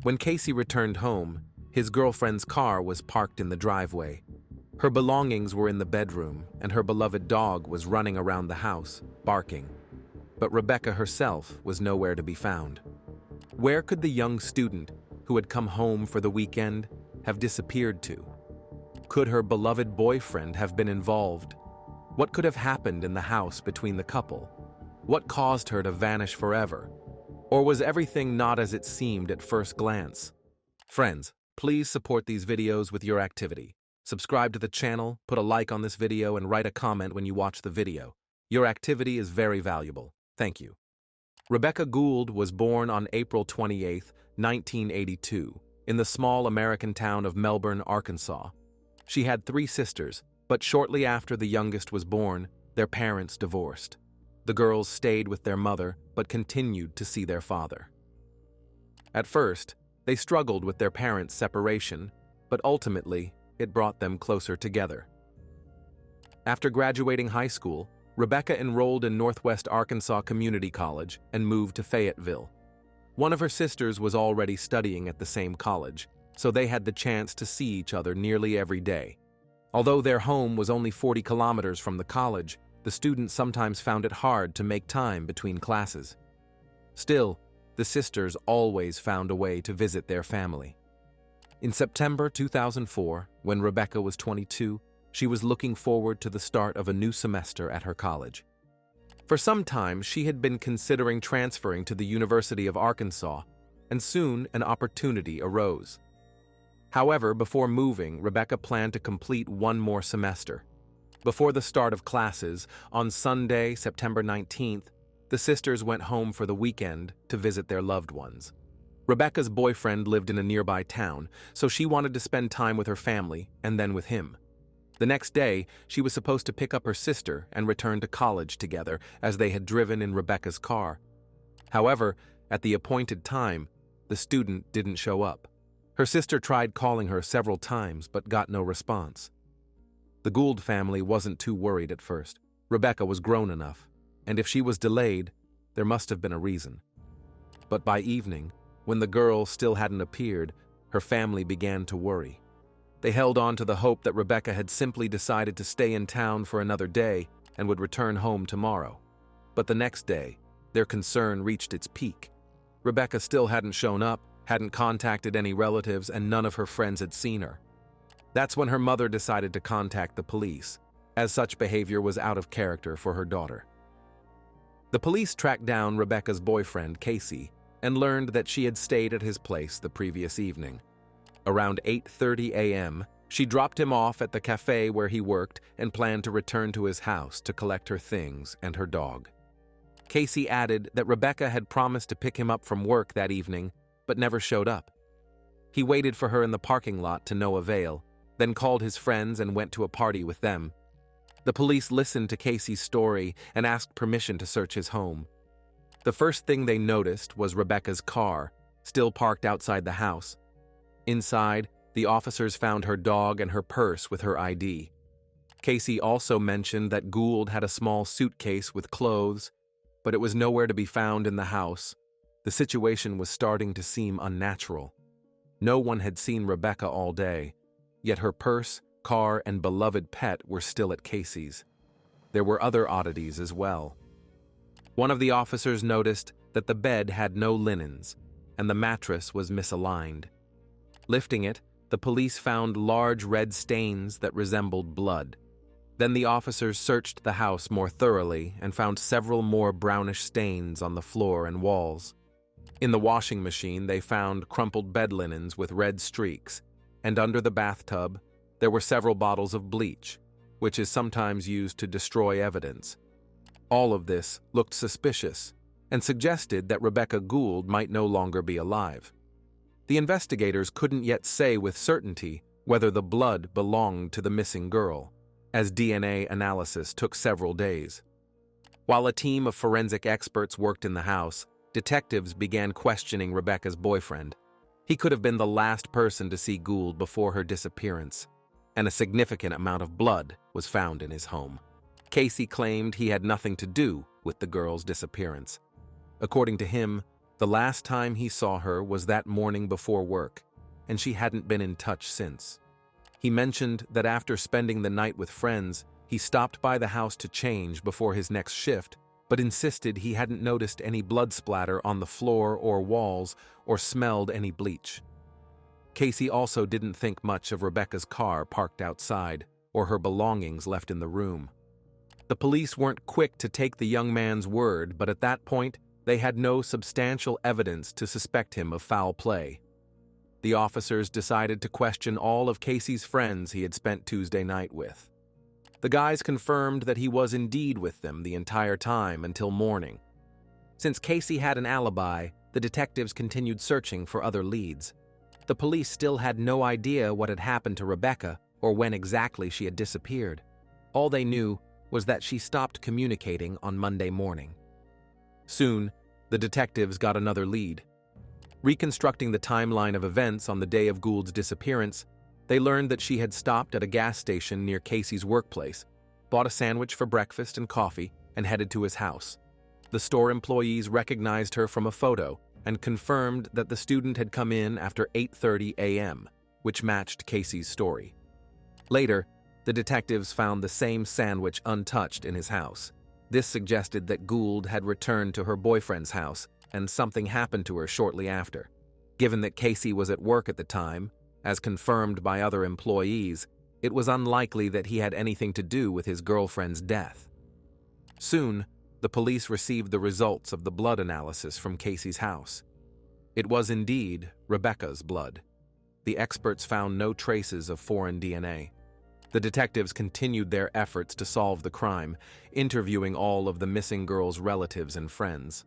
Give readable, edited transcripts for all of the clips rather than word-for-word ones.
When Casey returned home, his girlfriend's car was parked in the driveway. Her belongings were in the bedroom, and her beloved dog was running around the house, barking. But Rebecca herself was nowhere to be found. Where could the young student, who had come home for the weekend, have disappeared to? Could her beloved boyfriend have been involved? What could have happened in the house between the couple? What caused her to vanish forever? Or was everything not as it seemed at first glance? Friends, please support these videos with your activity. Subscribe to the channel, put a like on this video, and write a comment when you watch the video. Your activity is very valuable. Thank you. Rebecca Gould was born on April 28, 1982, in the small American town of Melbourne, Arkansas. She had 3 sisters, but shortly after the youngest was born, their parents divorced. The girls stayed with their mother, but continued to see their father. At first, they struggled with their parents' separation, but ultimately, it brought them closer together. After graduating high school, Rebecca enrolled in Northwest Arkansas Community College and moved to Fayetteville. One of her sisters was already studying at the same college, so they had the chance to see each other nearly every day. Although their home was only 40 kilometers from the college, the students sometimes found it hard to make time between classes. Still, the sisters always found a way to visit their family. In September 2004, when Rebecca was 22, she was looking forward to the start of a new semester at her college. For some time, she had been considering transferring to the University of Arkansas, and soon an opportunity arose. However, before moving, Rebecca planned to complete one more semester. Before the start of classes, on Sunday, September 19th, the sisters went home for the weekend to visit their loved ones. Rebecca's boyfriend lived in a nearby town, so she wanted to spend time with her family and then with him. The next day, she was supposed to pick up her sister and return to college together, as they had driven in Rebecca's car. However, at the appointed time, the student didn't show up. Her sister tried calling her several times but got no response. The Gould family wasn't too worried at first. Rebecca was grown enough, and if she was delayed, there must have been a reason. But by evening, when the girl still hadn't appeared, her family began to worry. They held on to the hope that Rebecca had simply decided to stay in town for another day and would return home tomorrow. But the next day, their concern reached its peak. Rebecca still hadn't shown up, hadn't contacted any relatives, and none of her friends had seen her. That's when her mother decided to contact the police, as such behavior was out of character for her daughter. The police tracked down Rebecca's boyfriend, Casey, and learned that she had stayed at his place the previous evening. Around 8:30 a.m., she dropped him off at the cafe where he worked and planned to return to his house to collect her things and her dog. Casey added that Rebecca had promised to pick him up from work that evening, but never showed up. He waited for her in the parking lot to no avail, then called his friends and went to a party with them. The police listened to Casey's story and asked permission to search his home. The first thing they noticed was Rebecca's car, still parked outside the house. Inside, the officers found her dog and her purse with her ID. Casey also mentioned that Gould had a small suitcase with clothes, but it was nowhere to be found in the house. The situation was starting to seem unnatural. No one had seen Rebecca all day, yet her purse, car, and beloved pet were still at Casey's. There were other oddities as well. One of the officers noticed that the bed had no linens, and the mattress was misaligned. Lifting it, the police found large red stains that resembled blood. Then the officers searched the house more thoroughly and found several more brownish stains on the floor and walls. In the washing machine, they found crumpled bed linens with red streaks, and under the bathtub, there were several bottles of bleach, which is sometimes used to destroy evidence. All of this looked suspicious and suggested that Rebecca Gould might no longer be alive. The investigators couldn't yet say with certainty whether the blood belonged to the missing girl, as DNA analysis took several days. While a team of forensic experts worked in the house, detectives began questioning Rebecca's boyfriend. He could have been the last person to see Gould before her disappearance, and a significant amount of blood was found in his home. Casey claimed he had nothing to do with the girl's disappearance. According to him, The last time he saw her was that morning before work, and she hadn't been in touch since. He mentioned that after spending the night with friends, he stopped by the house to change before his next shift, but insisted he hadn't noticed any blood splatter on the floor or walls or smelled any bleach. Casey also didn't think much of Rebecca's car parked outside or her belongings left in the room. The police weren't quick to take the young man's word, but at that point, they had no substantial evidence to suspect him of foul play. The officers decided to question all of Casey's friends he had spent Tuesday night with. The guys confirmed that he was indeed with them the entire time until morning. Since Casey had an alibi, the detectives continued searching for other leads. The police still had no idea what had happened to Rebecca or when exactly she had disappeared. All they knew was that she stopped communicating on Monday morning. Soon, the detectives got another lead. Reconstructing the timeline of events on the day of Gould's disappearance, they learned that she had stopped at a gas station near Casey's workplace, bought a sandwich for breakfast and coffee, and headed to his house. The store employees recognized her from a photo and confirmed that the student had come in after 8:30 a.m., which matched Casey's story. Later, the detectives found the same sandwich untouched in his house. This suggested that Gould had returned to her boyfriend's house, and something happened to her shortly after. Given that Casey was at work at the time, as confirmed by other employees, it was unlikely that he had anything to do with his girlfriend's death. Soon, the police received the results of the blood analysis from Casey's house. It was indeed Rebecca's blood. The experts found no traces of foreign DNA. The detectives continued their efforts to solve the crime, interviewing all of the missing girl's relatives and friends.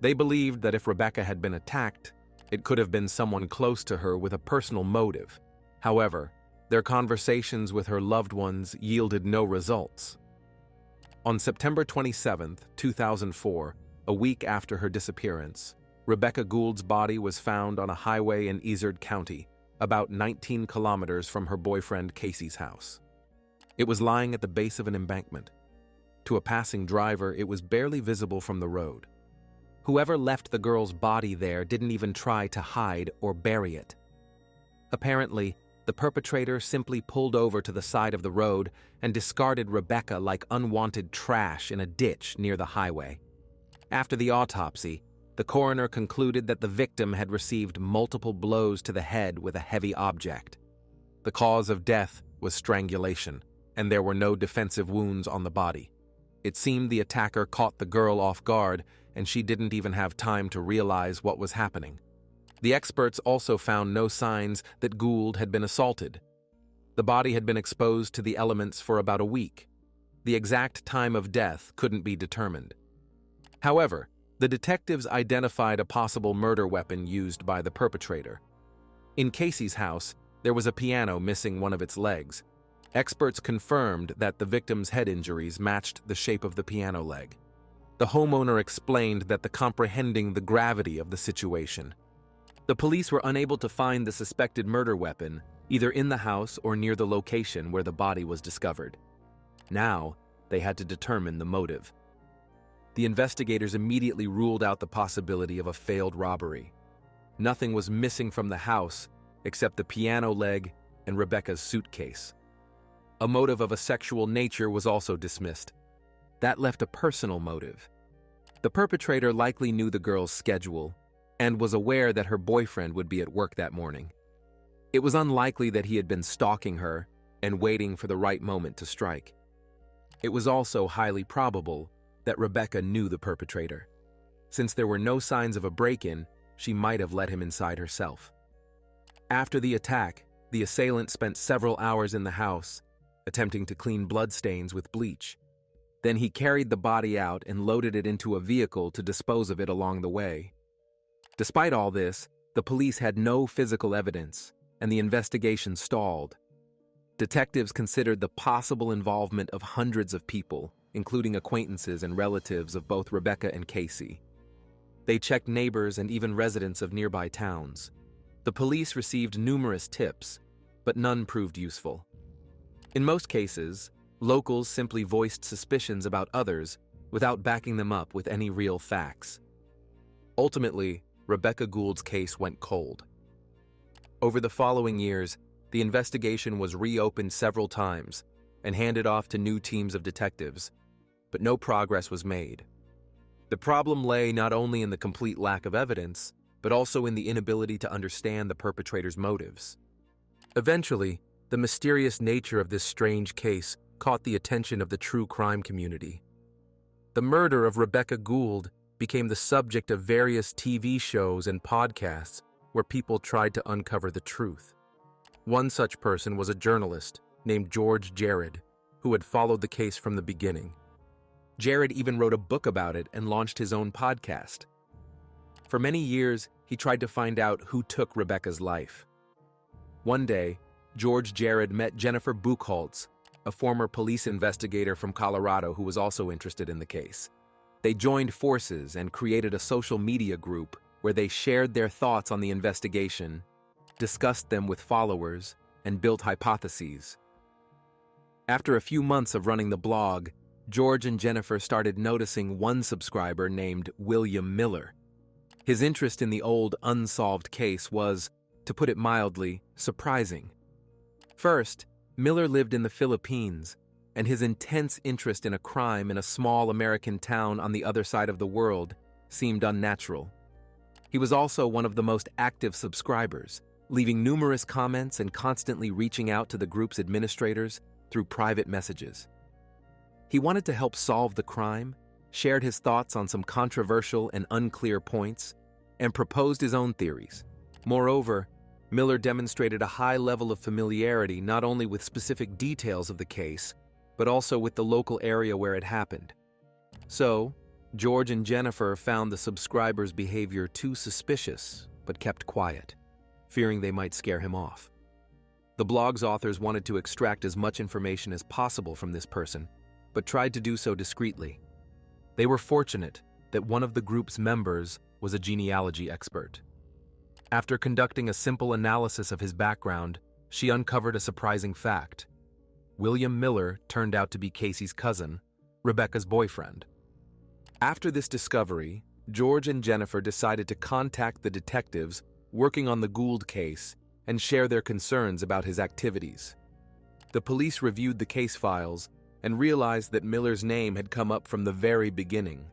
They believed that if Rebecca had been attacked, it could have been someone close to her with a personal motive. However, their conversations with her loved ones yielded no results. On September 27, 2004, a week after her disappearance, Rebecca Gould's body was found on a highway in Izard County, about 19 kilometers from her boyfriend Casey's house. It was lying at the base of an embankment. To a passing driver, it was barely visible from the road. Whoever left the girl's body there didn't even try to hide or bury it. Apparently, the perpetrator simply pulled over to the side of the road and discarded Rebecca like unwanted trash in a ditch near the highway. After the autopsy, the coroner concluded that the victim had received multiple blows to the head with a heavy object. The cause of death was strangulation, and there were no defensive wounds on the body. It seemed the attacker caught the girl off guard, and she didn't even have time to realize what was happening. The experts also found no signs that Gould had been assaulted. The body had been exposed to the elements for about a week. The exact time of death couldn't be determined. However, the detectives identified a possible murder weapon used by the perpetrator. In Casey's house, there was a piano missing one of its legs. Experts confirmed that the victim's head injuries matched the shape of the piano leg. The homeowner explained that comprehending the gravity of the situation. The police were unable to find the suspected murder weapon, either in the house or near the location where the body was discovered. Now, they had to determine the motive. The investigators immediately ruled out the possibility of a failed robbery. Nothing was missing from the house except the piano leg and Rebecca's suitcase. A motive of a sexual nature was also dismissed. That left a personal motive. The perpetrator likely knew the girl's schedule and was aware that her boyfriend would be at work that morning. It was unlikely that he had been stalking her and waiting for the right moment to strike. It was also highly probable that Rebecca knew the perpetrator. Since there were no signs of a break-in, she might have let him inside herself. After the attack, the assailant spent several hours in the house, attempting to clean bloodstains with bleach. Then he carried the body out and loaded it into a vehicle to dispose of it along the way. Despite all this, the police had no physical evidence, and the investigation stalled. Detectives considered the possible involvement of hundreds of people, including acquaintances and relatives of both Rebecca and Casey. They checked neighbors and even residents of nearby towns. The police received numerous tips, but none proved useful. In most cases, locals simply voiced suspicions about others without backing them up with any real facts. Ultimately, Rebecca Gould's case went cold. Over the following years, the investigation was reopened several times and handed off to new teams of detectives, but no progress was made. The problem lay not only in the complete lack of evidence, but also in the inability to understand the perpetrator's motives. Eventually, the mysterious nature of this strange case caught the attention of the true crime community. The murder of Rebecca Gould became the subject of various TV shows and podcasts where people tried to uncover the truth. One such person was a journalist named George Jared, who had followed the case from the beginning. Jared even wrote a book about it and launched his own podcast. For many years, he tried to find out who took Rebecca's life. One day, George Jared met Jennifer Buchholz, a former police investigator from Colorado who was also interested in the case. They joined forces and created a social media group where they shared their thoughts on the investigation, discussed them with followers, and built hypotheses. After a few months of running the blog, George and Jennifer started noticing one subscriber named William Miller. His interest in the old unsolved case was, to put it mildly, surprising. First, Miller lived in the Philippines, and his intense interest in a crime in a small American town on the other side of the world seemed unnatural. He was also one of the most active subscribers, leaving numerous comments and constantly reaching out to the group's administrators through private messages. He wanted to help solve the crime, shared his thoughts on some controversial and unclear points, and proposed his own theories. Moreover, Miller demonstrated a high level of familiarity not only with specific details of the case, but also with the local area where it happened. So, George and Jennifer found the subscriber's behavior too suspicious, but kept quiet, fearing they might scare him off. The blog's authors wanted to extract as much information as possible from this person, but tried to do so discreetly. They were fortunate that one of the group's members was a genealogy expert. After conducting a simple analysis of his background, she uncovered a surprising fact. William Miller turned out to be Casey's cousin, Rebecca's boyfriend. After this discovery, George and Jennifer decided to contact the detectives working on the Gould case and share their concerns about his activities. The police reviewed the case files and realized that Miller's name had come up from the very beginning.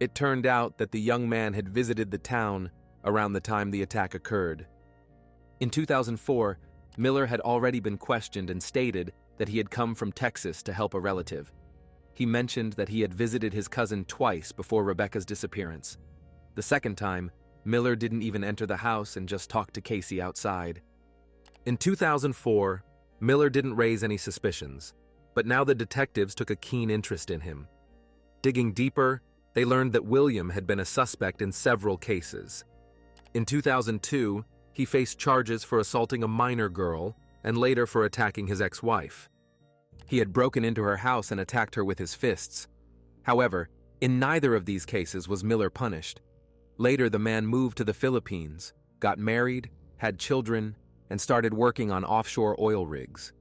It turned out that the young man had visited the town around the time the attack occurred. In 2004, Miller had already been questioned and stated that he had come from Texas to help a relative. He mentioned that he had visited his cousin twice before Rebecca's disappearance. The second time, Miller didn't even enter the house and just talked to Casey outside. In 2004, Miller didn't raise any suspicions, but now the detectives took a keen interest in him. Digging deeper, they learned that William had been a suspect in several cases. In 2002, he faced charges for assaulting a minor girl and later for attacking his ex-wife. He had broken into her house and attacked her with his fists. However, in neither of these cases was Miller punished. Later, the man moved to the Philippines, got married, had children, and started working on offshore oil rigs.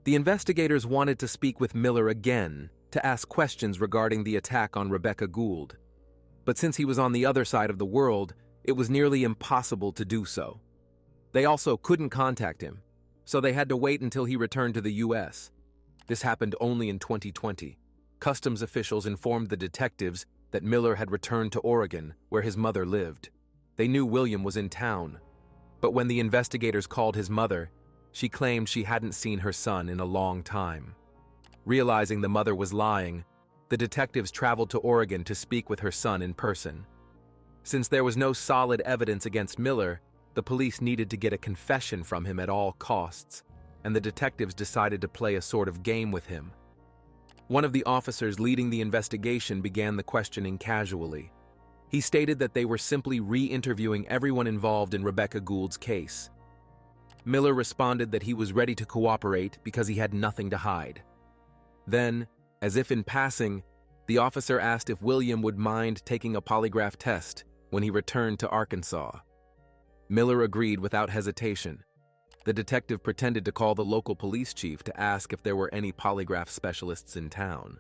The investigators wanted to speak with Miller again to ask questions regarding the attack on Rebecca Gould. But since he was on the other side of the world, it was nearly impossible to do so. They also couldn't contact him, so they had to wait until he returned to the U.S. This happened only in 2020. Customs officials informed the detectives that Miller had returned to Oregon, where his mother lived. They knew William was in town, but when the investigators called his mother, she claimed she hadn't seen her son in a long time. Realizing the mother was lying, the detectives traveled to Oregon to speak with her son in person. Since there was no solid evidence against Miller, the police needed to get a confession from him at all costs, and the detectives decided to play a sort of game with him. One of the officers leading the investigation began the questioning casually. He stated that they were simply re-interviewing everyone involved in Rebecca Gould's case. Miller responded that he was ready to cooperate because he had nothing to hide. Then, as if in passing, the officer asked if William would mind taking a polygraph test when he returned to Arkansas. Miller agreed without hesitation. The detective pretended to call the local police chief to ask if there were any polygraph specialists in town.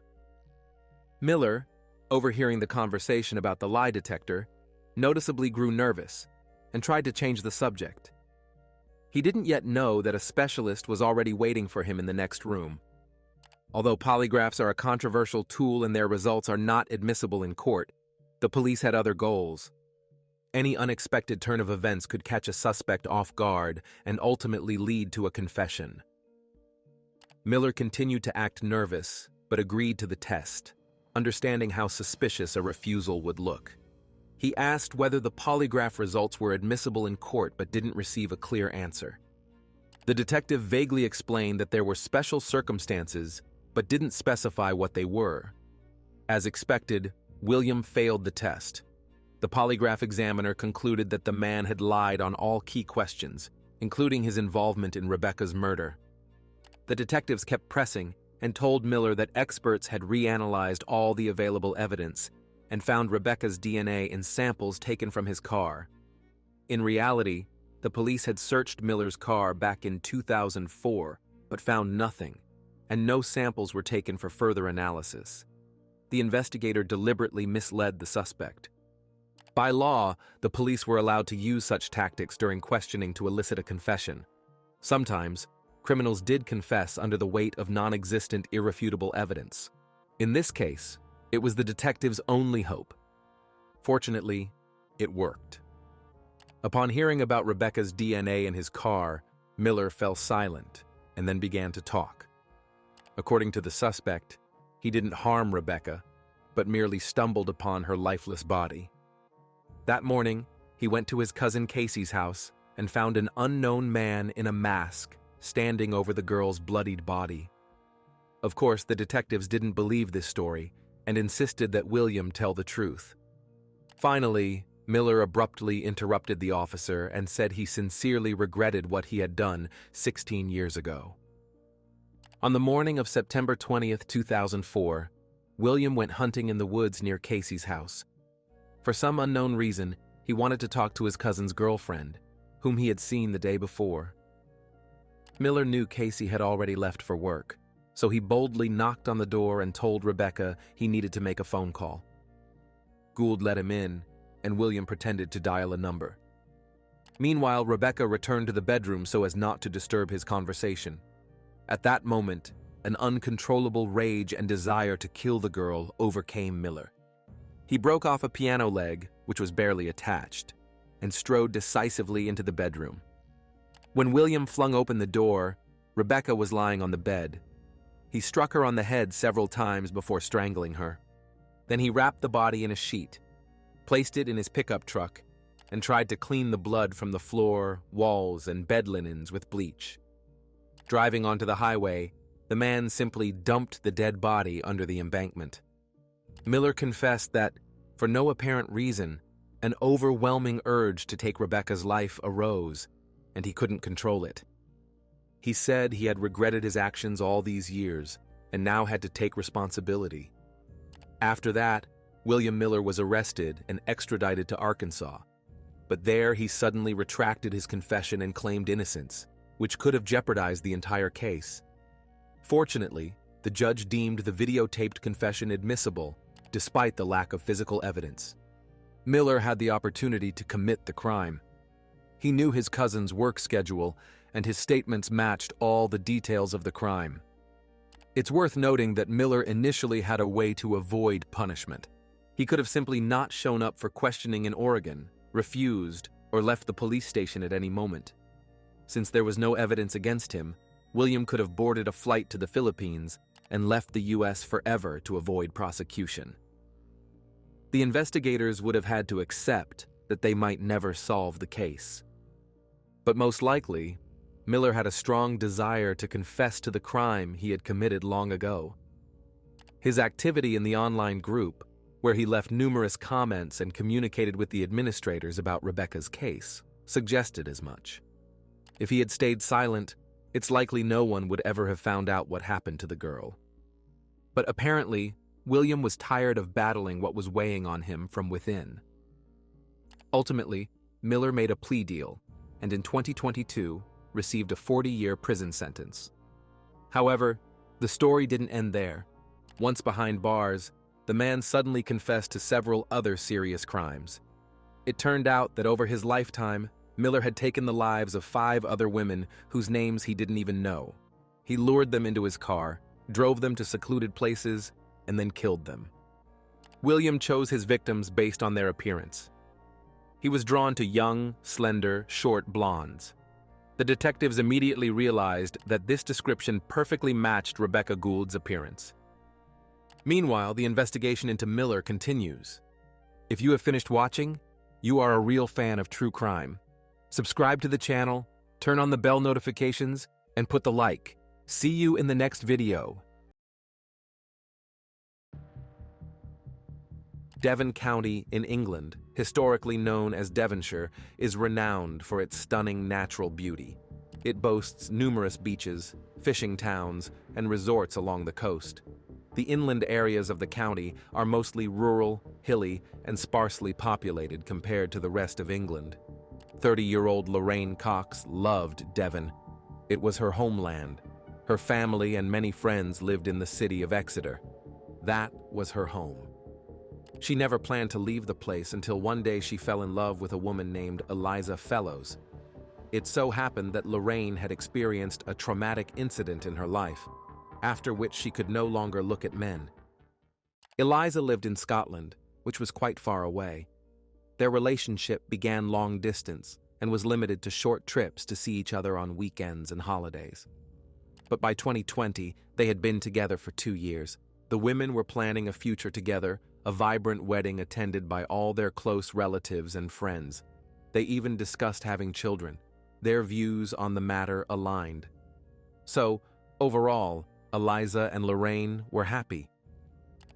Miller, overhearing the conversation about the lie detector, noticeably grew nervous and tried to change the subject. He didn't yet know that a specialist was already waiting for him in the next room. Although polygraphs are a controversial tool and their results are not admissible in court, the police had other goals. Any unexpected turn of events could catch a suspect off guard and ultimately lead to a confession. Miller continued to act nervous, but agreed to the test, understanding how suspicious a refusal would look. He asked whether the polygraph results were admissible in court but didn't receive a clear answer. The detective vaguely explained that there were special circumstances but didn't specify what they were. As expected, William failed the test. The polygraph examiner concluded that the man had lied on all key questions, including his involvement in Rebecca's murder. The detectives kept pressing and told Miller that experts had reanalyzed all the available evidence and found Rebecca's DNA in samples taken from his car. In reality, the police had searched Miller's car back in 2004, but found nothing, and no samples were taken for further analysis. The investigator deliberately misled the suspect. By law, the police were allowed to use such tactics during questioning to elicit a confession. Sometimes, criminals did confess under the weight of non-existent, irrefutable evidence. In this case, it was the detective's only hope. Fortunately, it worked. Upon hearing about Rebecca's DNA in his car, Miller fell silent and then began to talk. According to the suspect, he didn't harm Rebecca, but merely stumbled upon her lifeless body. That morning, he went to his cousin Casey's house and found an unknown man in a mask standing over the girl's bloodied body. Of course, the detectives didn't believe this story and insisted that William tell the truth. Finally, Miller abruptly interrupted the officer and said he sincerely regretted what he had done 16 years ago. On the morning of September 20th, 2004, William went hunting in the woods near Casey's house. For some unknown reason, he wanted to talk to his cousin's girlfriend, whom he had seen the day before. Miller knew Casey had already left for work, so he boldly knocked on the door and told Rebecca he needed to make a phone call. Gould let him in, and William pretended to dial a number. Meanwhile, Rebecca returned to the bedroom so as not to disturb his conversation. At that moment, an uncontrollable rage and desire to kill the girl overcame Miller. He broke off a piano leg, which was barely attached, and strode decisively into the bedroom. When William flung open the door, Rebecca was lying on the bed. He struck her on the head several times before strangling her. Then he wrapped the body in a sheet, placed it in his pickup truck, and tried to clean the blood from the floor, walls, and bed linens with bleach. Driving onto the highway, the man simply dumped the dead body under the embankment. Miller confessed that, for no apparent reason, an overwhelming urge to take Rebecca's life arose, and he couldn't control it. He said he had regretted his actions all these years, and now had to take responsibility. After that, William Miller was arrested and extradited to Arkansas, but there he suddenly retracted his confession and claimed innocence, which could have jeopardized the entire case. Fortunately, the judge deemed the videotaped confession admissible, despite the lack of physical evidence. Miller had the opportunity to commit the crime. He knew his cousin's work schedule, and his statements matched all the details of the crime. It's worth noting that Miller initially had a way to avoid punishment. He could have simply not shown up for questioning in Oregon, refused, or left the police station at any moment. Since there was no evidence against him, William could have boarded a flight to the Philippines and left the U.S. forever to avoid prosecution. The investigators would have had to accept that they might never solve the case. But most likely, Miller had a strong desire to confess to the crime he had committed long ago. His activity in the online group, where he left numerous comments and communicated with the administrators about Rebecca's case, suggested as much. If he had stayed silent, it's likely no one would ever have found out what happened to the girl. But apparently, William was tired of battling what was weighing on him from within. Ultimately, Miller made a plea deal, and in 2022, received a 40-year prison sentence. However, the story didn't end there. Once behind bars, the man suddenly confessed to several other serious crimes. It turned out that over his lifetime, Miller had taken the lives of 5 other women whose names he didn't even know. He lured them into his car, drove them to secluded places, and then killed them. William chose his victims based on their appearance. He was drawn to young, slender, short blondes. The detectives immediately realized that this description perfectly matched Rebecca Gould's appearance. Meanwhile, the investigation into Miller continues. If you have finished watching, you are a real fan of true crime. Subscribe to the channel, turn on the bell notifications, and put the like. See you in the next video. Devon County in England, historically known as Devonshire, is renowned for its stunning natural beauty. It boasts numerous beaches, fishing towns, and resorts along the coast. The inland areas of the county are mostly rural, hilly, and sparsely populated compared to the rest of England. 30-year-old Lorraine Cox loved Devon. It was her homeland. Her family and many friends lived in the city of Exeter. That was her home. She never planned to leave the place until one day she fell in love with a woman named Eliza Fellows. It so happened that Lorraine had experienced a traumatic incident in her life, after which she could no longer look at men. Eliza lived in Scotland, which was quite far away. Their relationship began long distance and was limited to short trips to see each other on weekends and holidays. But by 2020, they had been together for 2 years. The women were planning a future together, a vibrant wedding attended by all their close relatives and friends. They even discussed having children. Their views on the matter aligned. So, overall, Eliza and Lorraine were happy.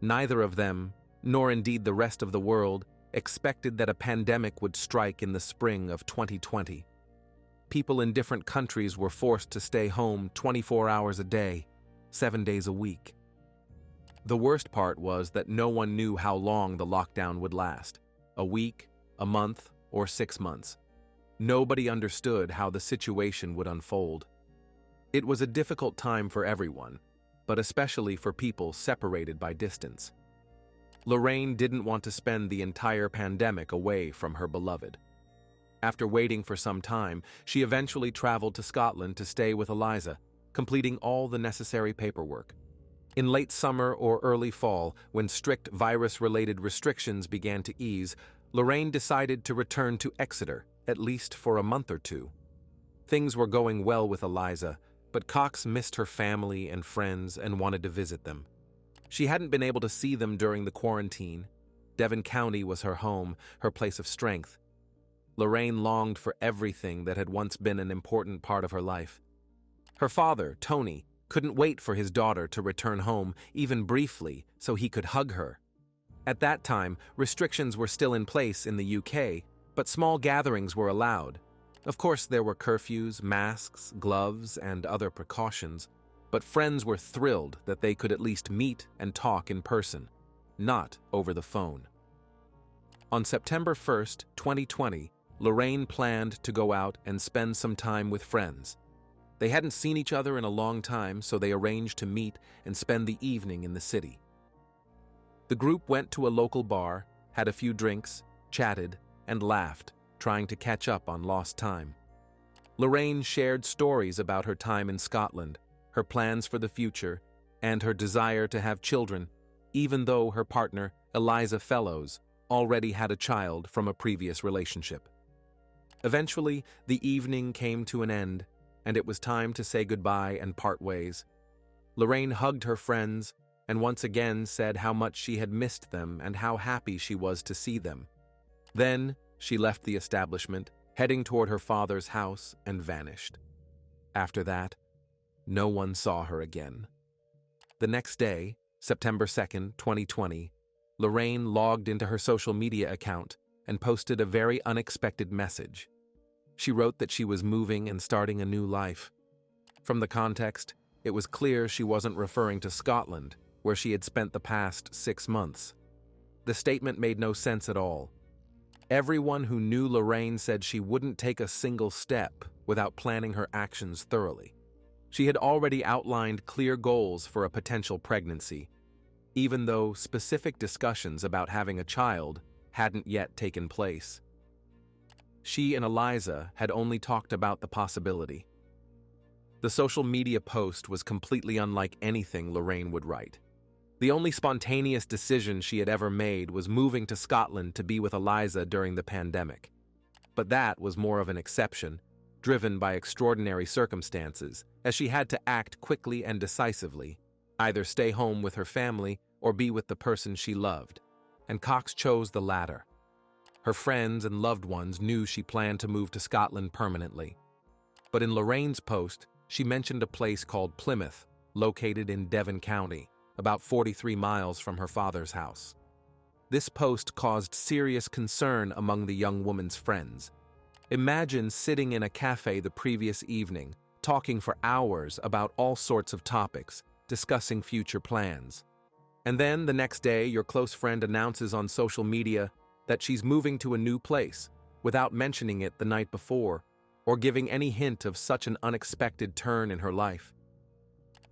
Neither of them, nor indeed the rest of the world, expected that a pandemic would strike in the spring of 2020. People in different countries were forced to stay home 24 hours a day, 7 days a week. The worst part was that no one knew how long the lockdown would last, a week, a month, or 6 months. Nobody understood how the situation would unfold. It was a difficult time for everyone, but especially for people separated by distance. Lorraine didn't want to spend the entire pandemic away from her beloved. After waiting for some time, she eventually traveled to Scotland to stay with Eliza, completing all the necessary paperwork. In late summer or early fall, when strict virus-related restrictions began to ease, Lorraine decided to return to Exeter, at least for a month or 2. Things were going well with Eliza, but Cox missed her family and friends and wanted to visit them. She hadn't been able to see them during the quarantine. Devon County was her home, her place of strength. Lorraine longed for everything that had once been an important part of her life. Her father, Tony, couldn't wait for his daughter to return home, even briefly, so he could hug her. At that time, restrictions were still in place in the UK, but small gatherings were allowed. Of course, there were curfews, masks, gloves, and other precautions, but friends were thrilled that they could at least meet and talk in person, not over the phone. On September 1st, 2020, Lorraine planned to go out and spend some time with friends. They hadn't seen each other in a long time, so they arranged to meet and spend the evening in the city. The group went to a local bar, had a few drinks, chatted, and laughed, trying to catch up on lost time. Lorraine shared stories about her time in Scotland, her plans for the future, and her desire to have children, even though her partner, Eliza Fellows, already had a child from a previous relationship. Eventually, the evening came to an end, and it was time to say goodbye and part ways. Lorraine hugged her friends and once again said how much she had missed them and how happy she was to see them. Then she left the establishment, heading toward her father's house, and vanished. After that, no one saw her again. The next day, September 2nd, 2020, Lorraine logged into her social media account and posted a very unexpected message. She wrote that she was moving and starting a new life. From the context, it was clear she wasn't referring to Scotland, where she had spent the past 6 months. The statement made no sense at all. Everyone who knew Lorraine said she wouldn't take a single step without planning her actions thoroughly. She had already outlined clear goals for a potential pregnancy, even though specific discussions about having a child hadn't yet taken place. she and Eliza had only talked about the possibility. The social media post was completely unlike anything Lorraine would write. The only spontaneous decision she had ever made was moving to Scotland to be with Eliza during the pandemic. But that was more of an exception, driven by extraordinary circumstances, as she had to act quickly and decisively, either stay home with her family or be with the person she loved, and Cox chose the latter. Her friends and loved ones knew she planned to move to Scotland permanently. But in Lorraine's post, she mentioned a place called Plymouth, located in Devon County, about 43 miles from her father's house. This post caused serious concern among the young woman's friends. Imagine sitting in a cafe the previous evening, talking for hours about all sorts of topics, discussing future plans. And then the next day, your close friend announces on social media that she's moving to a new place, without mentioning it the night before, or giving any hint of such an unexpected turn in her life.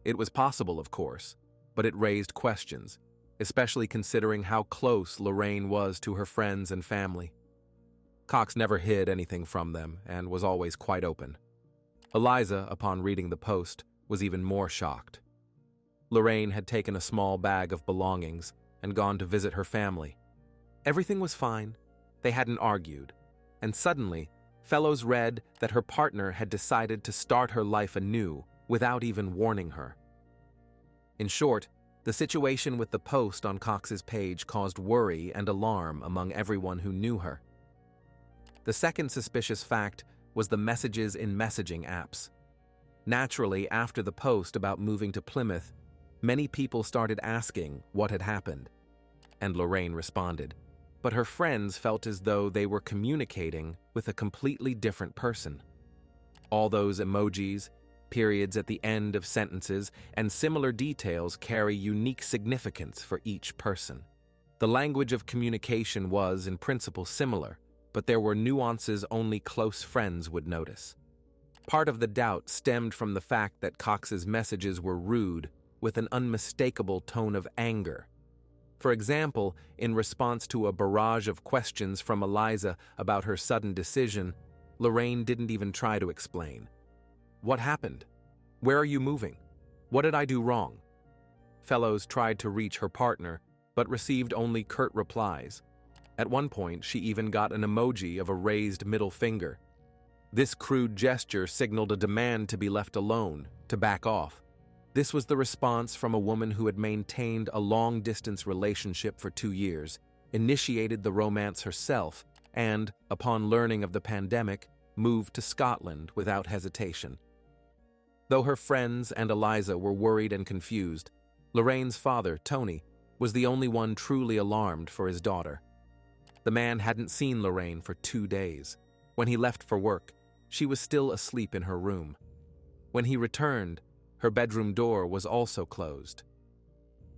It was possible, of course, but it raised questions, especially considering how close Lorraine was to her friends and family. Cox never hid anything from them and was always quite open. Eliza, upon reading the post, was even more shocked. Lorraine had taken a small bag of belongings and gone to visit her family. Everything was fine, they hadn't argued, and suddenly, Fellows read that her partner had decided to start her life anew without even warning her. In short, the situation with the post on Cox's page caused worry and alarm among everyone who knew her. The second suspicious fact was the messages in messaging apps. Naturally, after the post about moving to Plymouth, many people started asking what had happened, and Lorraine responded. But her friends felt as though they were communicating with a completely different person. All those emojis, periods at the end of sentences, and similar details carry unique significance for each person. The language of communication was, in principle, similar, but there were nuances only close friends would notice. Part of the doubt stemmed from the fact that Cox's messages were rude, with an unmistakable tone of anger. For example, in response to a barrage of questions from Eliza about her sudden decision, Lorraine didn't even try to explain. What happened? Where are you moving? What did I do wrong? Fellows tried to reach her partner, but received only curt replies. At one point, she even got an emoji of a raised middle finger. This crude gesture signaled a demand to be left alone, to back off. This was the response from a woman who had maintained a long-distance relationship for 2 years, initiated the romance herself, and, upon learning of the pandemic, moved to Scotland without hesitation. Though her friends and Eliza were worried and confused, Lorraine's father, Tony, was the only one truly alarmed for his daughter. The man hadn't seen Lorraine for 2 days. When he left for work, she was still asleep in her room. When he returned, her bedroom door was also closed.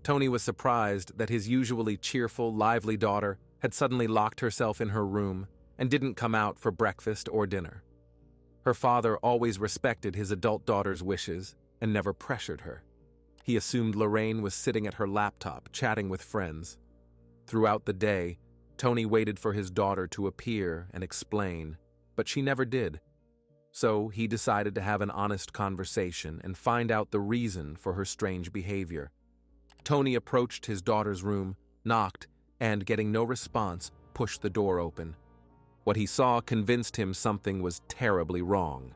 Tony was surprised that his usually cheerful, lively daughter had suddenly locked herself in her room and didn't come out for breakfast or dinner. Her father always respected his adult daughter's wishes and never pressured her. He assumed Lorraine was sitting at her laptop, chatting with friends. Throughout the day, Tony waited for his daughter to appear and explain, but she never did. So he decided to have an honest conversation and find out the reason for her strange behavior. Tony approached his daughter's room, knocked, and, getting no response, pushed the door open. What he saw convinced him something was terribly wrong.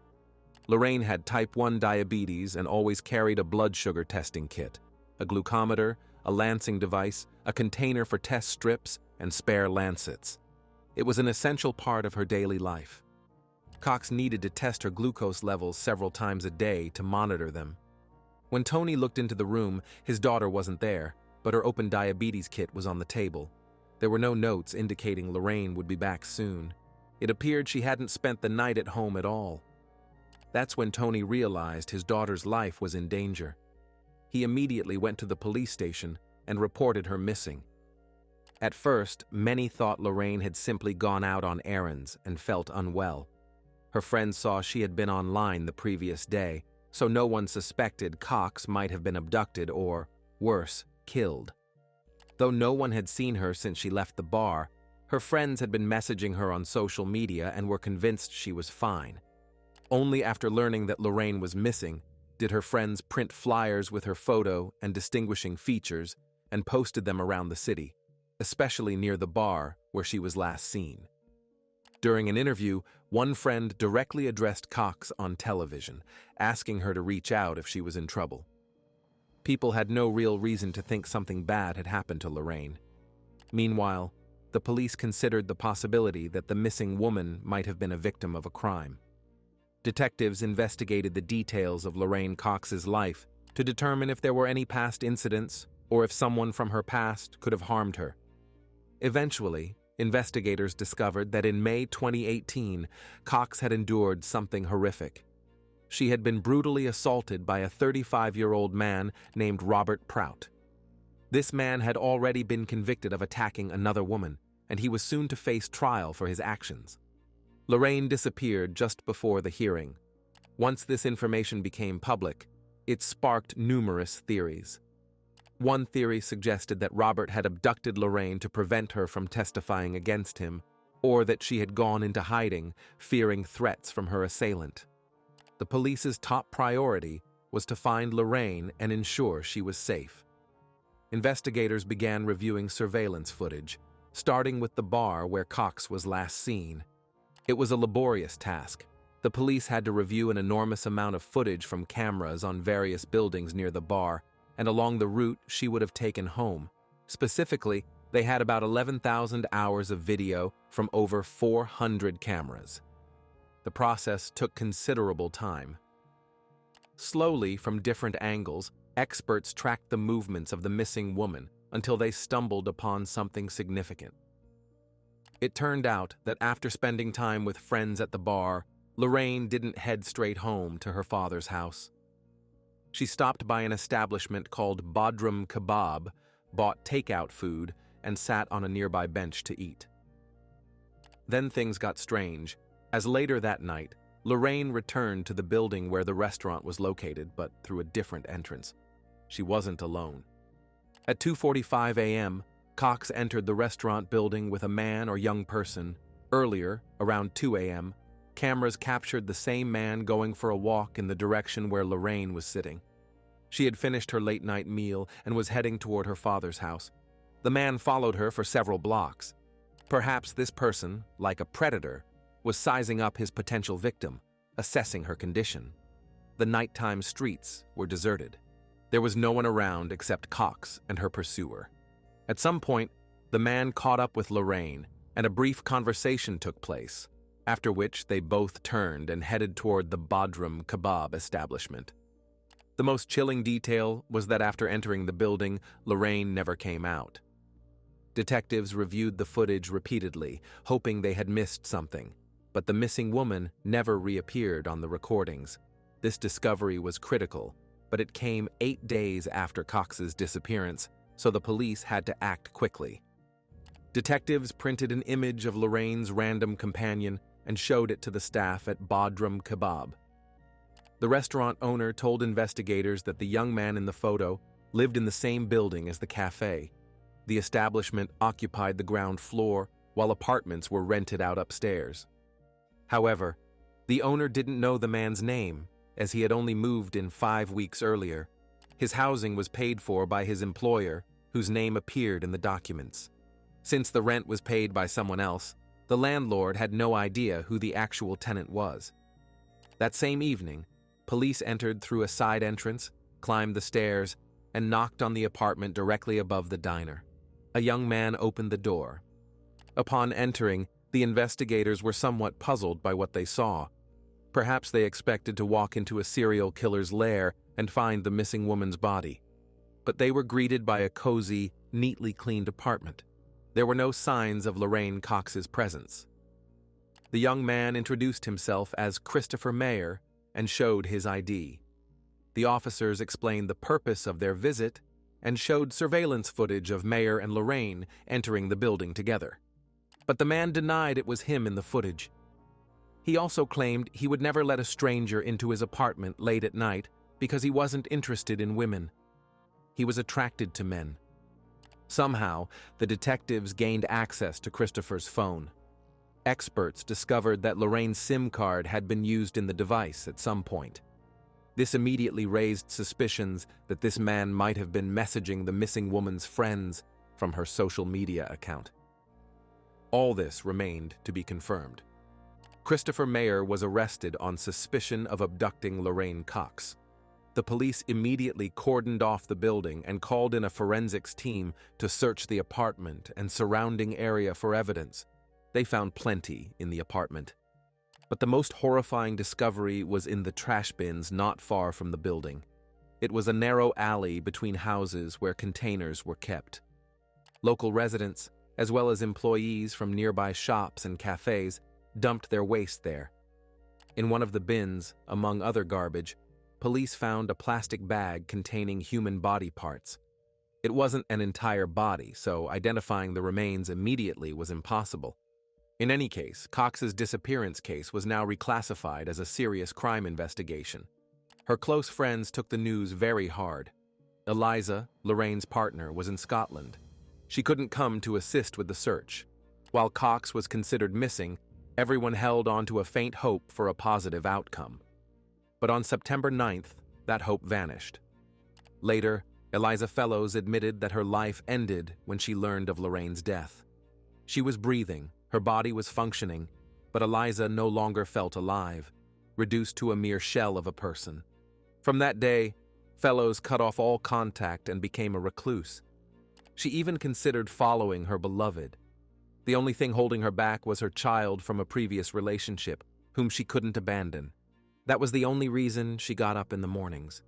Lorraine had type 1 diabetes and always carried a blood sugar testing kit, a glucometer, a lancing device, a container for test strips, and spare lancets. It was an essential part of her daily life. Cox needed to test her glucose levels several times a day to monitor them. When Tony looked into the room, his daughter wasn't there, but her open diabetes kit was on the table. There were no notes indicating Lorraine would be back soon. It appeared she hadn't spent the night at home at all. That's when Tony realized his daughter's life was in danger. He immediately went to the police station and reported her missing. At first, many thought Lorraine had simply gone out on errands and felt unwell. Her friends saw she had been online the previous day, so no one suspected Cox might have been abducted or, worse, killed. Though no one had seen her since she left the bar, Her friends had been messaging her on social media and were convinced she was fine. Only after learning that Lorraine was missing did her friends print flyers with her photo and distinguishing features and posted them around the city, especially near the bar where she was last seen. During an interview, one friend directly addressed Cox on television, asking her to reach out if she was in trouble. People had no real reason to think something bad had happened to Lorraine. Meanwhile, the police considered the possibility that the missing woman might have been a victim of a crime. Detectives investigated the details of Lorraine Cox's life to determine if there were any past incidents or if someone from her past could have harmed her. Eventually, investigators discovered that in May 2018, Cox had endured something horrific. She had been brutally assaulted by a 35-year-old man named Robert Prout. This man had already been convicted of attacking another woman, and he was soon to face trial for his actions. Lorraine disappeared just before the hearing. Once this information became public, it sparked numerous theories. One theory suggested that Robert had abducted Lorraine to prevent her from testifying against him, or that she had gone into hiding, fearing threats from her assailant. The police's top priority was to find Lorraine and ensure she was safe. Investigators began reviewing surveillance footage, starting with the bar where Cox was last seen. It was a laborious task. The police had to review an enormous amount of footage from cameras on various buildings near the bar and along the route she would have taken home. Specifically, they had about 11,000 hours of video from over 400 cameras. The process took considerable time. Slowly, from different angles, experts tracked the movements of the missing woman until they stumbled upon something significant. It turned out that after spending time with friends at the bar, Lorraine didn't head straight home to her father's house. She stopped by an establishment called Bodrum Kebab, bought takeout food, and sat on a nearby bench to eat. Then things got strange, as later that night, Lorraine returned to the building where the restaurant was located, but through a different entrance. She wasn't alone. At 2:45 a.m., Cox entered the restaurant building with a man or young person. Earlier, around 2 a.m., cameras captured the same man going for a walk in the direction where Lorraine was sitting. She had finished her late-night meal and was heading toward her father's house. The man followed her for several blocks. Perhaps this person, like a predator, was sizing up his potential victim, assessing her condition. The nighttime streets were deserted. There was no one around except Cox and her pursuer. At some point, the man caught up with Lorraine, and a brief conversation took place, after which they both turned and headed toward the Bodrum Kebab establishment. The most chilling detail was that after entering the building, Lorraine never came out. Detectives reviewed the footage repeatedly, hoping they had missed something, but the missing woman never reappeared on the recordings. This discovery was critical, but it came 8 days after Cox's disappearance, so the police had to act quickly. Detectives printed an image of Lorraine's random companion and showed it to the staff at Bodrum Kebab. The restaurant owner told investigators that the young man in the photo lived in the same building as the cafe. The establishment occupied the ground floor, while apartments were rented out upstairs. However, the owner didn't know the man's name, as he had only moved in 5 weeks earlier. His housing was paid for by his employer, whose name appeared in the documents. Since the rent was paid by someone else, the landlord had no idea who the actual tenant was. That same evening, police entered through a side entrance, climbed the stairs, and knocked on the apartment directly above the diner. A young man opened the door. Upon entering, the investigators were somewhat puzzled by what they saw. Perhaps they expected to walk into a serial killer's lair and find the missing woman's body. But they were greeted by a cozy, neatly cleaned apartment. There were no signs of Lorraine Cox's presence. The young man introduced himself as Christopher Mayer and showed his ID. The officers explained the purpose of their visit and showed surveillance footage of Mayer and Lorraine entering the building together. But the man denied it was him in the footage. He also claimed he would never let a stranger into his apartment late at night because he wasn't interested in women. He was attracted to men. Somehow, the detectives gained access to Christopher's phone. Experts discovered that Lorraine's SIM card had been used in the device at some point. This immediately raised suspicions that this man might have been messaging the missing woman's friends from her social media account. All this remained to be confirmed. Christopher Mayer was arrested on suspicion of abducting Lorraine Cox. The police immediately cordoned off the building and called in a forensics team to search the apartment and surrounding area for evidence. They found plenty in the apartment. But the most horrifying discovery was in the trash bins not far from the building. It was a narrow alley between houses where containers were kept. Local residents, as well as employees from nearby shops and cafes, dumped their waste there. In one of the bins, among other garbage, police found a plastic bag containing human body parts. It wasn't an entire body, so identifying the remains immediately was impossible. In any case, Cox's disappearance case was now reclassified as a serious crime investigation. Her close friends took the news very hard. Eliza, Lorraine's partner, was in Scotland. She couldn't come to assist with the search. While Cox was considered missing, everyone held on to a faint hope for a positive outcome. But on September 9th, that hope vanished. Later, Eliza Fellows admitted that her life ended when she learned of Lorraine's death. She was breathing, her body was functioning, but Eliza no longer felt alive, reduced to a mere shell of a person. From that day, Fellows cut off all contact and became a recluse. She even considered following her beloved. The only thing holding her back was her child from a previous relationship, whom she couldn't abandon. That was the only reason she got up in the mornings.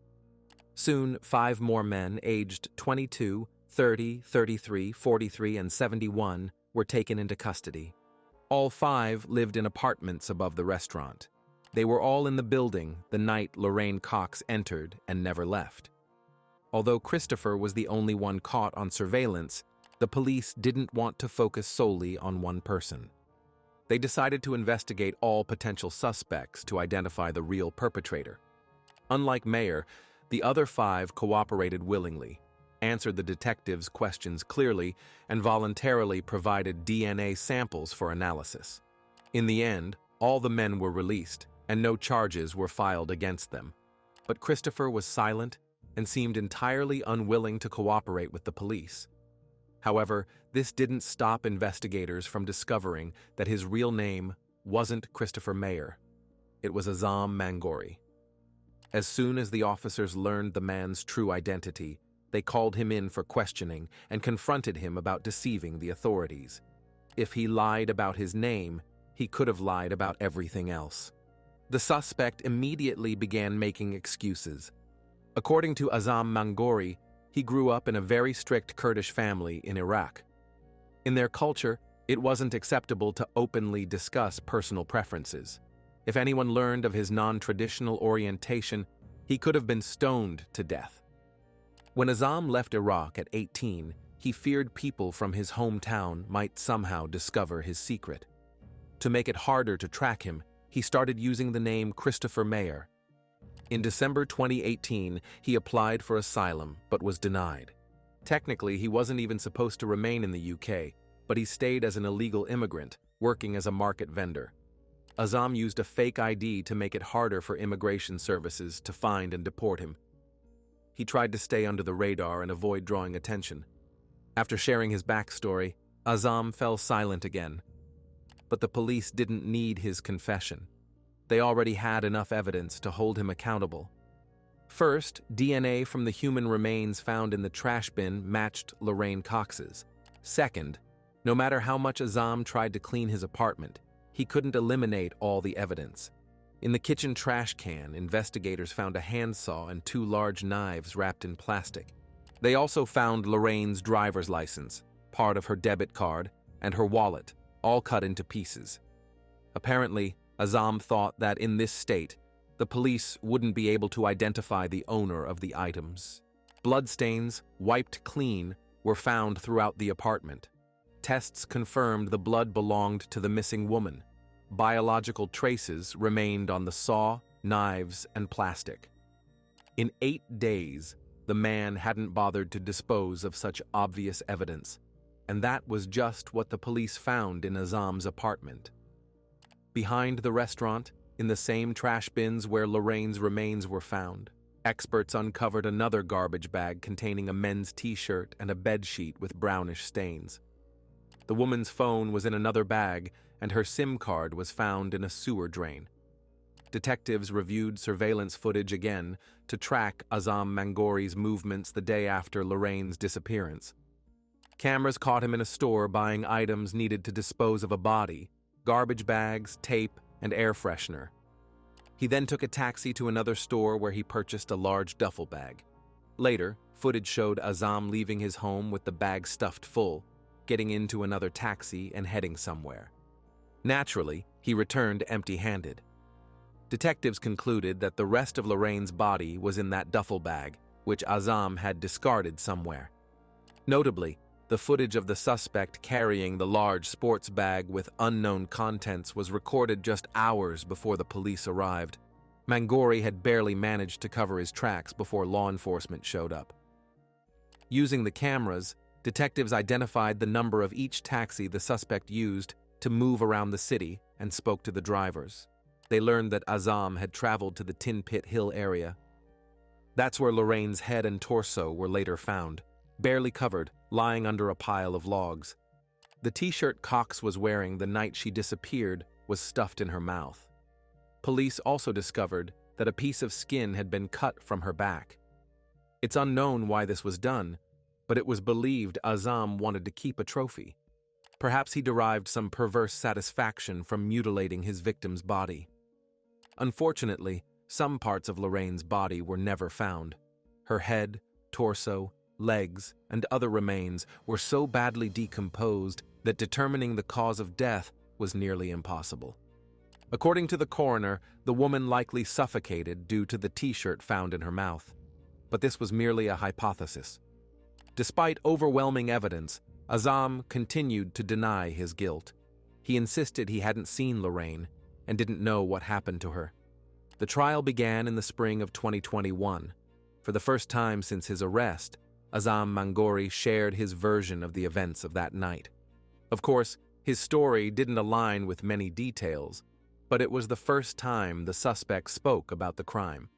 Soon, 5 more men aged 22, 30, 33, 43, and 71 were taken into custody. All 5 lived in apartments above the restaurant. They were all in the building the night Lorraine Cox entered and never left. Although Christopher was the only one caught on surveillance, the police didn't want to focus solely on one person. They decided to investigate all potential suspects to identify the real perpetrator. Unlike Mayer, the other 5 cooperated willingly, answered the detectives' questions clearly, and voluntarily provided DNA samples for analysis. In the end, all the men were released, and no charges were filed against them. But Christopher was silent and seemed entirely unwilling to cooperate with the police. However, this didn't stop investigators from discovering that his real name wasn't Christopher Mayer. It was Azam Mangori. As soon as the officers learned the man's true identity, they called him in for questioning and confronted him about deceiving the authorities. If he lied about his name, he could have lied about everything else. The suspect immediately began making excuses. According to Azam Mangori, he grew up in a very strict Kurdish family in Iraq. In their culture, it wasn't acceptable to openly discuss personal preferences. If anyone learned of his non-traditional orientation, he could have been stoned to death. When Azam left Iraq at 18, he feared people from his hometown might somehow discover his secret. To make it harder to track him, he started using the name Christopher Mayer. In December 2018, he applied for asylum but was denied. Technically, he wasn't even supposed to remain in the UK, but he stayed as an illegal immigrant, working as a market vendor. Azam used a fake ID to make it harder for immigration services to find and deport him. He tried to stay under the radar and avoid drawing attention. After sharing his backstory, Azam fell silent again. But the police didn't need his confession. They already had enough evidence to hold him accountable. First, DNA from the human remains found in the trash bin matched Lorraine Cox's. Second, no matter how much Azam tried to clean his apartment, he couldn't eliminate all the evidence. In the kitchen trash can, investigators found a handsaw and 2 large knives wrapped in plastic. They also found Lorraine's driver's license, part of her debit card, and her wallet, all cut into pieces. Apparently, Azam thought that in this state, the police wouldn't be able to identify the owner of the items. Bloodstains, wiped clean, were found throughout the apartment. Tests confirmed the blood belonged to the missing woman. Biological traces remained on the saw, knives, and plastic. In 8 days, The man hadn't bothered to dispose of such obvious evidence, and that was just what the police found in Azam's apartment. Behind the restaurant, in the same trash bins where Lorraine's remains were found, experts uncovered another garbage bag containing a men's t-shirt and a bedsheet with brownish stains. The woman's phone was in another bag, and her SIM card was found in a sewer drain. Detectives reviewed surveillance footage again to track Azam Mangori's movements the day after Lorraine's disappearance. Cameras caught him in a store buying items needed to dispose of a body: garbage bags, tape, and air freshener. He then took a taxi to another store where he purchased a large duffel bag. Later, footage showed Azam leaving his home with the bag stuffed full, getting into another taxi and heading somewhere. Naturally, he returned empty-handed. Detectives concluded that the rest of Lorraine's body was in that duffel bag, which Azam had discarded somewhere. Notably, the footage of the suspect carrying the large sports bag with unknown contents was recorded just hours before the police arrived. Mangori had barely managed to cover his tracks before law enforcement showed up. Using the cameras, detectives identified the number of each taxi the suspect used to move around the city and spoke to the drivers. They learned that Azam had traveled to the Tin Pit Hill area. That's where Lorraine's head and torso were later found, barely covered, lying under a pile of logs. The t-shirt Cox was wearing the night she disappeared was stuffed in her mouth. Police also discovered that a piece of skin had been cut from her back. It's unknown why this was done, but it was believed Azam wanted to keep a trophy. Perhaps he derived some perverse satisfaction from mutilating his victim's body. Unfortunately, some parts of Lorraine's body were never found. Her head, torso, legs, and other remains were so badly decomposed that determining the cause of death was nearly impossible. According to the coroner, the woman likely suffocated due to the t-shirt found in her mouth. But this was merely a hypothesis. Despite overwhelming evidence, Azam continued to deny his guilt. He insisted he hadn't seen Lorraine and didn't know what happened to her. The trial began in the spring of 2021. For the first time since his arrest, Azam Mangori shared his version of the events of that night. Of course, his story didn't align with many details, but it was the first time the suspect spoke about the crime.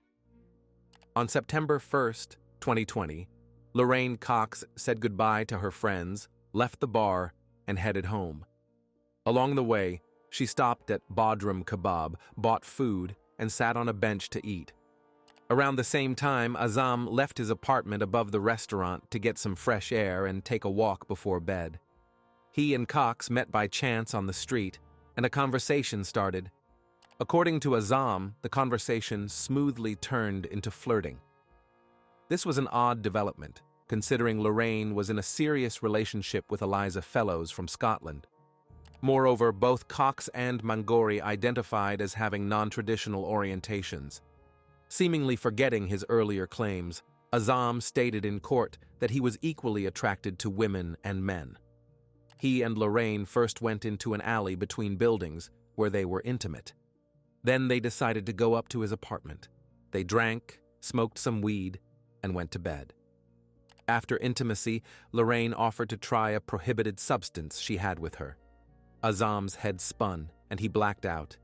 On September 1st, 2020, Lorraine Cox said goodbye to her friends, left the bar, and headed home. Along the way, she stopped at Bodrum Kebab, bought food, and sat on a bench to eat. Around the same time, Azam left his apartment above the restaurant to get some fresh air and take a walk before bed. He and Cox met by chance on the street, and a conversation started. According to Azam, the conversation smoothly turned into flirting. This was an odd development, considering Lorraine was in a serious relationship with Eliza Fellows from Scotland. Moreover, both Cox and Mangori identified as having non-traditional orientations. Seemingly forgetting his earlier claims, Azam stated in court that he was equally attracted to women and men. He and Lorraine first went into an alley between buildings where they were intimate. Then they decided to go up to his apartment. They drank, smoked some weed, and went to bed. After intimacy, Lorraine offered to try a prohibited substance she had with her. Azam's head spun, and he blacked out.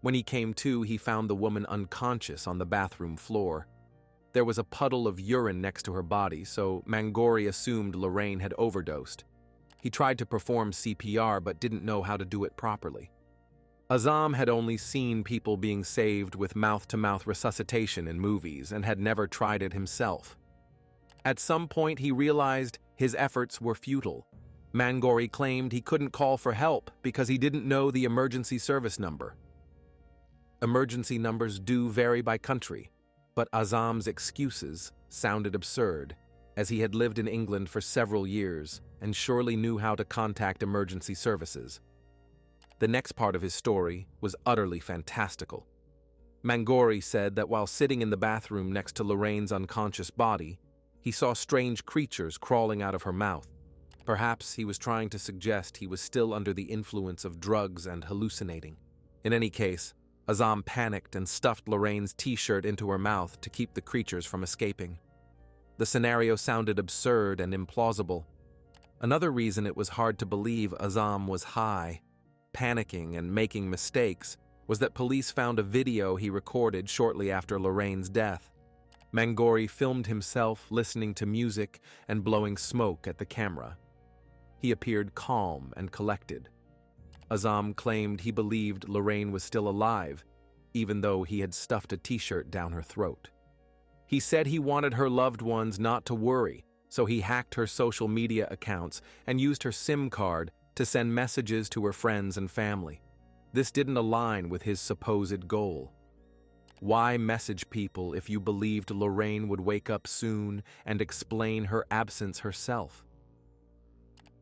When he came to, he found the woman unconscious on the bathroom floor. There was a puddle of urine next to her body, so Mangori assumed Lorraine had overdosed. He tried to perform CPR but didn't know how to do it properly. Azam had only seen people being saved with mouth-to-mouth resuscitation in movies and had never tried it himself. At some point, he realized his efforts were futile. Mangori claimed he couldn't call for help because he didn't know the emergency service number. Emergency numbers do vary by country, but Azam's excuses sounded absurd, as he had lived in England for several years and surely knew how to contact emergency services. The next part of his story was utterly fantastical. Mangori said that while sitting in the bathroom next to Lorraine's unconscious body, he saw strange creatures crawling out of her mouth. Perhaps he was trying to suggest he was still under the influence of drugs and hallucinating. In any case, Azam panicked and stuffed Lorraine's t-shirt into her mouth to keep the creatures from escaping. The scenario sounded absurd and implausible. Another reason it was hard to believe Azam was high, panicking and making mistakes was that police found a video he recorded shortly after Lorraine's death. Mangori filmed himself listening to music and blowing smoke at the camera. He appeared calm and collected. Azam claimed he believed Lorraine was still alive, even though he had stuffed a t-shirt down her throat. He said he wanted her loved ones not to worry, so he hacked her social media accounts and used her SIM card to send messages to her friends and family. This didn't align with his supposed goal. Why message people if you believed Lorraine would wake up soon and explain her absence herself?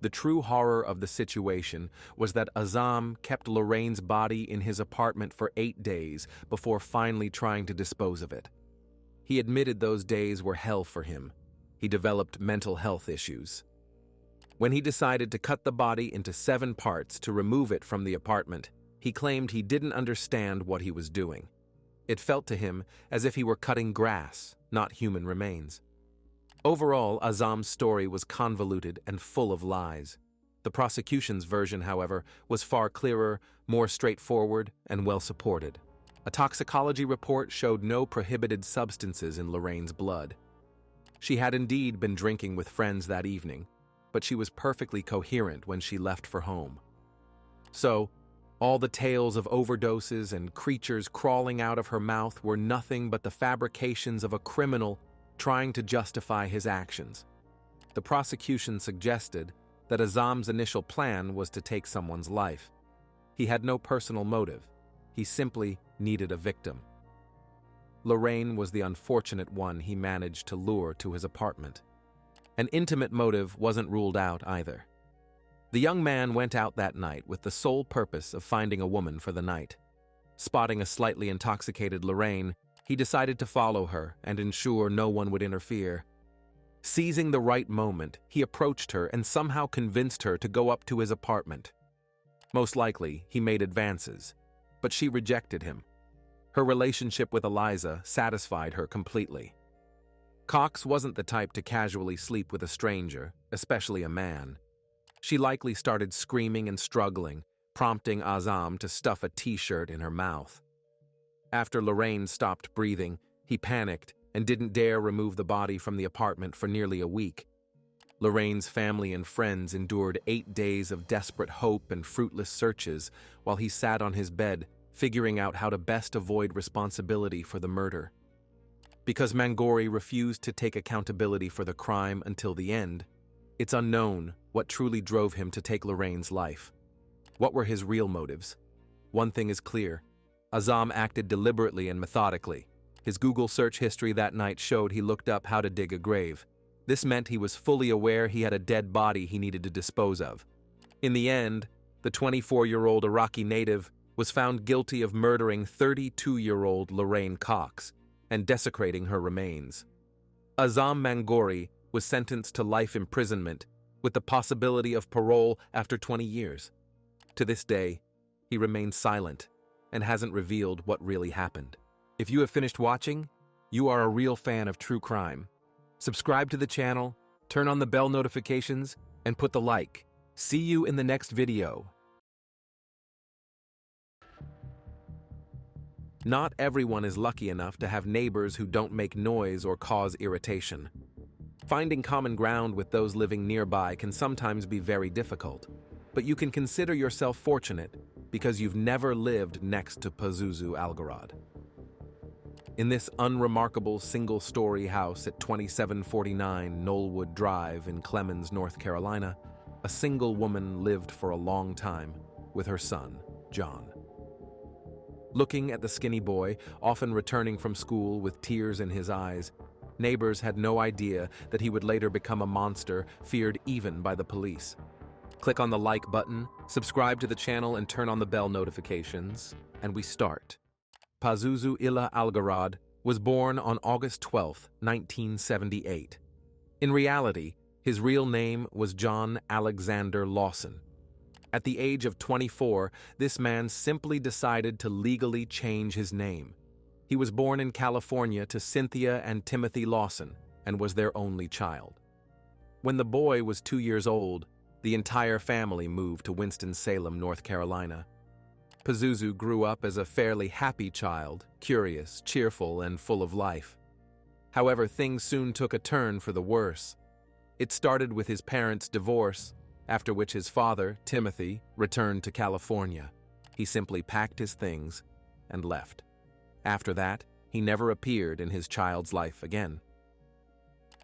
The true horror of the situation was that Azam kept Lorraine's body in his apartment for 8 days before finally trying to dispose of it. He admitted those days were hell for him. He developed mental health issues. When he decided to cut the body into 7 parts to remove it from the apartment, he claimed he didn't understand what he was doing. It felt to him as if he were cutting grass, not human remains. Overall, Azam's story was convoluted and full of lies. The prosecution's version, however, was far clearer, more straightforward, and well-supported. A toxicology report showed no prohibited substances in Lorraine's blood. She had indeed been drinking with friends that evening, but she was perfectly coherent when she left for home. So, all the tales of overdoses and creatures crawling out of her mouth were nothing but the fabrications of a criminal trying to justify his actions. The prosecution suggested that Azam's initial plan was to take someone's life. He had no personal motive. He simply needed a victim. Lorraine was the unfortunate one he managed to lure to his apartment. An intimate motive wasn't ruled out either. The young man went out that night with the sole purpose of finding a woman for the night. Spotting a slightly intoxicated Lorraine, he decided to follow her and ensure no one would interfere. Seizing the right moment, he approached her and somehow convinced her to go up to his apartment. Most likely, he made advances, but she rejected him. Her relationship with Eliza satisfied her completely. Cox wasn't the type to casually sleep with a stranger, especially a man. She likely started screaming and struggling, prompting Azam to stuff a t-shirt in her mouth. After Lorraine stopped breathing, he panicked and didn't dare remove the body from the apartment for nearly a week. Lorraine's family and friends endured 8 days of desperate hope and fruitless searches while he sat on his bed, figuring out how to best avoid responsibility for the murder. Because Mangori refused to take accountability for the crime until the end, it's unknown what truly drove him to take Lorraine's life. What were his real motives? One thing is clear. Azam acted deliberately and methodically. His Google search history that night showed he looked up how to dig a grave. This meant he was fully aware he had a dead body he needed to dispose of. In the end, the 24-year-old Iraqi native was found guilty of murdering 32-year-old Lorraine Cox and desecrating her remains. Azam Mangori was sentenced to life imprisonment with the possibility of parole after 20 years. To this day, he remains silent and hasn't revealed what really happened. If you have finished watching, you are a real fan of true crime. Subscribe to the channel, turn on the bell notifications, and put the like. See you in the next video. Not everyone is lucky enough to have neighbors who don't make noise or cause irritation. Finding common ground with those living nearby can sometimes be very difficult, but you can consider yourself fortunate because you've never lived next to Pazuzu Algarad. In this unremarkable single-story house at 2749 Knollwood Drive in Clemens, North Carolina, a single woman lived for a long time with her son, John. Looking at the skinny boy, often returning from school with tears in his eyes, neighbors had no idea that he would later become a monster feared even by the police. Click on the like button, subscribe to the channel, and turn on the bell notifications, and we start. Pazuzu Illa Algarad was born on August 12, 1978. In reality, his real name was John Alexander Lawson. At the age of 24, this man simply decided to legally change his name. He was born in California to Cynthia and Timothy Lawson and was their only child. When the boy was 2 years old, the entire family moved to Winston-Salem, North Carolina. Pazuzu grew up as a fairly happy child, curious, cheerful, and full of life. However, things soon took a turn for the worse. It started with his parents' divorce, after which his father, Timothy, returned to California. He simply packed his things and left. After that, he never appeared in his child's life again.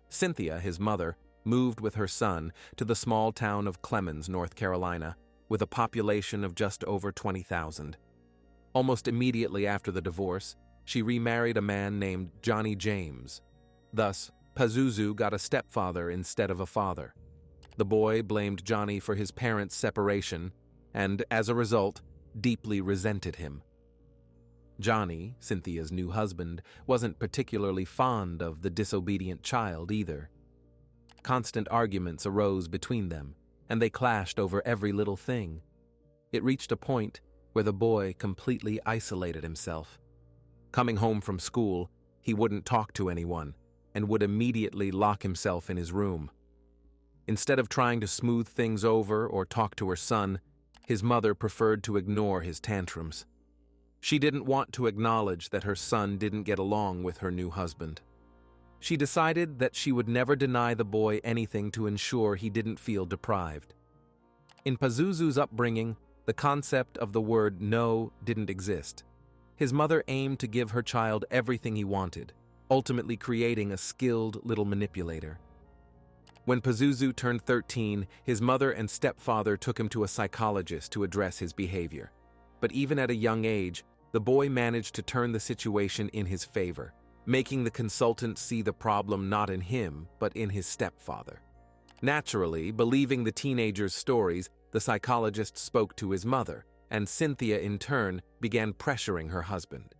Cynthia, his mother, moved with her son to the small town of Clemens, North Carolina, with a population of just over 20,000. Almost immediately after the divorce, she remarried a man named Johnny James. Thus, Pazuzu got a stepfather instead of a father. The boy blamed Johnny for his parents' separation and, as a result, deeply resented him. Johnny, Cynthia's new husband, wasn't particularly fond of the disobedient child either. Constant arguments arose between them, and they clashed over every little thing. It reached a point where the boy completely isolated himself. Coming home from school, he wouldn't talk to anyone and would immediately lock himself in his room. Instead of trying to smooth things over or talk to her son, his mother preferred to ignore his tantrums. She didn't want to acknowledge that her son didn't get along with her new husband. She decided that she would never deny the boy anything to ensure he didn't feel deprived. In Pazuzu's upbringing, the concept of the word no didn't exist. His mother aimed to give her child everything he wanted, ultimately creating a skilled little manipulator. When Pazuzu turned 13, his mother and stepfather took him to a psychologist to address his behavior. But even at a young age, the boy managed to turn the situation in his favor, making the consultant see the problem not in him, but in his stepfather. Naturally, believing the teenager's stories, the psychologist spoke to his mother, and Cynthia, in turn, began pressuring her husband.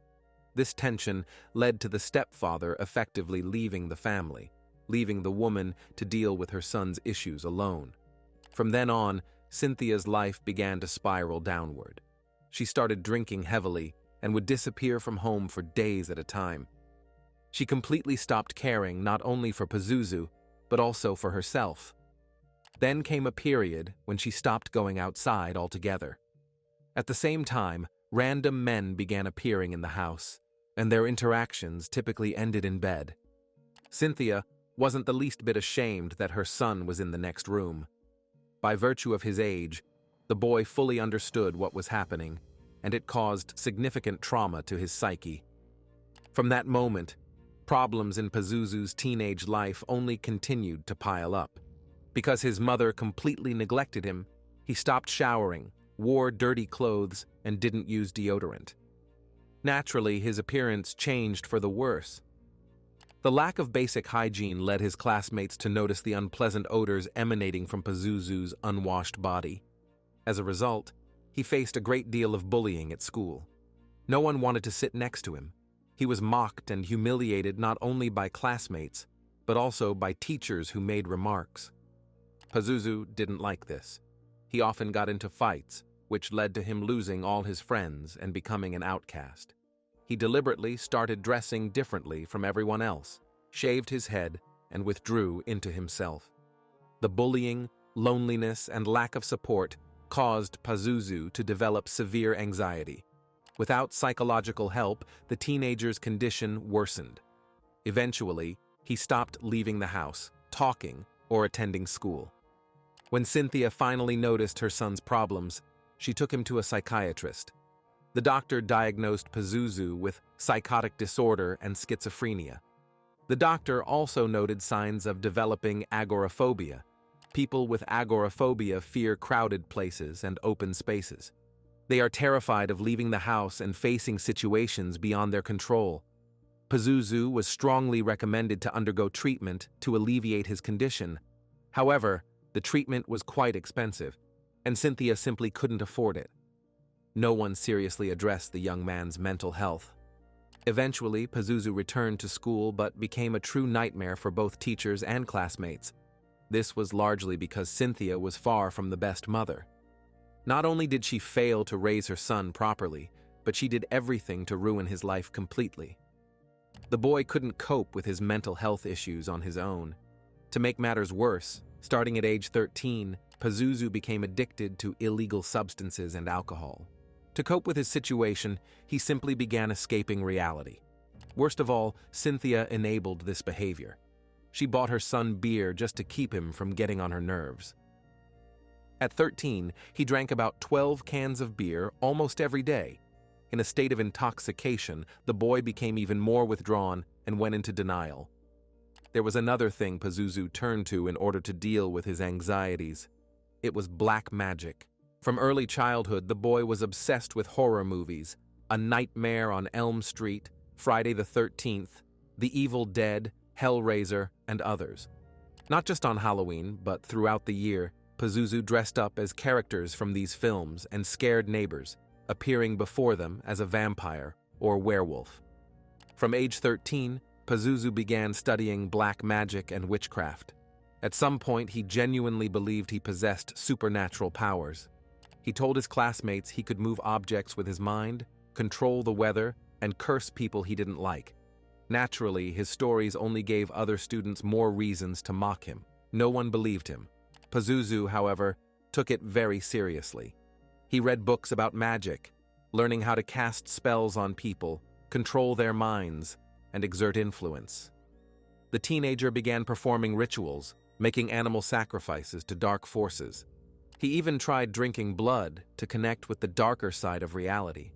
This tension led to the stepfather effectively leaving the family, leaving the woman to deal with her son's issues alone. From then on, Cynthia's life began to spiral downward. She started drinking heavily and would disappear from home for days at a time. She completely stopped caring not only for Pazuzu, but also for herself. Then came a period when she stopped going outside altogether. At the same time, random men began appearing in the house, and their interactions typically ended in bed. Cynthia wasn't the least bit ashamed that her son was in the next room. By virtue of his age, the boy fully understood what was happening, and it caused significant trauma to his psyche. From that moment, problems in Pazuzu's teenage life only continued to pile up. Because his mother completely neglected him, he stopped showering, wore dirty clothes, and didn't use deodorant. Naturally, his appearance changed for the worse. The lack of basic hygiene led his classmates to notice the unpleasant odors emanating from Pazuzu's unwashed body. As a result, he faced a great deal of bullying at school. No one wanted to sit next to him. He was mocked and humiliated not only by classmates, but also by teachers who made remarks. Pazuzu didn't like this. He often got into fights, which led to him losing all his friends and becoming an outcast. He deliberately started dressing differently from everyone else, shaved his head, and withdrew into himself. The bullying, loneliness, and lack of support caused Pazuzu to develop severe anxiety. Without psychological help, the teenager's condition worsened. Eventually, he stopped leaving the house, talking, or attending school. When Cynthia finally noticed her son's problems, she took him to a psychiatrist. The doctor diagnosed Pazuzu with psychotic disorder and schizophrenia. The doctor also noted signs of developing agoraphobia. People with agoraphobia fear crowded places and open spaces. They are terrified of leaving the house and facing situations beyond their control. Pazuzu was strongly recommended to undergo treatment to alleviate his condition. However, the treatment was quite expensive, and Cynthia simply couldn't afford it. No one seriously addressed the young man's mental health. Eventually, Pazuzu returned to school but became a true nightmare for both teachers and classmates. This was largely because Cynthia was far from the best mother. Not only did she fail to raise her son properly, but she did everything to ruin his life completely. The boy couldn't cope with his mental health issues on his own. To make matters worse, starting at age 13, Pazuzu became addicted to illegal substances and alcohol. To cope with his situation, he simply began escaping reality. Worst of all, Cynthia enabled this behavior. She bought her son beer just to keep him from getting on her nerves. At 13, he drank about 12 cans of beer almost every day. In a state of intoxication, the boy became even more withdrawn and went into denial. There was another thing Pazuzu turned to in order to deal with his anxieties. It was black magic. From early childhood, the boy was obsessed with horror movies, A Nightmare on Elm Street, Friday the 13th, The Evil Dead, Hellraiser, and others. Not just on Halloween, but throughout the year, Pazuzu dressed up as characters from these films and scared neighbors, appearing before them as a vampire or werewolf. From age 13, Pazuzu began studying black magic and witchcraft. At some point, he genuinely believed he possessed supernatural powers. He told his classmates he could move objects with his mind, control the weather, and curse people he didn't like. Naturally, his stories only gave other students more reasons to mock him. No one believed him. Pazuzu, however, took it very seriously. He read books about magic, learning how to cast spells on people, control their minds, and exert influence. The teenager began performing rituals, making animal sacrifices to dark forces. He even tried drinking blood to connect with the darker side of reality.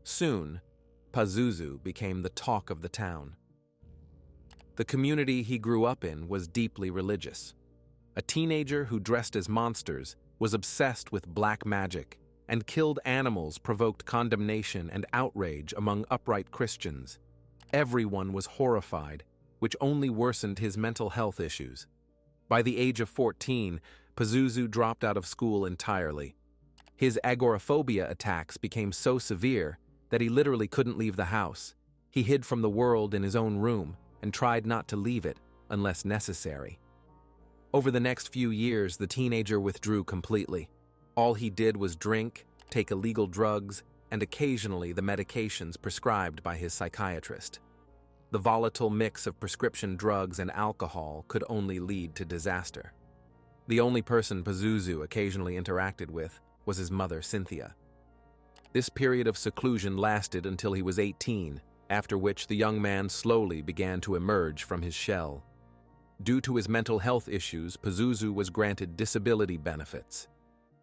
Soon, Pazuzu became the talk of the town. The community he grew up in was deeply religious. A teenager who dressed as monsters, was obsessed with black magic, and killed animals provoked condemnation and outrage among upright Christians. Everyone was horrified, which only worsened his mental health issues. By the age of 14, Pazuzu dropped out of school entirely. His agoraphobia attacks became so severe that he literally couldn't leave the house. He hid from the world in his own room and tried not to leave it unless necessary. Over the next few years, the teenager withdrew completely. All he did was drink, take illegal drugs, and occasionally the medications prescribed by his psychiatrist. The volatile mix of prescription drugs and alcohol could only lead to disaster. The only person Pazuzu occasionally interacted with was his mother, Cynthia. This period of seclusion lasted until he was 18, after which the young man slowly began to emerge from his shell. Due to his mental health issues, Pazuzu was granted disability benefits.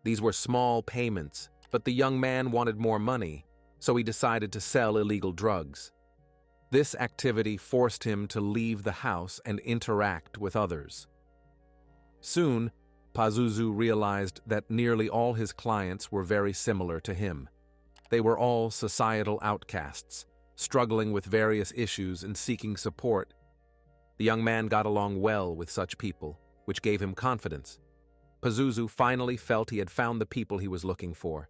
These were small payments, but the young man wanted more money, so he decided to sell illegal drugs. This activity forced him to leave the house and interact with others. Soon, Pazuzu realized that nearly all his clients were very similar to him. They were all societal outcasts, struggling with various issues and seeking support. The young man got along well with such people, which gave him confidence. Pazuzu finally felt he had found the people he was looking for.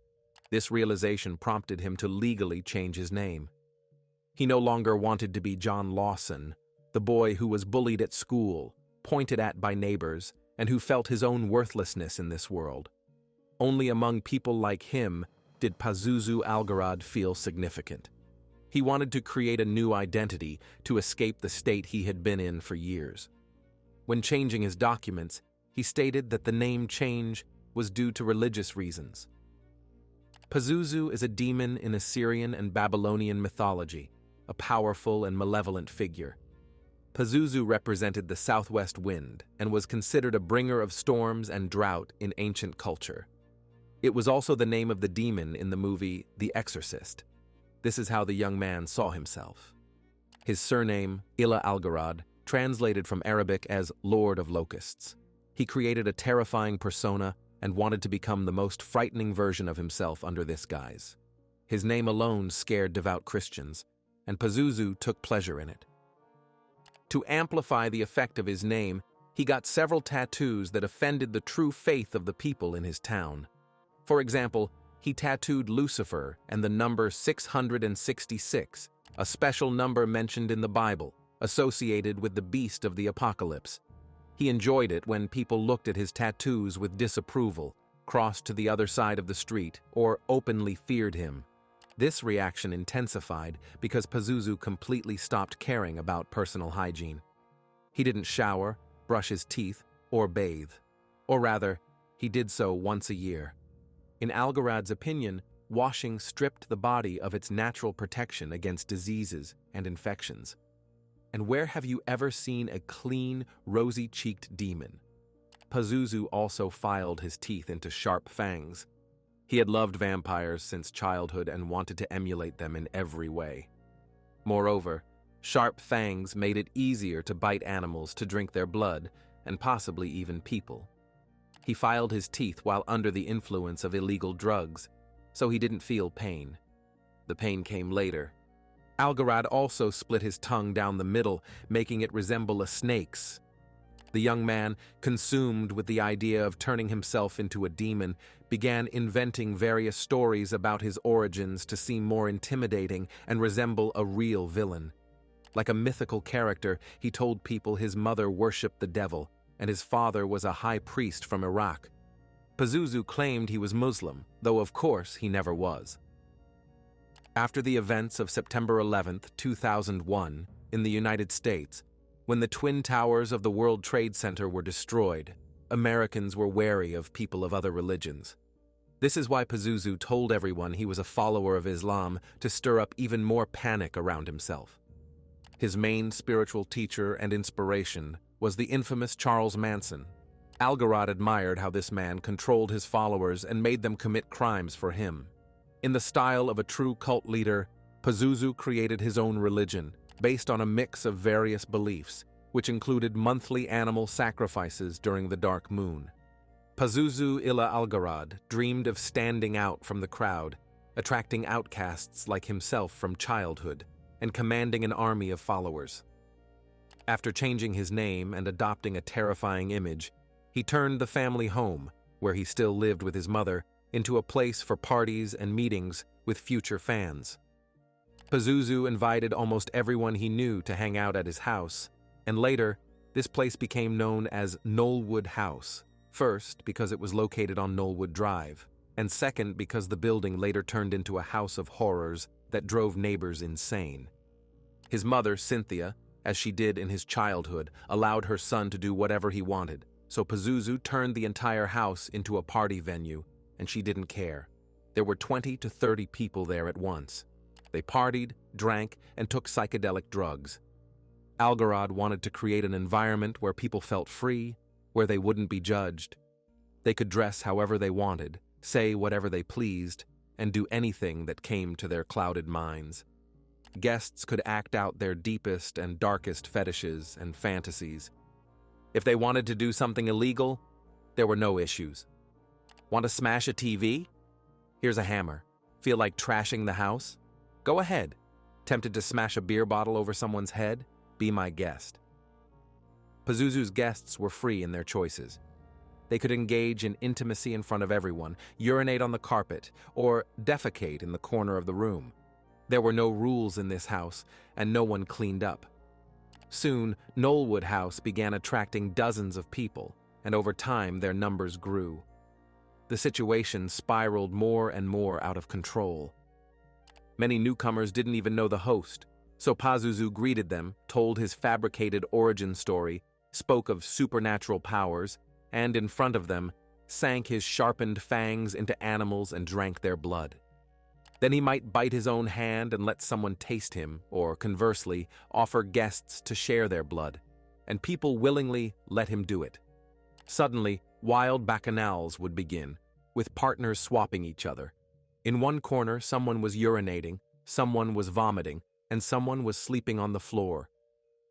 This realization prompted him to legally change his name. He no longer wanted to be John Lawson, the boy who was bullied at school, pointed at by neighbors, and who felt his own worthlessness in this world. Only among people like him did Pazuzu Algarad feel significant. He wanted to create a new identity to escape the state he had been in for years. When changing his documents, he stated that the name change was due to religious reasons. Pazuzu is a demon in Assyrian and Babylonian mythology, a powerful and malevolent figure. Pazuzu represented the southwest wind and was considered a bringer of storms and drought in ancient culture. It was also the name of the demon in the movie The Exorcist. This is how the young man saw himself. His surname, Ila Algarad, translated from Arabic as Lord of Locusts. He created a terrifying persona and wanted to become the most frightening version of himself under this guise. His name alone scared devout Christians, and Pazuzu took pleasure in it. To amplify the effect of his name, he got several tattoos that offended the true faith of the people in his town. For example, he tattooed Lucifer and the number 666, a special number mentioned in the Bible, associated with the beast of the apocalypse. He enjoyed it when people looked at his tattoos with disapproval, crossed to the other side of the street, or openly feared him. This reaction intensified because Pazuzu completely stopped caring about personal hygiene. He didn't shower, brush his teeth, or bathe. Or rather, he did so once a year. In Algarad's opinion, washing stripped the body of its natural protection against diseases and infections. And where have you ever seen a clean, rosy-cheeked demon? Pazuzu also filed his teeth into sharp fangs. He had loved vampires since childhood and wanted to emulate them in every way. Moreover, sharp fangs made it easier to bite animals to drink their blood, and possibly even people. He filed his teeth while under the influence of illegal drugs, so he didn't feel pain. The pain came later. Algarad also split his tongue down the middle, making it resemble a snake's. The young man, consumed with the idea of turning himself into a demon, began inventing various stories about his origins to seem more intimidating and resemble a real villain. Like a mythical character, he told people his mother worshipped the devil, and his father was a high priest from Iraq. Pazuzu claimed he was Muslim, though of course he never was. After the events of September 11, 2001, in the United States, when the Twin Towers of the World Trade Center were destroyed, Americans were wary of people of other religions. This is why Pazuzu told everyone he was a follower of Islam to stir up even more panic around himself. His main spiritual teacher and inspiration was the infamous Charles Manson. Algarad admired how this man controlled his followers and made them commit crimes for him. In the style of a true cult leader, Pazuzu created his own religion, based on a mix of various beliefs, which included monthly animal sacrifices during the dark moon. Pazuzu ila Algarad dreamed of standing out from the crowd, attracting outcasts like himself from childhood, and commanding an army of followers. After changing his name and adopting a terrifying image, he turned the family home, where he still lived with his mother, into a place for parties and meetings with future fans. Pazuzu invited almost everyone he knew to hang out at his house, and later, this place became known as Knollwood House, first because it was located on Knollwood Drive, and second because the building later turned into a house of horrors that drove neighbors insane. His mother, Cynthia, as she did in his childhood, allowed her son to do whatever he wanted, so Pazuzu turned the entire house into a party venue, and she didn't care. There were 20 to 30 people there at once. They partied, drank, and took psychedelic drugs. Algarad wanted to create an environment where people felt free, where they wouldn't be judged. They could dress however they wanted, say whatever they pleased, and do anything that came to their clouded minds. Guests could act out their deepest and darkest fetishes and fantasies. If they wanted to do something illegal, there were no issues. Want to smash a TV? Here's a hammer. Feel like trashing the house? Go ahead. Tempted to smash a beer bottle over someone's head? Be my guest. Pazuzu's guests were free in their choices. They could engage in intimacy in front of everyone, urinate on the carpet, or defecate in the corner of the room. There were no rules in this house, and no one cleaned up. Soon, Knollwood House began attracting dozens of people, and over time their numbers grew. The situation spiraled more and more out of control. Many newcomers didn't even know the host, so Pazuzu greeted them, told his fabricated origin story, spoke of supernatural powers, and in front of them, sank his sharpened fangs into animals and drank their blood. Then he might bite his own hand and let someone taste him, or conversely, offer guests to share their blood, and people willingly let him do it. Suddenly, wild bacchanals would begin, with partners swapping each other. In one corner, someone was urinating, someone was vomiting, and someone was sleeping on the floor.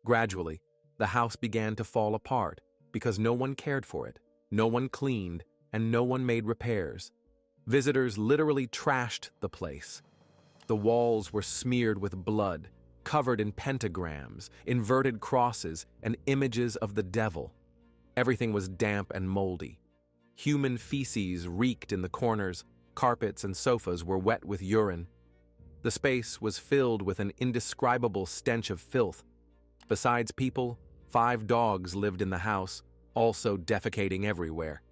Gradually, the house began to fall apart because no one cared for it, no one cleaned, and no one made repairs. Visitors literally trashed the place. The walls were smeared with blood, covered in pentagrams, inverted crosses, and images of the devil. Everything was damp and moldy. Human feces reeked in the corners, carpets and sofas were wet with urine. The space was filled with an indescribable stench of filth. Besides people, 5 dogs lived in the house, also defecating everywhere.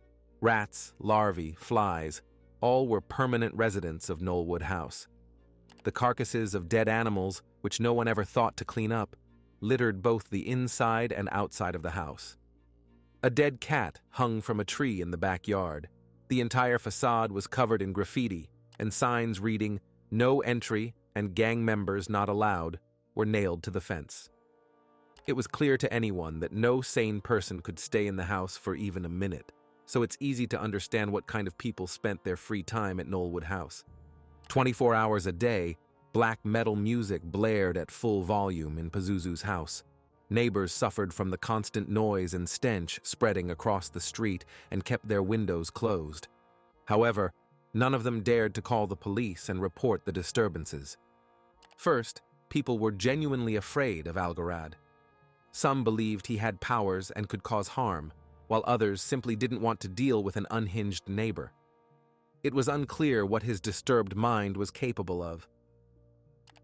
Rats, larvae, flies, all were permanent residents of Knollwood House. The carcasses of dead animals, which no one ever thought to clean up, littered both the inside and outside of the house. A dead cat hung from a tree in the backyard. The entire facade was covered in graffiti, and signs reading, "No entry" and "Gang members not allowed" were nailed to the fence. It was clear to anyone that no sane person could stay in the house for even a minute, so it's easy to understand what kind of people spent their free time at Knollwood House. 24 hours a day, black metal music blared at full volume in Pazuzu's house. Neighbors suffered from the constant noise and stench spreading across the street and kept their windows closed. However, none of them dared to call the police and report the disturbances. First, people were genuinely afraid of Algarad. Some believed he had powers and could cause harm, while others simply didn't want to deal with an unhinged neighbor. It was unclear what his disturbed mind was capable of.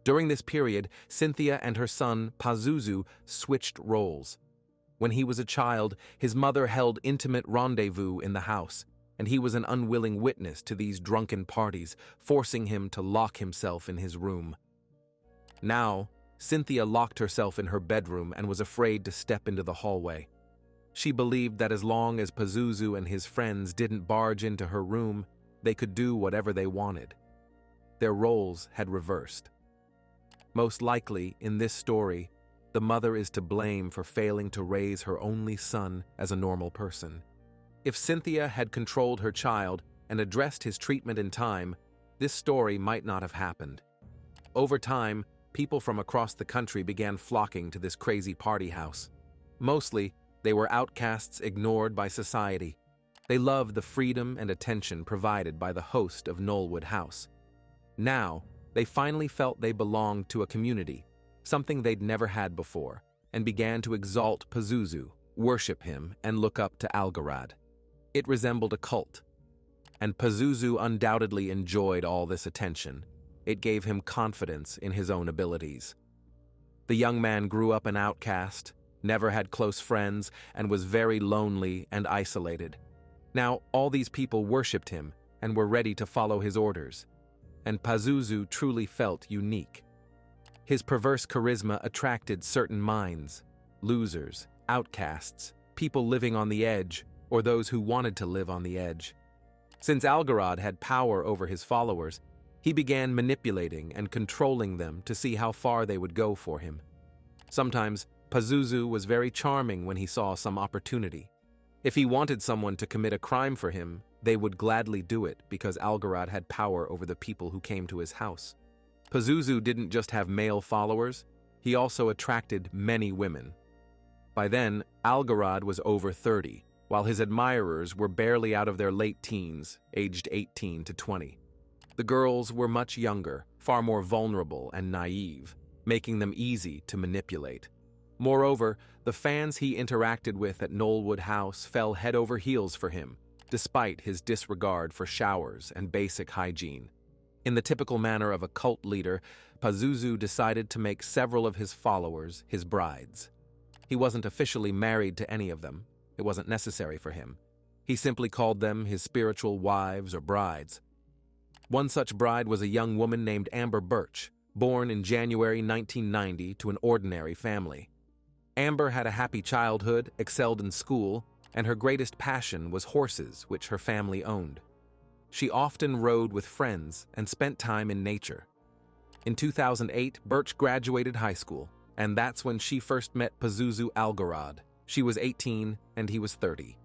During this period, Cynthia and her son, Pazuzu, switched roles. When he was a child, his mother held intimate rendezvous in the house, and he was an unwilling witness to these drunken parties, forcing him to lock himself in his room. Now, Cynthia locked herself in her bedroom and was afraid to step into the hallway. She believed that as long as Pazuzu and his friends didn't barge into her room, they could do whatever they wanted. Their roles had reversed. Most likely, in this story, the mother is to blame for failing to raise her only son as a normal person. If Cynthia had controlled her child and addressed his treatment in time, this story might not have happened. Over time, people from across the country began flocking to this crazy party house. Mostly, they were outcasts ignored by society. They loved the freedom and attention provided by the host of Knollwood House. Now, they finally felt they belonged to a community, something they'd never had before, and began to exalt Pazuzu, worship him, and look up to Algarad. It resembled a cult. And Pazuzu undoubtedly enjoyed all this attention. It gave him confidence in his own abilities. The young man grew up an outcast, never had close friends, and was very lonely and isolated. Now, all these people worshipped him and were ready to follow his orders. And Pazuzu truly felt unique. His perverse charisma attracted certain minds, losers, outcasts, people living on the edge, or those who wanted to live on the edge. Since Algarad had power over his followers, he began manipulating and controlling them to see how far they would go for him. Sometimes, Pazuzu was very charming when he saw some opportunity. If he wanted someone to commit a crime for him, they would gladly do it because Algarad had power over the people who came to his house. Pazuzu didn't just have male followers, he also attracted many women. By then, Algarad was over 30, while his admirers were barely out of their late teens, aged 18 to 20. The girls were much younger, far more vulnerable and naive, making them easy to manipulate. Moreover, the fans he interacted with at Knollwood House fell head over heels for him, despite his disregard for showers and basic hygiene. In the typical manner of a cult leader, Pazuzu decided to make several of his followers his brides. He wasn't officially married to any of them. It wasn't necessary for him. He simply called them his spiritual wives or brides. One such bride was a young woman named Amber Birch, born in January 1990 to an ordinary family. Amber had a happy childhood, excelled in school, and her greatest passion was horses, which her family owned. She often rode with friends and spent time in nature. In 2008, Birch graduated high school, and that's when she first met Pazuzu Algarad. She was 18 and he was 30.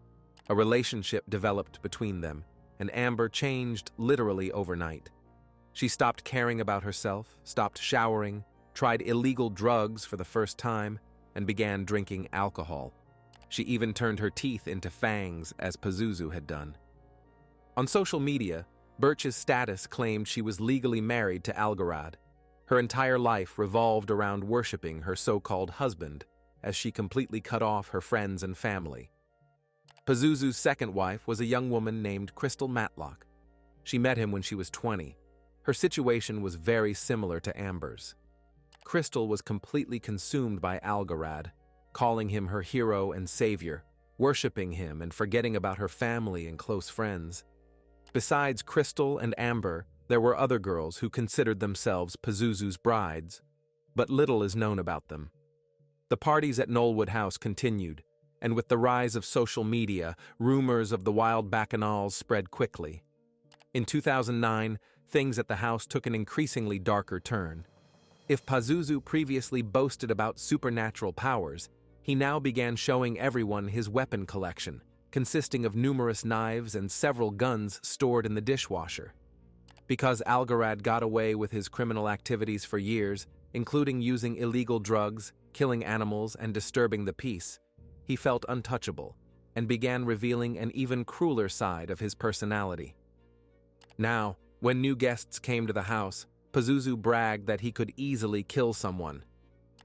A relationship developed between them, and Amber changed literally overnight. She stopped caring about herself, stopped showering, tried illegal drugs for the first time, and began drinking alcohol. She even turned her teeth into fangs, as Pazuzu had done. On social media, Birch's status claimed she was legally married to Algarad. Her entire life revolved around worshipping her so-called husband, as she completely cut off her friends and family. Pazuzu's second wife was a young woman named Crystal Matlock. She met him when she was 20. Her situation was very similar to Amber's. Crystal was completely consumed by Algarad, calling him her hero and savior, worshipping him and forgetting about her family and close friends. Besides Crystal and Amber, There were other girls who considered themselves Pazuzu's brides, but little is known about them. The parties at Knollwood House continued, and with the rise of social media, rumors of the wild bacchanals spread quickly. In 2009, things at the house took an increasingly darker turn. If Pazuzu previously boasted about supernatural powers, he now began showing everyone his weapon collection, consisting of numerous knives and several guns stored in the dishwasher. Because Algarad got away with his criminal activities for years, including using illegal drugs, killing animals, and disturbing the peace, he felt untouchable and began revealing an even crueler side of his personality. Now, when new guests came to the house, Pazuzu bragged that he could easily kill someone.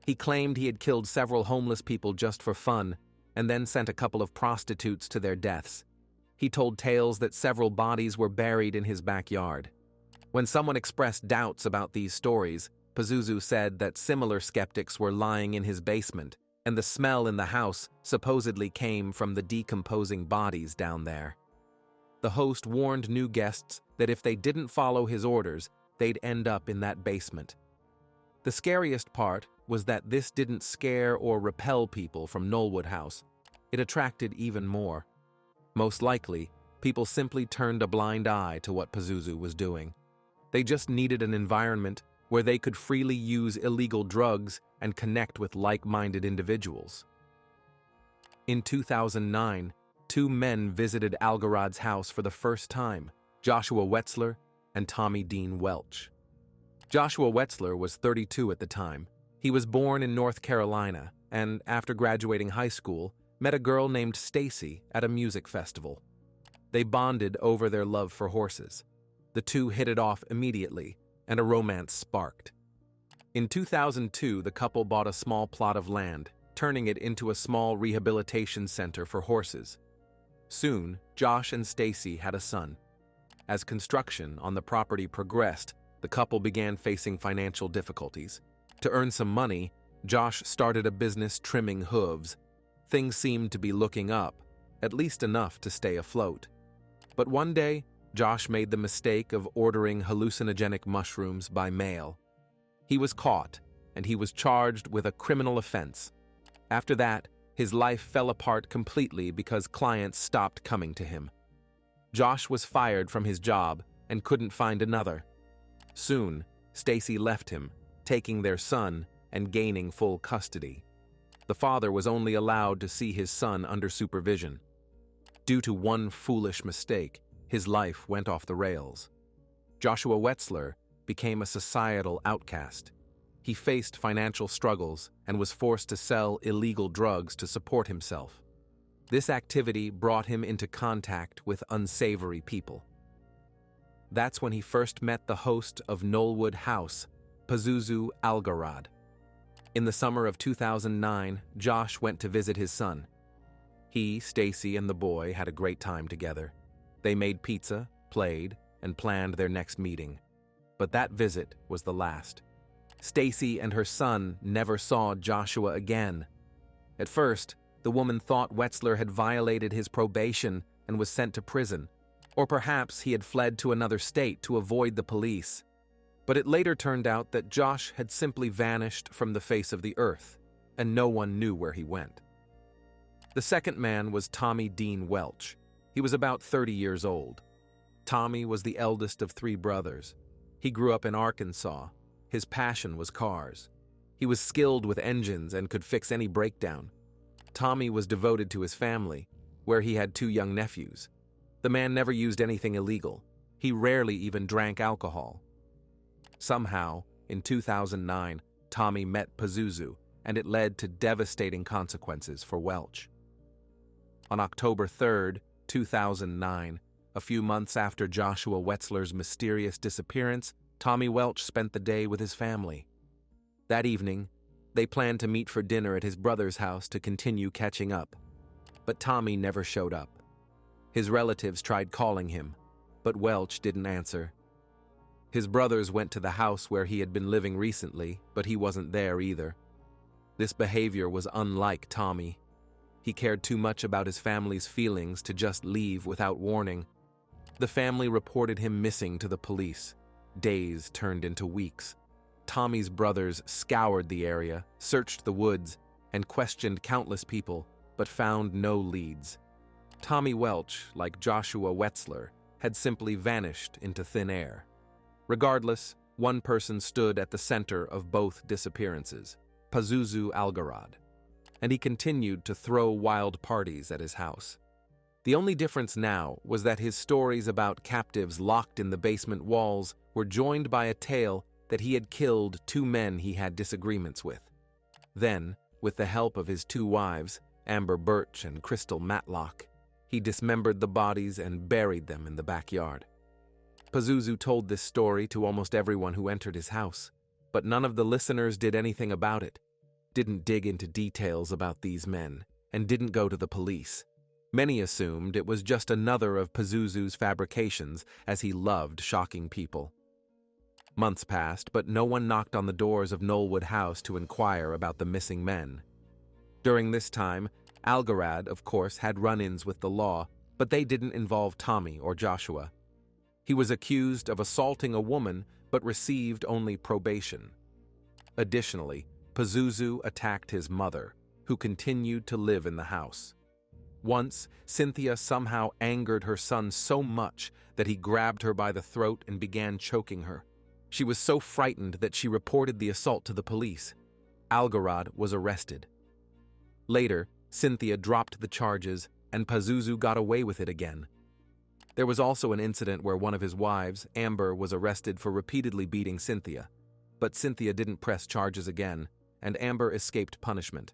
He claimed he had killed several homeless people just for fun, and then sent a couple of prostitutes to their deaths. He told tales that several bodies were buried in his backyard. When someone expressed doubts about these stories, Pazuzu said that similar skeptics were lying in his basement, and the smell in the house supposedly came from the decomposing bodies down there. The host warned new guests that if they didn't follow his orders, they'd end up in that basement. The scariest part was that this didn't scare or repel people from Knollwood House. It attracted even more. Most likely, people simply turned a blind eye to what Pazuzu was doing. They just needed an environment where they could freely use illegal drugs and connect with like-minded individuals. In 2009, two men visited Algarad's house for the first time, Joshua Wetzler and Tommy Dean Welch. Joshua Wetzler was 32 at the time. He was born in North Carolina and, after graduating high school, met a girl named Stacy at a music festival. They bonded over their love for horses. The two hit it off immediately, and a romance sparked. In 2002, the couple bought a small plot of land, turning it into a small rehabilitation center for horses. Soon, Josh and Stacy had a son. As construction on the property progressed, the couple began facing financial difficulties. To earn some money, Josh started a business trimming hooves. Things seemed to be looking up, at least enough to stay afloat. But one day, Josh made the mistake of ordering hallucinogenic mushrooms by mail. He was caught, and he was charged with a criminal offense. After that, his life fell apart completely because clients stopped coming to him. Josh was fired from his job and couldn't find another. Soon, Stacy left him, taking their son and gaining full custody. The father was only allowed to see his son under supervision. Due to one foolish mistake, his life went off the rails. Joshua Wetzler became a societal outcast. He faced financial struggles and was forced to sell illegal drugs to support himself. This activity brought him into contact with unsavory people. That's when he first met the host of Knollwood House, Pazuzu Algarad. In the summer of 2009, Josh went to visit his son. He, Stacy, and the boy had a great time together. They made pizza, played, and planned their next meeting. But that visit was the last. Stacy and her son never saw Joshua again. At first, the woman thought Wetzler had violated his probation and was sent to prison, or perhaps he had fled to another state to avoid the police. But it later turned out that Josh had simply vanished from the face of the earth, and no one knew where he went. The second man was Tommy Dean Welch. He was about 30 years old. Tommy was the eldest of three brothers. He grew up in Arkansas. His passion was cars. He was skilled with engines and could fix any breakdown. Tommy was devoted to his family, where he had two young nephews. The man never used anything illegal. He rarely even drank alcohol. Somehow, in 2009, Tommy met Pazuzu, and it led to devastating consequences for Welch. On October 3rd, 2009, a few months after Joshua Wetzler's mysterious disappearance, Tommy Welch spent the day with his family. That evening, they planned to meet for dinner at his brother's house to continue catching up. But Tommy never showed up. His relatives tried calling him, but Welch didn't answer. His brothers went to the house where he had been living recently, but he wasn't there either. This behavior was unlike Tommy. He cared too much about his family's feelings to just leave without warning. The family reported him missing to the police. Days turned into weeks. Tommy's brothers scoured the area, searched the woods, and questioned countless people, but found no leads. Tommy Welch, like Joshua Wetzler, had simply vanished into thin air. Regardless, one person stood at the center of both disappearances, Pazuzu Algarad, and he continued to throw wild parties at his house. The only difference now was that his stories about captives locked in the basement walls were joined by a tale that he had killed two men he had disagreements with. Then, with the help of his two wives, Amber Birch and Crystal Matlock, he dismembered the bodies and buried them in the backyard. Pazuzu told this story to almost everyone who entered his house, but none of the listeners did anything about it, didn't dig into details about these men, and didn't go to the police. Many assumed it was just another of Pazuzu's fabrications, as he loved shocking people. Months passed, but no one knocked on the doors of Knollwood House to inquire about the missing men. During this time, Algarad, of course, had run-ins with the law, but they didn't involve Tommy or Joshua. He was accused of assaulting a woman, but received only probation. Additionally, Pazuzu attacked his mother, who continued to live in the house. Once, Cynthia somehow angered her son so much that he grabbed her by the throat and began choking her. She was so frightened that she reported the assault to the police. Algarad was arrested. Later, Cynthia dropped the charges, and Pazuzu got away with it again. There was also an incident where one of his wives, Amber, was arrested for repeatedly beating Cynthia, but Cynthia didn't press charges again, and Amber escaped punishment.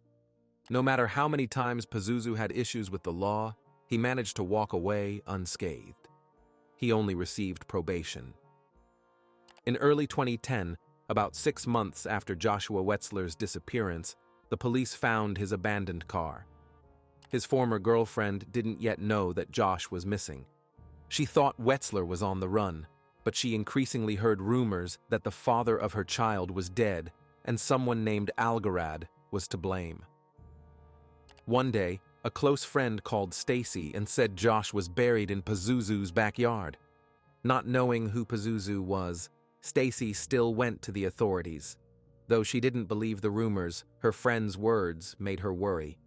No matter how many times Pazuzu had issues with the law, he managed to walk away unscathed. He only received probation. In early 2010, about 6 months after Joshua Wetzler's disappearance, the police found his abandoned car. His former girlfriend didn't yet know that Josh was missing. She thought Wetzler was on the run, but she increasingly heard rumors that the father of her child was dead and someone named Algarad was to blame. One day, a close friend called Stacy and said Josh was buried in Pazuzu's backyard. Not knowing who Pazuzu was, Stacy still went to the authorities. Though she didn't believe the rumors, her friend's words made her worry.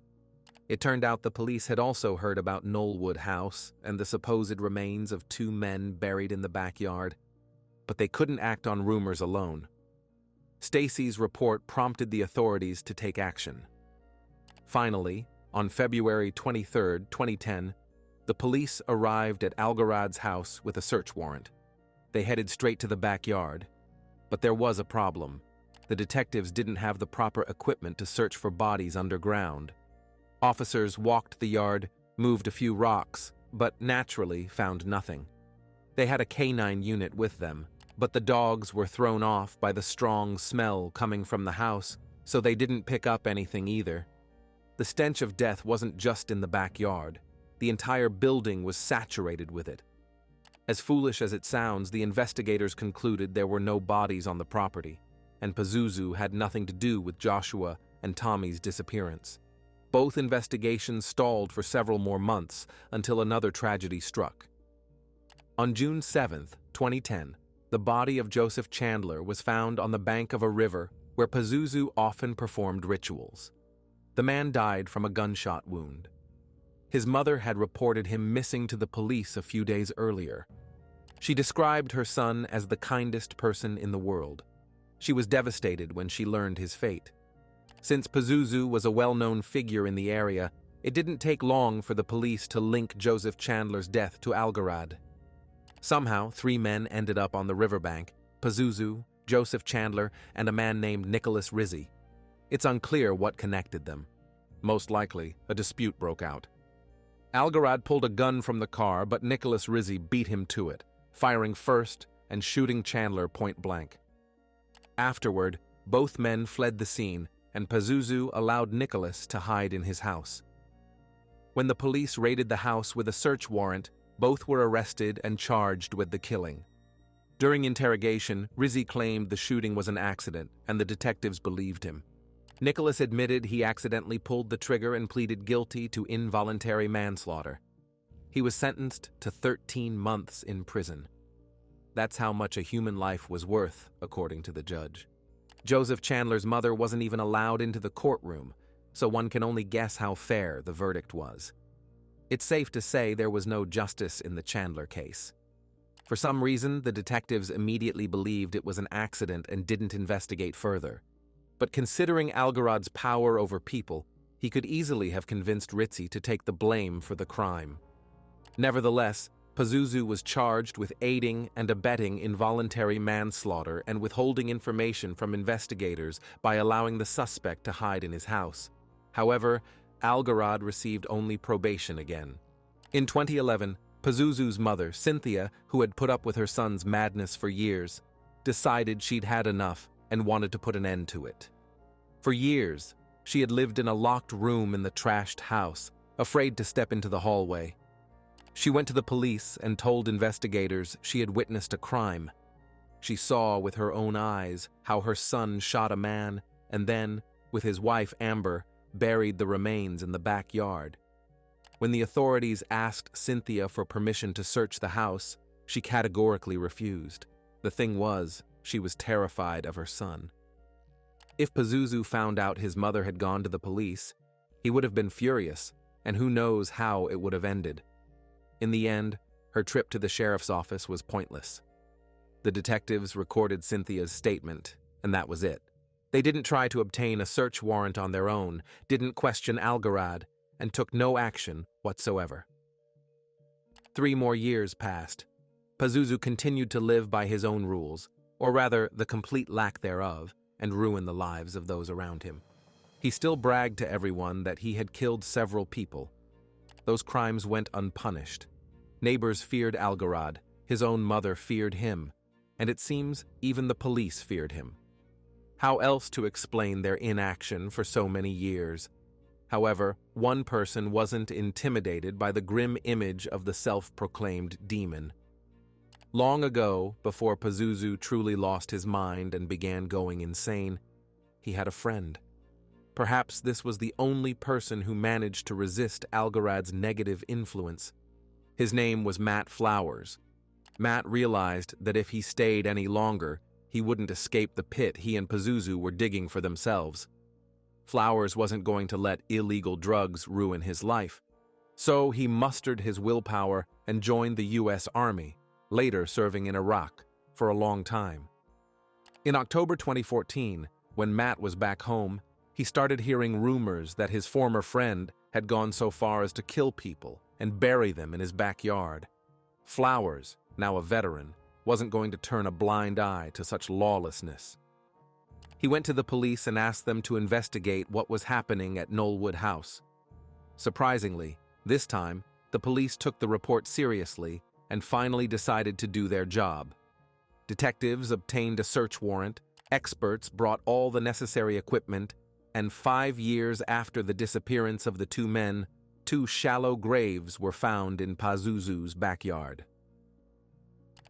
It turned out the police had also heard about Knollwood House and the supposed remains of two men buried in the backyard, but they couldn't act on rumors alone. Stacy's report prompted the authorities to take action. Finally, on February 23, 2010, the police arrived at Algarad's house with a search warrant. They headed straight to the backyard, but there was a problem. The detectives didn't have the proper equipment to search for bodies underground. Officers walked the yard, moved a few rocks, but naturally found nothing. They had a canine unit with them, but the dogs were thrown off by the strong smell coming from the house, so they didn't pick up anything either. The stench of death wasn't just in the backyard. The entire building was saturated with it. As foolish as it sounds, the investigators concluded there were no bodies on the property, and Pazuzu had nothing to do with Joshua and Tommy's disappearance. Both investigations stalled for several more months until another tragedy struck. On June 7, 2010, the body of Joseph Chandler was found on the bank of a river where Pazuzu often performed rituals. The man died from a gunshot wound. His mother had reported him missing to the police a few days earlier. She described her son as the kindest person in the world. She was devastated when she learned his fate. Since Pazuzu was a well-known figure in the area, it didn't take long for the police to link Joseph Chandler's death to Algarad. Somehow, 3 men ended up on the riverbank: Pazuzu, Joseph Chandler, and a man named Nicholas Rizzi. It's unclear what connected them. Most likely, a dispute broke out. Algarad pulled a gun from the car, but Nicholas Rizzi beat him to it, firing first and shooting Chandler point blank. Afterward, both men fled the scene, and Pazuzu allowed Nicholas to hide in his house. When the police raided the house with a search warrant, both were arrested and charged with the killing. During interrogation, Rizzi claimed the shooting was an accident, and the detectives believed him. Nicholas admitted he accidentally pulled the trigger and pleaded guilty to involuntary manslaughter. He was sentenced to 13 months in prison. That's how much a human life was worth, according to the judge. Joseph Chandler's mother wasn't even allowed into the courtroom, so one can only guess how fair the verdict was. It's safe to say there was no justice in the Chandler case. For some reason, the detectives immediately believed it was an accident and didn't investigate further. But considering Algarod's power over people, he could easily have convinced Ritzy to take the blame for the crime. Nevertheless, Pazuzu was charged with aiding and abetting involuntary manslaughter and withholding information from investigators by allowing the suspect to hide in his house. However, Algarod received only probation again. In 2011, Pazuzu's mother, Cynthia, who had put up with her son's madness for years, decided she'd had enough and wanted to put an end to it. For years, she had lived in a locked room in the trashed house, afraid to step into the hallway. She went to the police and told investigators she had witnessed a crime. She saw with her own eyes how her son shot a man and then, with his wife Amber, buried the remains in the backyard. When the authorities asked Cynthia for permission to search the house, she categorically refused. The thing was, she was terrified of her son. If Pazuzu found out his mother had gone to the police, he would have been furious, and who knows how it would have ended. In the end, her trip to the sheriff's office was pointless. The detectives recorded Cynthia's statement, and that was it. They didn't try to obtain a search warrant on their own, didn't question Algarod, and took no action whatsoever. 3 more years passed. Pazuzu continued to live by his own rules, or rather the complete lack thereof, and ruin the lives of those around him. He still bragged to everyone that he had killed several people. Those crimes went unpunished. Neighbors feared Algarod, his own mother feared him, and it seems even the police feared him. How else to explain their inaction for so many years? However, one person wasn't intimidated by the grim image of the self-proclaimed demon. Long ago, before Pazuzu truly lost his mind and began going insane, he had a friend. Perhaps this was the only person who managed to resist Algarod's negative influence. His name was Matt Flowers. Matt realized that if he stayed any longer, he wouldn't escape the pit he and Pazuzu were digging for themselves. Flowers wasn't going to let illegal drugs ruin his life. So he mustered his willpower and joined the U.S. Army, later serving in Iraq for a long time. In October 2014, when Matt was back home, he started hearing rumors that his former friend had gone so far as to kill people and bury them in his backyard. Flowers, now a veteran, wasn't going to turn a blind eye to such lawlessness. He went to the police and asked them to investigate what was happening at Knollwood House. Surprisingly, this time, the police took the report seriously and finally decided to do their job. Detectives obtained a search warrant, experts brought all the necessary equipment, and 5 years after the disappearance of the 2 men, 2 shallow graves were found in Pazuzu's backyard.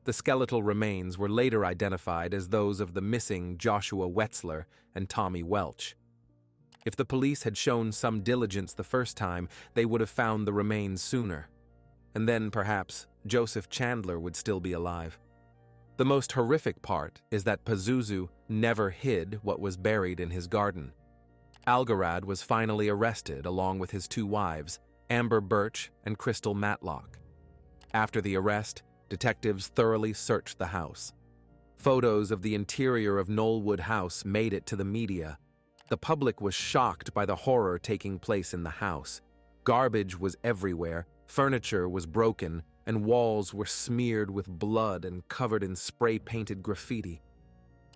The skeletal remains were later identified as those of the missing Joshua Wetzler and Tommy Welch. If the police had shown some diligence the first time, they would have found the remains sooner. And then, perhaps, Joseph Chandler would still be alive. The most horrific part is that Pazuzu never hid what was buried in his garden. Algarod was finally arrested along with his 2 wives, Amber Birch and Crystal Matlock. After the arrest, detectives thoroughly searched the house. Photos of the interior of Knollwood House made it to the media. The public was shocked by the horror taking place in the house. Garbage was everywhere, furniture was broken, and walls were smeared with blood and covered in spray-painted graffiti.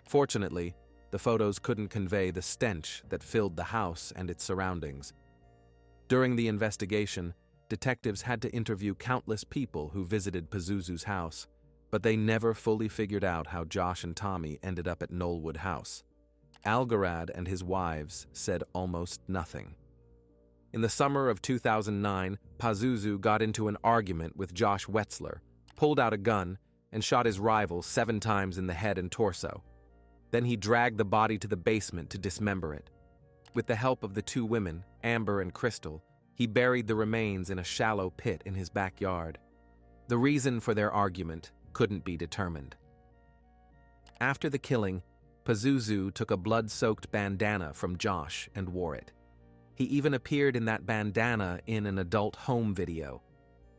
Fortunately, the photos couldn't convey the stench that filled the house and its surroundings. During the investigation, detectives had to interview countless people who visited Pazuzu's house, but they never fully figured out how Josh and Tommy ended up at Knollwood House. Algarod and his wives said almost nothing. In the summer of 2009, Pazuzu got into an argument with Josh Wetzler, pulled out a gun, and shot his rival 7 times in the head and torso. Then he dragged the body to the basement to dismember it. With the help of the 2 women, Amber and Crystal, he buried the remains in a shallow pit in his backyard. The reason for their argument couldn't be determined. After the killing, Pazuzu took a blood-soaked bandana from Josh and wore it. He even appeared in that bandana in an adult home video.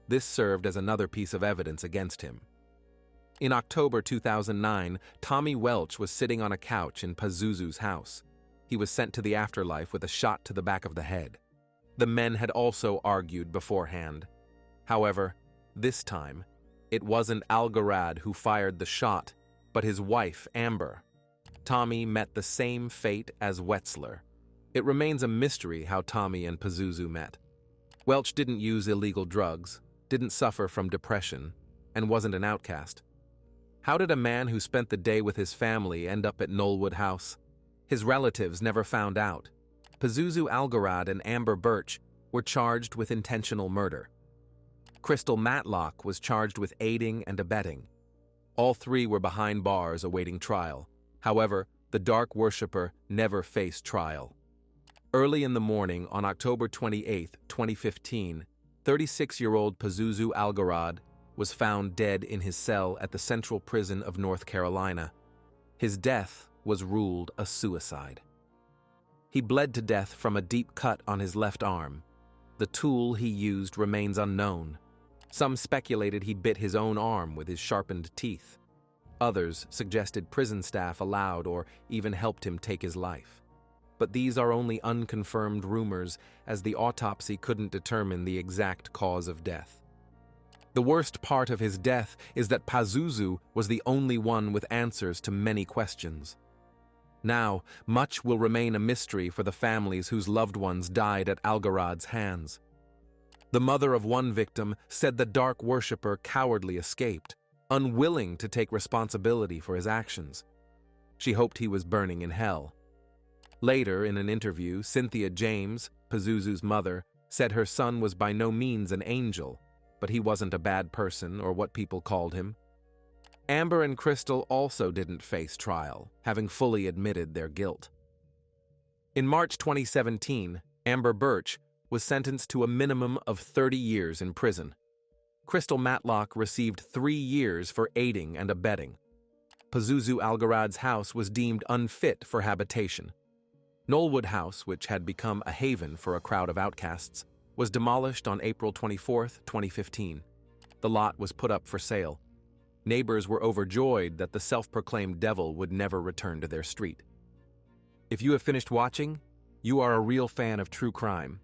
This served as another piece of evidence against him. In October 2009, Tommy Welch was sitting on a couch in Pazuzu's house. He was sent to the afterlife with a shot to the back of the head. The men had also argued beforehand. However, this time, it wasn't Algarad who fired the shot, but his wife, Amber. Tommy met the same fate as Wetzler. It remains a mystery how Tommy and Pazuzu met. Welch didn't use illegal drugs, didn't suffer from depression, and wasn't an outcast. How did a man who spent the day with his family end up at Knollwood House? His relatives never found out. Pazuzu Algarad and Amber Birch were charged with intentional murder. Crystal Matlock was charged with aiding and abetting. All three were behind bars awaiting trial. However, the dark worshipper never faced trial. Early in the morning on October 28, 2015, 36-year-old Pazuzu Algarad was found dead in his cell at the Central Prison of North Carolina. His death was ruled a suicide. He bled to death from a deep cut on his left arm. The tool he used remains unknown. Some speculated he bit his own arm with his sharpened teeth. Others suggested prison staff allowed or even helped him take his life. But these are only unconfirmed rumors, as the autopsy couldn't determine the exact cause of death. The worst part of his death is that Pazuzu was the only one with answers to many questions. Now, much will remain a mystery for the families whose loved ones died at Algarad's hands. The mother of one victim said the dark worshipper cowardly escaped, unwilling to take responsibility for his actions. She hoped he was burning in hell. Later, in an interview, Cynthia James, Pazuzu's mother, said her son was by no means an angel, but he wasn't a bad person or what people called him. Amber and Crystal also didn't face trial, having fully admitted their guilt. In March 2017, Amber Birch was sentenced to a minimum of 30 years in prison. Crystal Matlock received 3 years for aiding and abetting. Pazuzu Algarad's house was deemed unfit for habitation. Knollwood House, which had become a haven for a crowd of outcasts, was demolished on April 24, 2015. The lot was put up for sale. Neighbors were overjoyed that the self-proclaimed devil would never return to their street. If you have finished watching, you are a real fan of true crime.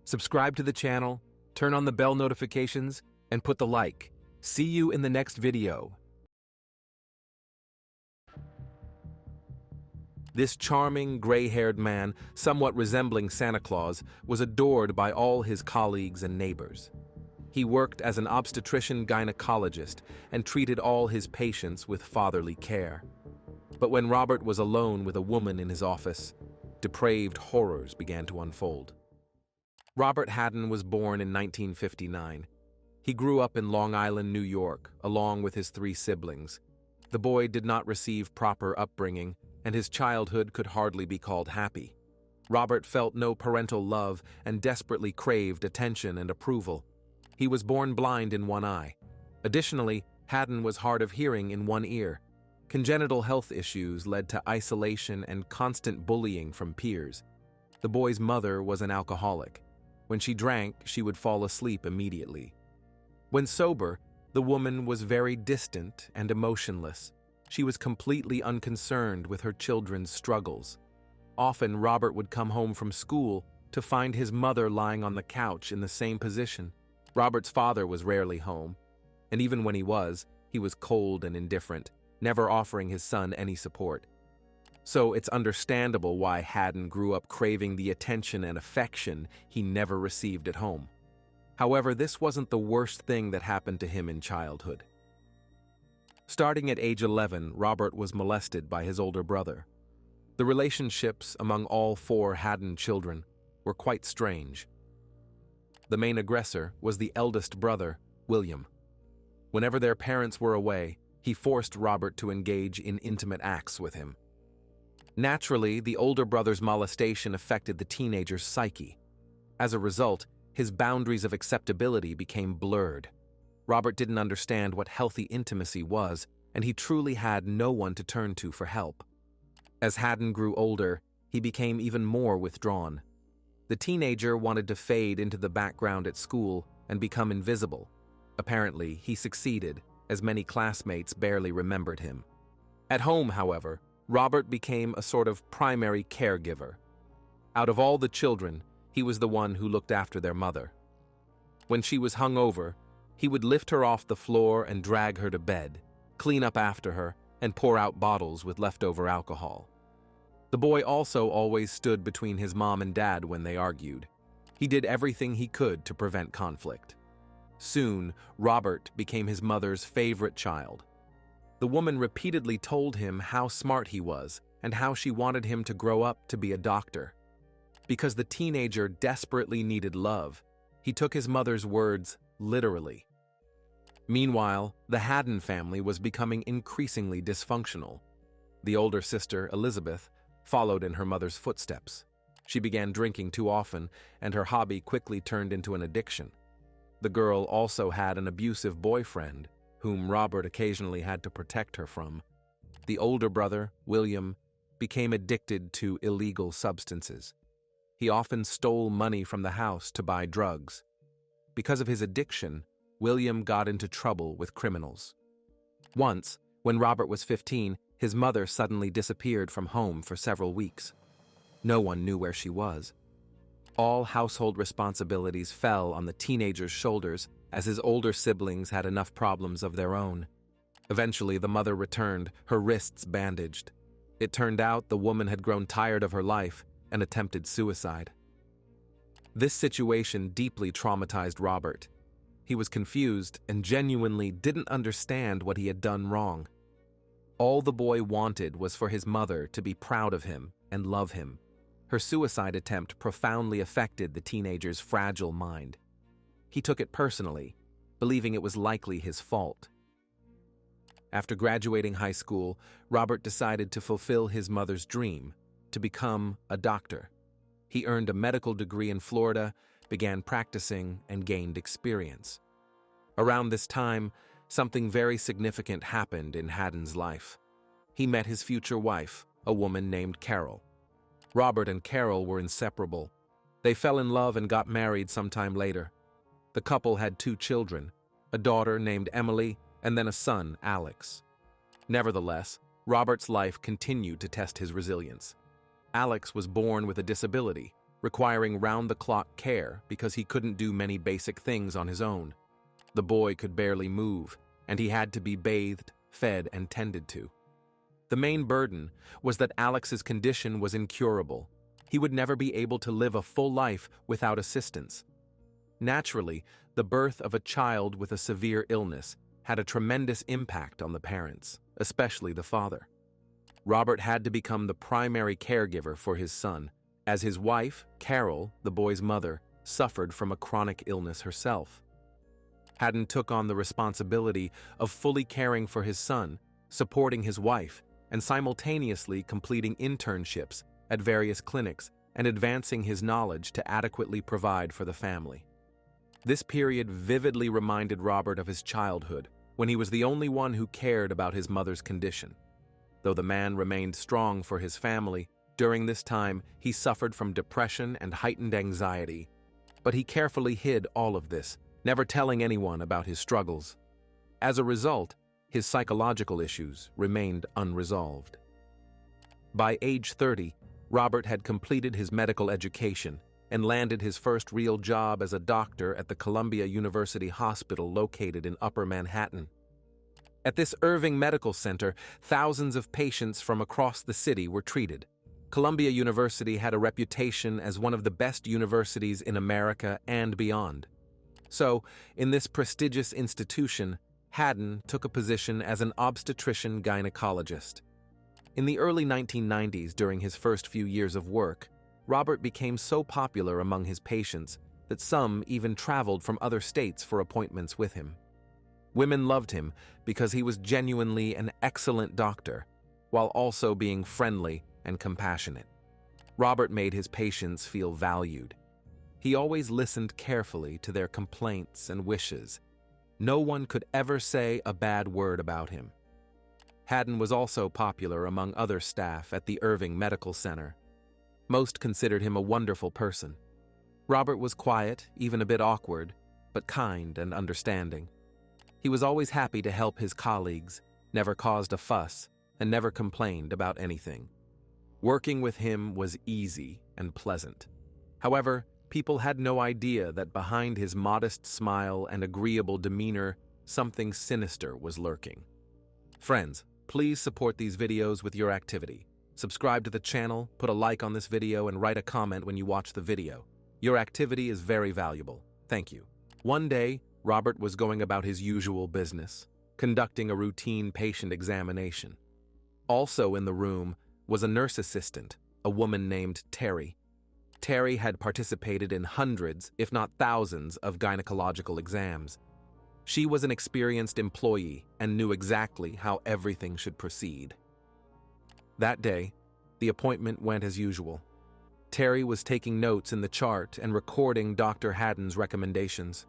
Subscribe to the channel, turn on the bell notifications, and put the like. See you in the next video. This charming, gray-haired man, somewhat resembling Santa Claus, was adored by all his colleagues and neighbors. He worked as an obstetrician-gynecologist and treated all his patients with fatherly care. But when Robert was alone with a woman in his office, depraved horrors began to unfold. Robert Haddon was born in 1959. He grew up in Long Island, New York, along with his 3 siblings. The boy did not receive proper upbringing, and his childhood could hardly be called happy. Robert felt no parental love and desperately craved attention and approval. He was born blind in one eye. Additionally, Haddon was hard of hearing in one ear. Congenital health issues led to isolation and constant bullying from peers. The boy's mother was an alcoholic. When she drank, she would fall asleep immediately. When sober, the woman was very distant and emotionless. She was completely unconcerned with her children's struggles. Often, Robert would come home from school to find his mother lying on the couch in the same position. Robert's father was rarely home, and even when he was cold and indifferent, never offering his son any support. So it's understandable why Haddon grew up craving the attention and affection he never received at home. However, this wasn't the worst thing that happened to him in childhood. Starting at age 11, Robert was molested by his older brother. The relationships among all 4 Haddon children were quite strange. The main aggressor was the eldest brother, William. Whenever their parents were away, he forced Robert to engage in intimate acts with him. Naturally, the older brother's molestation affected the teenager's psyche. As a result, his boundaries of acceptability became blurred. Robert didn't understand what healthy intimacy was and he truly had no one to turn to for help. As Haddon grew older, he became even more withdrawn. The teenager wanted to fade into the background at school and become invisible. Apparently, he succeeded, as many classmates barely remembered him. At home, however, Robert became a sort of primary caregiver. Out of all the children, he was the one who looked after their mother. When she was hungover, he would lift her off the floor and drag her to bed, clean up after her, and pour out bottles with leftover alcohol. The boy also always stood between his mom and dad when they argued. He did everything he could to prevent conflict. Soon, Robert became his mother's favorite child. The woman repeatedly told him how smart he was and how she wanted him to grow up to be a doctor. Because the teenager desperately needed love, he took his mother's words literally. Meanwhile, the Haddon family was becoming increasingly dysfunctional. The older sister, Elizabeth, followed in her mother's footsteps. She began drinking too often, and her hobby quickly turned into an addiction. The girl also had an abusive boyfriend, whom Robert occasionally had to protect her from. The older brother, William, became addicted to illegal substances. He often stole money from the house to buy drugs. Because of his addiction, William got into trouble with criminals. Once, when Robert was 15, his mother suddenly disappeared from home for several weeks. No one knew where she was. All household responsibilities fell on the teenager's shoulders, as his older siblings had enough problems of their own. Eventually, the mother returned, her wrists bandaged. It turned out the woman had grown tired of her life and attempted suicide. This situation deeply traumatized Robert. He was confused and genuinely didn't understand what he had done wrong. All the boy wanted was for his mother to be proud of him and love him. Her suicide attempt profoundly affected the teenager's fragile mind. He took it personally, believing it was likely his fault. After graduating high school, Robert decided to fulfill his mother's dream, to become a doctor. He earned a medical degree in Florida, began practicing, and gained experience. Around this time, something very significant happened in Haddon's life. He met his future wife, a woman named Carol. Robert and Carol were inseparable. They fell in love and got married sometime later. The couple had 2 children, a daughter named Emily and then a son, Alex. Nevertheless, Robert's life continued to test his resilience. Alex was born with a disability, requiring round-the-clock care because he couldn't do many basic things on his own. The boy could barely move, and he had to be bathed, fed, and tended to. The main burden was that Alex's condition was incurable. He would never be able to live a full life without assistance. Naturally, the birth of a child with a severe illness had a tremendous impact on the parents, especially the father. Robert had to become the primary caregiver for his son, as his wife, Carol, the boy's mother, suffered from a chronic illness herself. Haddon took on the responsibility of fully caring for his son, supporting his wife, and simultaneously completing internships at various clinics and advancing his knowledge to adequately provide for the family. This period vividly reminded Robert of his childhood, when he was the only one who cared about his mother's condition. Though the man remained strong for his family, during this time he suffered from depression and heightened anxiety. But he carefully hid all of this, never telling anyone about his struggles. As a result, his psychological issues remained unresolved. By age 30, Robert had completed his medical education and landed his first real job as a doctor at the Columbia University Hospital located in Upper Manhattan. At this Irving Medical Center, thousands of patients from across the city were treated. Columbia University had a reputation as one of the best universities in America and beyond. So, in this prestigious institution, Haddon took a position as an obstetrician gynecologist. In the early 1990s, during his first few years of work, Robert became so popular among his patients that some even traveled from other states for appointments with him. Women loved him because he was genuinely an excellent doctor, while also being friendly and compassionate. Robert made his patients feel valued. He always listened carefully to their complaints and wishes. No one could ever say a bad word about him. Haddon was also popular among other staff at the Irving Medical Center. Most considered him a wonderful person. Robert was quiet, even a bit awkward, but kind and understanding. He was always happy to help his colleagues, never caused a fuss, and never complained about anything. Working with him was easy and pleasant. However, people had no idea that behind his modest smile and agreeable demeanor, something sinister was lurking. Friends, please support these videos with your activity. Subscribe to the channel, put a like on this video, and write a comment when you watch the video. Your activity is very valuable. Thank you. One day, Robert was going about his usual business, conducting a routine patient examination. Also in the room was a nurse assistant, a woman named Terry. Terry had participated in hundreds, if not thousands, of gynecological exams. She was an experienced employee and knew exactly how everything should proceed. That day, the appointment went as usual. Terry was taking notes in the chart and recording Dr. Haddon's recommendations.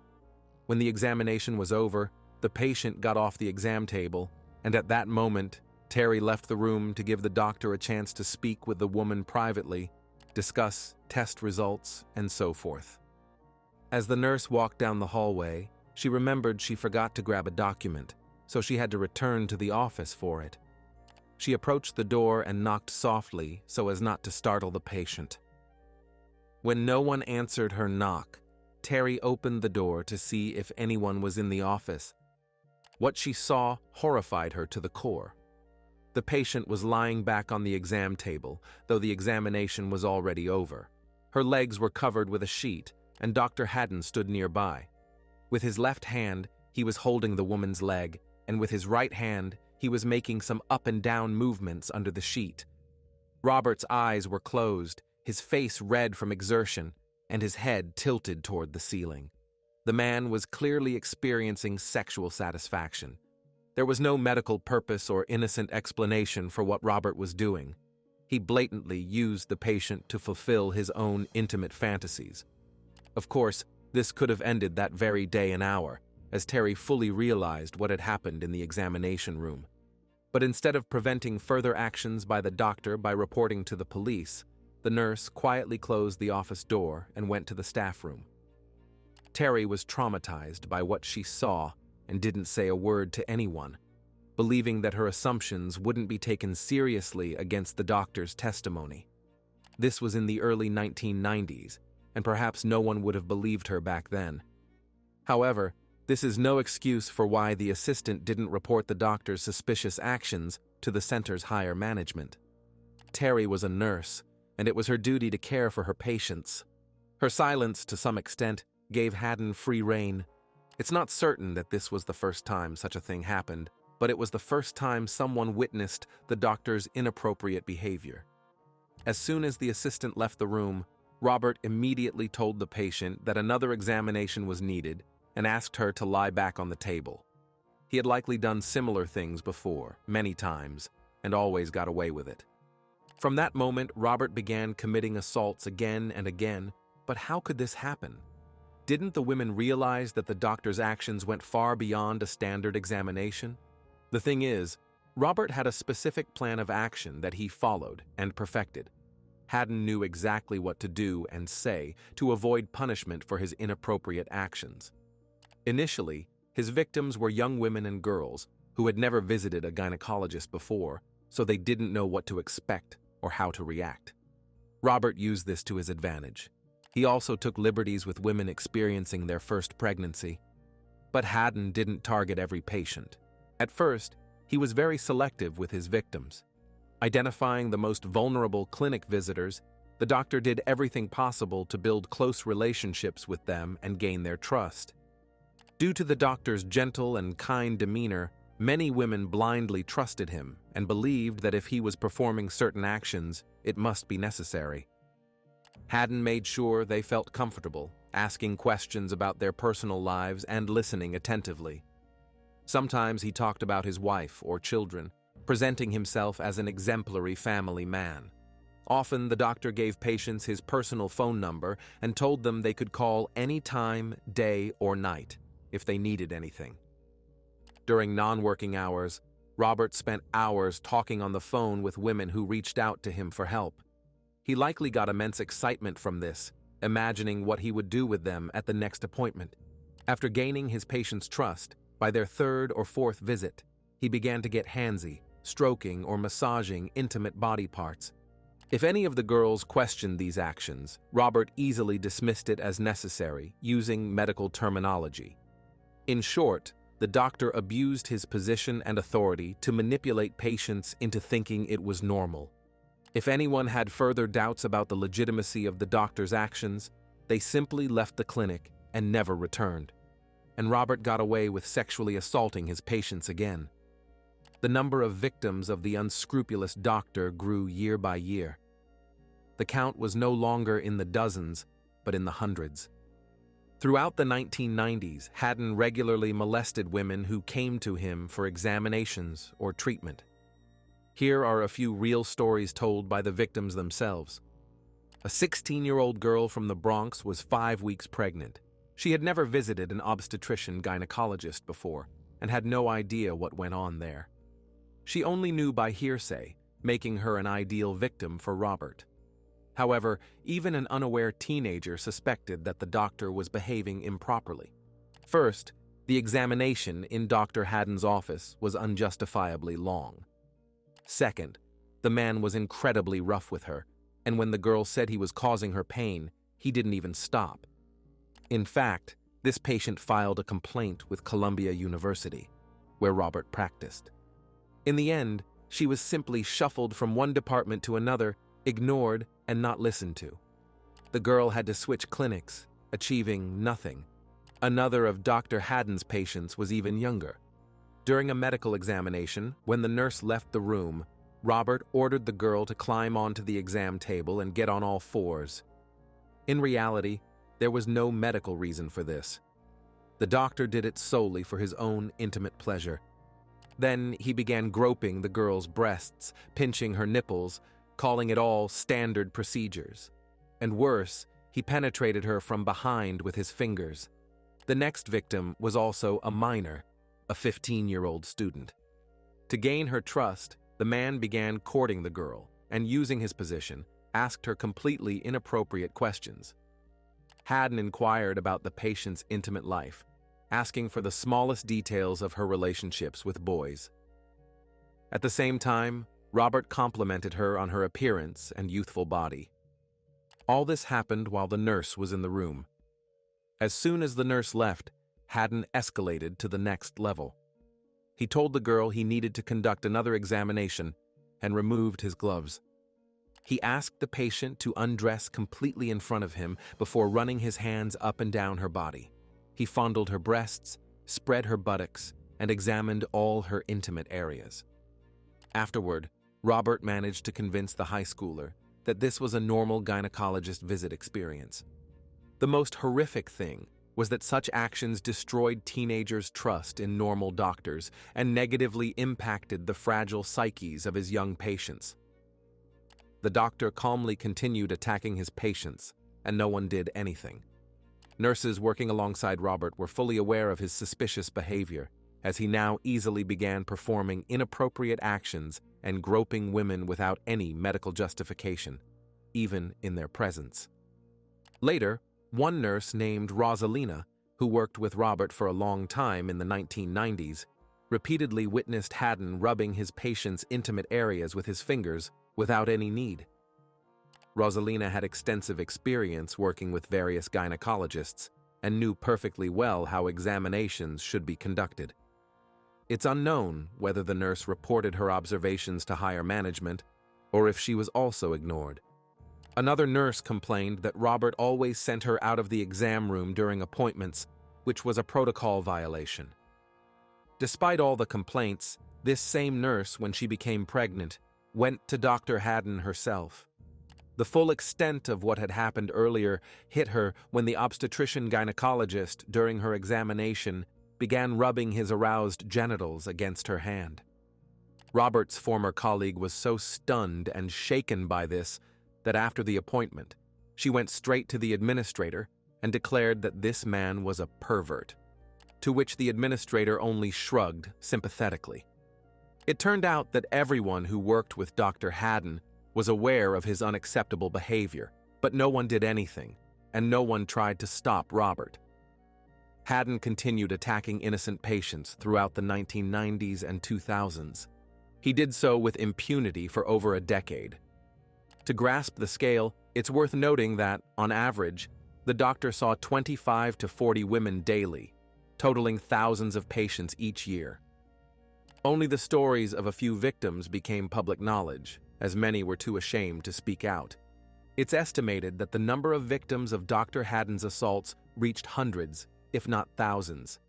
When the examination was over, the patient got off the exam table, and at that moment, Terry left the room to give the doctor a chance to speak with the woman privately, discuss test results, and so forth. As the nurse walked down the hallway, she remembered she forgot to grab a document, so she had to return to the office for it. She approached the door and knocked softly so as not to startle the patient. When no one answered her knock, Terry opened the door to see if anyone was in the office. What she saw horrified her to the core. The patient was lying back on the exam table, though the examination was already over. Her legs were covered with a sheet, and Dr. Haddon stood nearby. With his left hand, he was holding the woman's leg, and with his right hand, he was making some up and down movements under the sheet. Robert's eyes were closed, his face red from exertion, and his head tilted toward the ceiling. The man was clearly experiencing sexual satisfaction. There was no medical purpose or innocent explanation for what Robert was doing. He blatantly used the patient to fulfill his own intimate fantasies. Of course, this could have ended that very day and hour, as Terry fully realized what had happened in the examination room. But instead of preventing further actions by the doctor by reporting to the police, the nurse quietly closed the office door and went to the staff room. Terry was traumatized by what she saw and didn't say a word to anyone, believing that her assumptions wouldn't be taken seriously against the doctor's testimony. This was in the early 1990s, and perhaps no one would have believed her back then. However, this is no excuse for why the assistant didn't report the doctor's suspicious actions to the center's higher management. Terry was a nurse, and it was her duty to care for her patients. Her silence, to some extent, gave Haddon free rein. It's not certain that this was the first time such a thing happened, but it was the first time someone witnessed the doctor's inappropriate behavior. As soon as the assistant left the room, Robert immediately told the patient that another examination was needed and asked her to lie back on the table. He had likely done similar things before, many times, and always got away with it. From that moment, Robert began committing assaults again and again, but how could this happen? Didn't the women realize that the doctor's actions went far beyond a standard examination? The thing is, Robert had a specific plan of action that he followed and perfected. Haddon knew exactly what to do and say to avoid punishment for his inappropriate actions. Initially, his victims were young women and girls who had never visited a gynecologist before, so they didn't know what to expect or how to react. Robert used this to his advantage. He also took liberties with women experiencing their first pregnancy. But Haddon didn't target every patient. At first, he was very selective with his victims. Identifying the most vulnerable clinic visitors, the doctor did everything possible to build close relationships with them and gain their trust. Due to the doctor's gentle and kind demeanor, many women blindly trusted him and believed that if he was performing certain actions, it must be necessary. Haddon made sure they felt comfortable, asking questions about their personal lives and listening attentively. Sometimes he talked about his wife or children, presenting himself as an exemplary family man. Often, the doctor gave patients his personal phone number and told them they could call any time, day, or night if they needed anything. During non-working hours, Robert spent hours talking on the phone with women who reached out to him for help. He likely got immense excitement from this, imagining what he would do with them at the next appointment. After gaining his patients' trust, by their third or fourth visit, he began to get handsy, stroking or massaging intimate body parts. If any of the girls questioned these actions, Robert easily dismissed it as necessary, using medical terminology. In short, the doctor abused his position and authority to manipulate patients into thinking it was normal. If anyone had further doubts about the legitimacy of the doctor's actions, they simply left the clinic and never returned. And Robert got away with sexually assaulting his patients again. The number of victims of the unscrupulous doctor grew year by year. The count was no longer in the dozens, but in the hundreds. Throughout the 1990s, Haddon regularly molested women who came to him for examinations or treatment. Here are a few real stories told by the victims themselves. A 16-year-old girl from the Bronx was 5 weeks pregnant. She had never visited an obstetrician-gynecologist before and had no idea what went on there. She only knew by hearsay, making her an ideal victim for Robert. However, even an unaware teenager suspected that the doctor was behaving improperly. First, the examination in Dr. Haddon's office was unjustifiably long. Second, the man was incredibly rough with her, and when the girl said he was causing her pain, he didn't even stop. In fact, this patient filed a complaint with Columbia University, where Robert practiced. In the end, she was simply shuffled from one department to another, ignored, and not listened to. The girl had to switch clinics, achieving nothing. Another of Dr. Haddon's patients was even younger. During a medical examination, when the nurse left the room, Robert ordered the girl to climb onto the exam table and get on all fours. In reality, there was no medical reason for this. The doctor did it solely for his own intimate pleasure. Then he began groping the girl's breasts, pinching her nipples, calling it all standard procedures. And worse, he penetrated her from behind with his fingers. The next victim was also a minor, a 15-year-old student. To gain her trust, the man began courting the girl and, using his position, asked her completely inappropriate questions. Haddon inquired about the patient's intimate life, asking for the smallest details of her relationships with boys. At the same time, Robert complimented her on her appearance and youthful body. All this happened while the nurse was in the room. As soon as the nurse left, Haddon escalated to the next level. He told the girl he needed to conduct another examination and removed his gloves. He asked the patient to undress completely in front of him before running his hands up and down her body. He fondled her breasts, spread her buttocks, and examined all her intimate areas. Afterward, Robert managed to convince the high schooler that this was a normal gynecologist visit experience. The most horrific thing was that such actions destroyed teenagers' trust in normal doctors and negatively impacted the fragile psyches of his young patients. The doctor calmly continued attacking his patients, and no one did anything. Nurses working alongside Robert were fully aware of his suspicious behavior, as he now easily began performing inappropriate actions and groping women without any medical justification, even in their presence. Later, one nurse named Rosalina, who worked with Robert for a long time in the 1990s, repeatedly witnessed Haddon rubbing his patients' intimate areas with his fingers without any need. Rosalina had extensive experience working with various gynecologists and knew perfectly well how examinations should be conducted. It's unknown whether the nurse reported her observations to higher management or if she was also ignored. Another nurse complained that Robert always sent her out of the exam room during appointments, which was a protocol violation. Despite all the complaints, this same nurse, when she became pregnant, went to Dr. Haddon herself. The full extent of what had happened earlier hit her when the obstetrician-gynecologist, during her examination, began rubbing his aroused genitals against her hand. Robert's former colleague was so stunned and shaken by this that after the appointment, she went straight to the administrator and declared that this man was a pervert, to which the administrator only shrugged sympathetically. It turned out that everyone who worked with Dr. Haddon was aware of his unacceptable behavior, but no one did anything, and no one tried to stop Robert. Haddon continued attacking innocent patients throughout the 1990s and 2000s. He did so with impunity for over a decade. To grasp the scale, it's worth noting that, on average, the doctor saw 25 to 40 women daily, totaling thousands of patients each year. Only the stories of a few victims became public knowledge, as many were too ashamed to speak out. It's estimated that the number of victims of Dr. Haddon's assaults reached hundreds, if not thousands.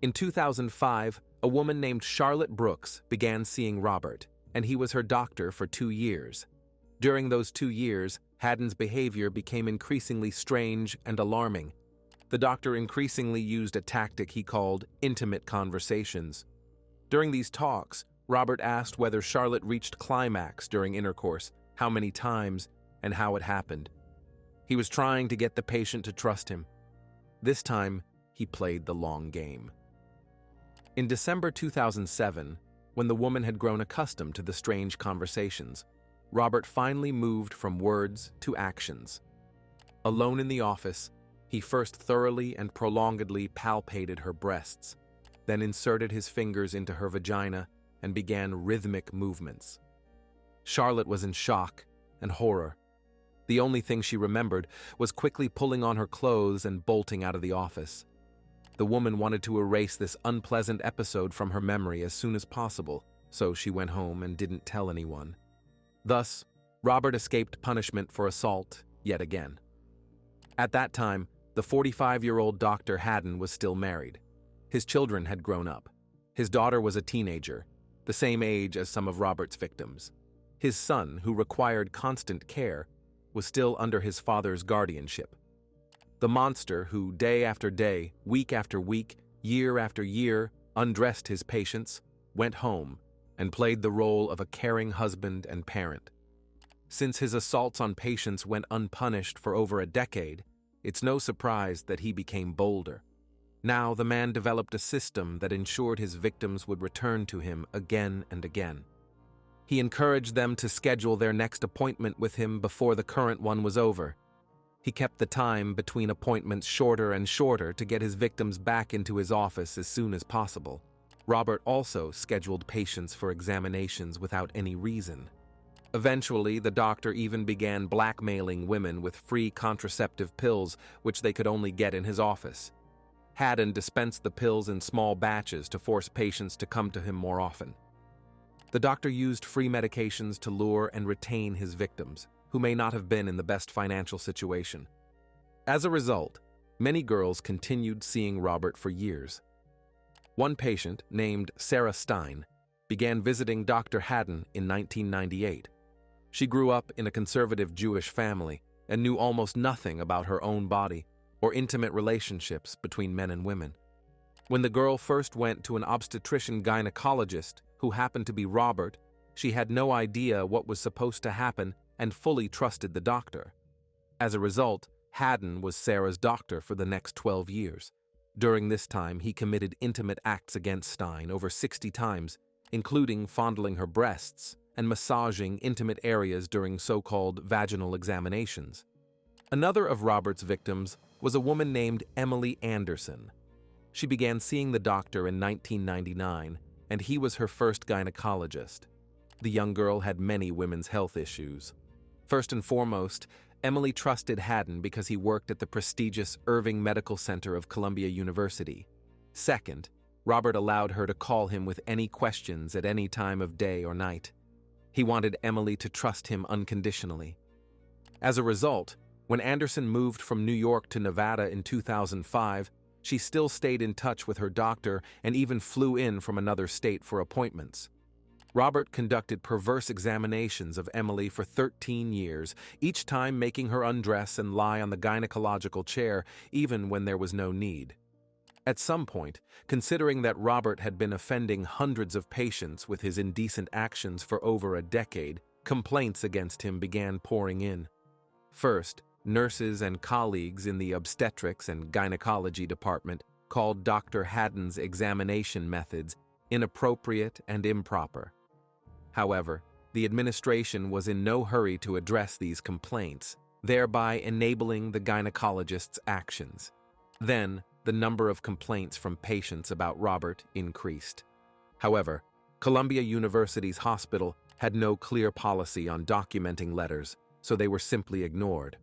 In 2005, a woman named Charlotte Brooks began seeing Robert, and he was her doctor for 2 years. During those 2 years, Haddon's behavior became increasingly strange and alarming. The doctor increasingly used a tactic he called intimate conversations. During these talks, Robert asked whether Charlotte reached climax during intercourse, how many times, and how it happened. He was trying to get the patient to trust him. This time, he played the long game. In December 2007, when the woman had grown accustomed to the strange conversations, Robert finally moved from words to actions. Alone in the office, he first thoroughly and prolongedly palpated her breasts, then inserted his fingers into her vagina and began rhythmic movements. Charlotte was in shock and horror. The only thing she remembered was quickly pulling on her clothes and bolting out of the office. The woman wanted to erase this unpleasant episode from her memory as soon as possible, so she went home and didn't tell anyone. Thus, Robert escaped punishment for assault yet again. At that time, the 45-year-old Dr. Haddon was still married. His children had grown up. His daughter was a teenager, the same age as some of Robert's victims. His son, who required constant care, was still under his father's guardianship. The monster who, day after day, week after week, year after year, undressed his patients, went home and played the role of a caring husband and parent. Since his assaults on patients went unpunished for over a decade, it's no surprise that he became bolder. Now the man developed a system that ensured his victims would return to him again and again. He encouraged them to schedule their next appointment with him before the current one was over. He kept the time between appointments shorter and shorter to get his victims back into his office as soon as possible. Robert also scheduled patients for examinations without any reason. Eventually, the doctor even began blackmailing women with free contraceptive pills which they could only get in his office. Haddon dispensed the pills in small batches to force patients to come to him more often. The doctor used free medications to lure and retain his victims, who may not have been in the best financial situation. As a result, many girls continued seeing Robert for years. One patient, named Sarah Stein, began visiting Dr. Haddon in 1998. She grew up in a conservative Jewish family and knew almost nothing about her own body or intimate relationships between men and women. When the girl first went to an obstetrician gynecologist who happened to be Robert, she had no idea what was supposed to happen and fully trusted the doctor. As a result, Haddon was Sarah's doctor for the next 12 years. During this time, he committed intimate acts against Stein over 60 times, including fondling her breasts and massaging intimate areas during so-called vaginal examinations. Another of Robert's victims was a woman named Emily Anderson. She began seeing the doctor in 1999, and he was her first gynecologist. The young girl had many women's health issues. First and foremost, Emily trusted Haddon because he worked at the prestigious Irving Medical Center of Columbia University. Second, Robert allowed her to call him with any questions at any time of day or night. He wanted Emily to trust him unconditionally. As a result, when Anderson moved from New York to Nevada in 2005, she still stayed in touch with her doctor and even flew in from another state for appointments. Robert conducted perverse examinations of Emily for 13 years, each time making her undress and lie on the gynecological chair, even when there was no need. At some point, considering that Robert had been offending hundreds of patients with his indecent actions for over a decade, complaints against him began pouring in. First, nurses and colleagues in the obstetrics and gynecology department called Dr. Haddon's examination methods inappropriate, and improper. However, the administration was in no hurry to address these complaints, thereby enabling the gynecologist's actions. Then, the number of complaints from patients about Robert increased. However, Columbia University's hospital had no clear policy on documenting letters, so they were simply ignored,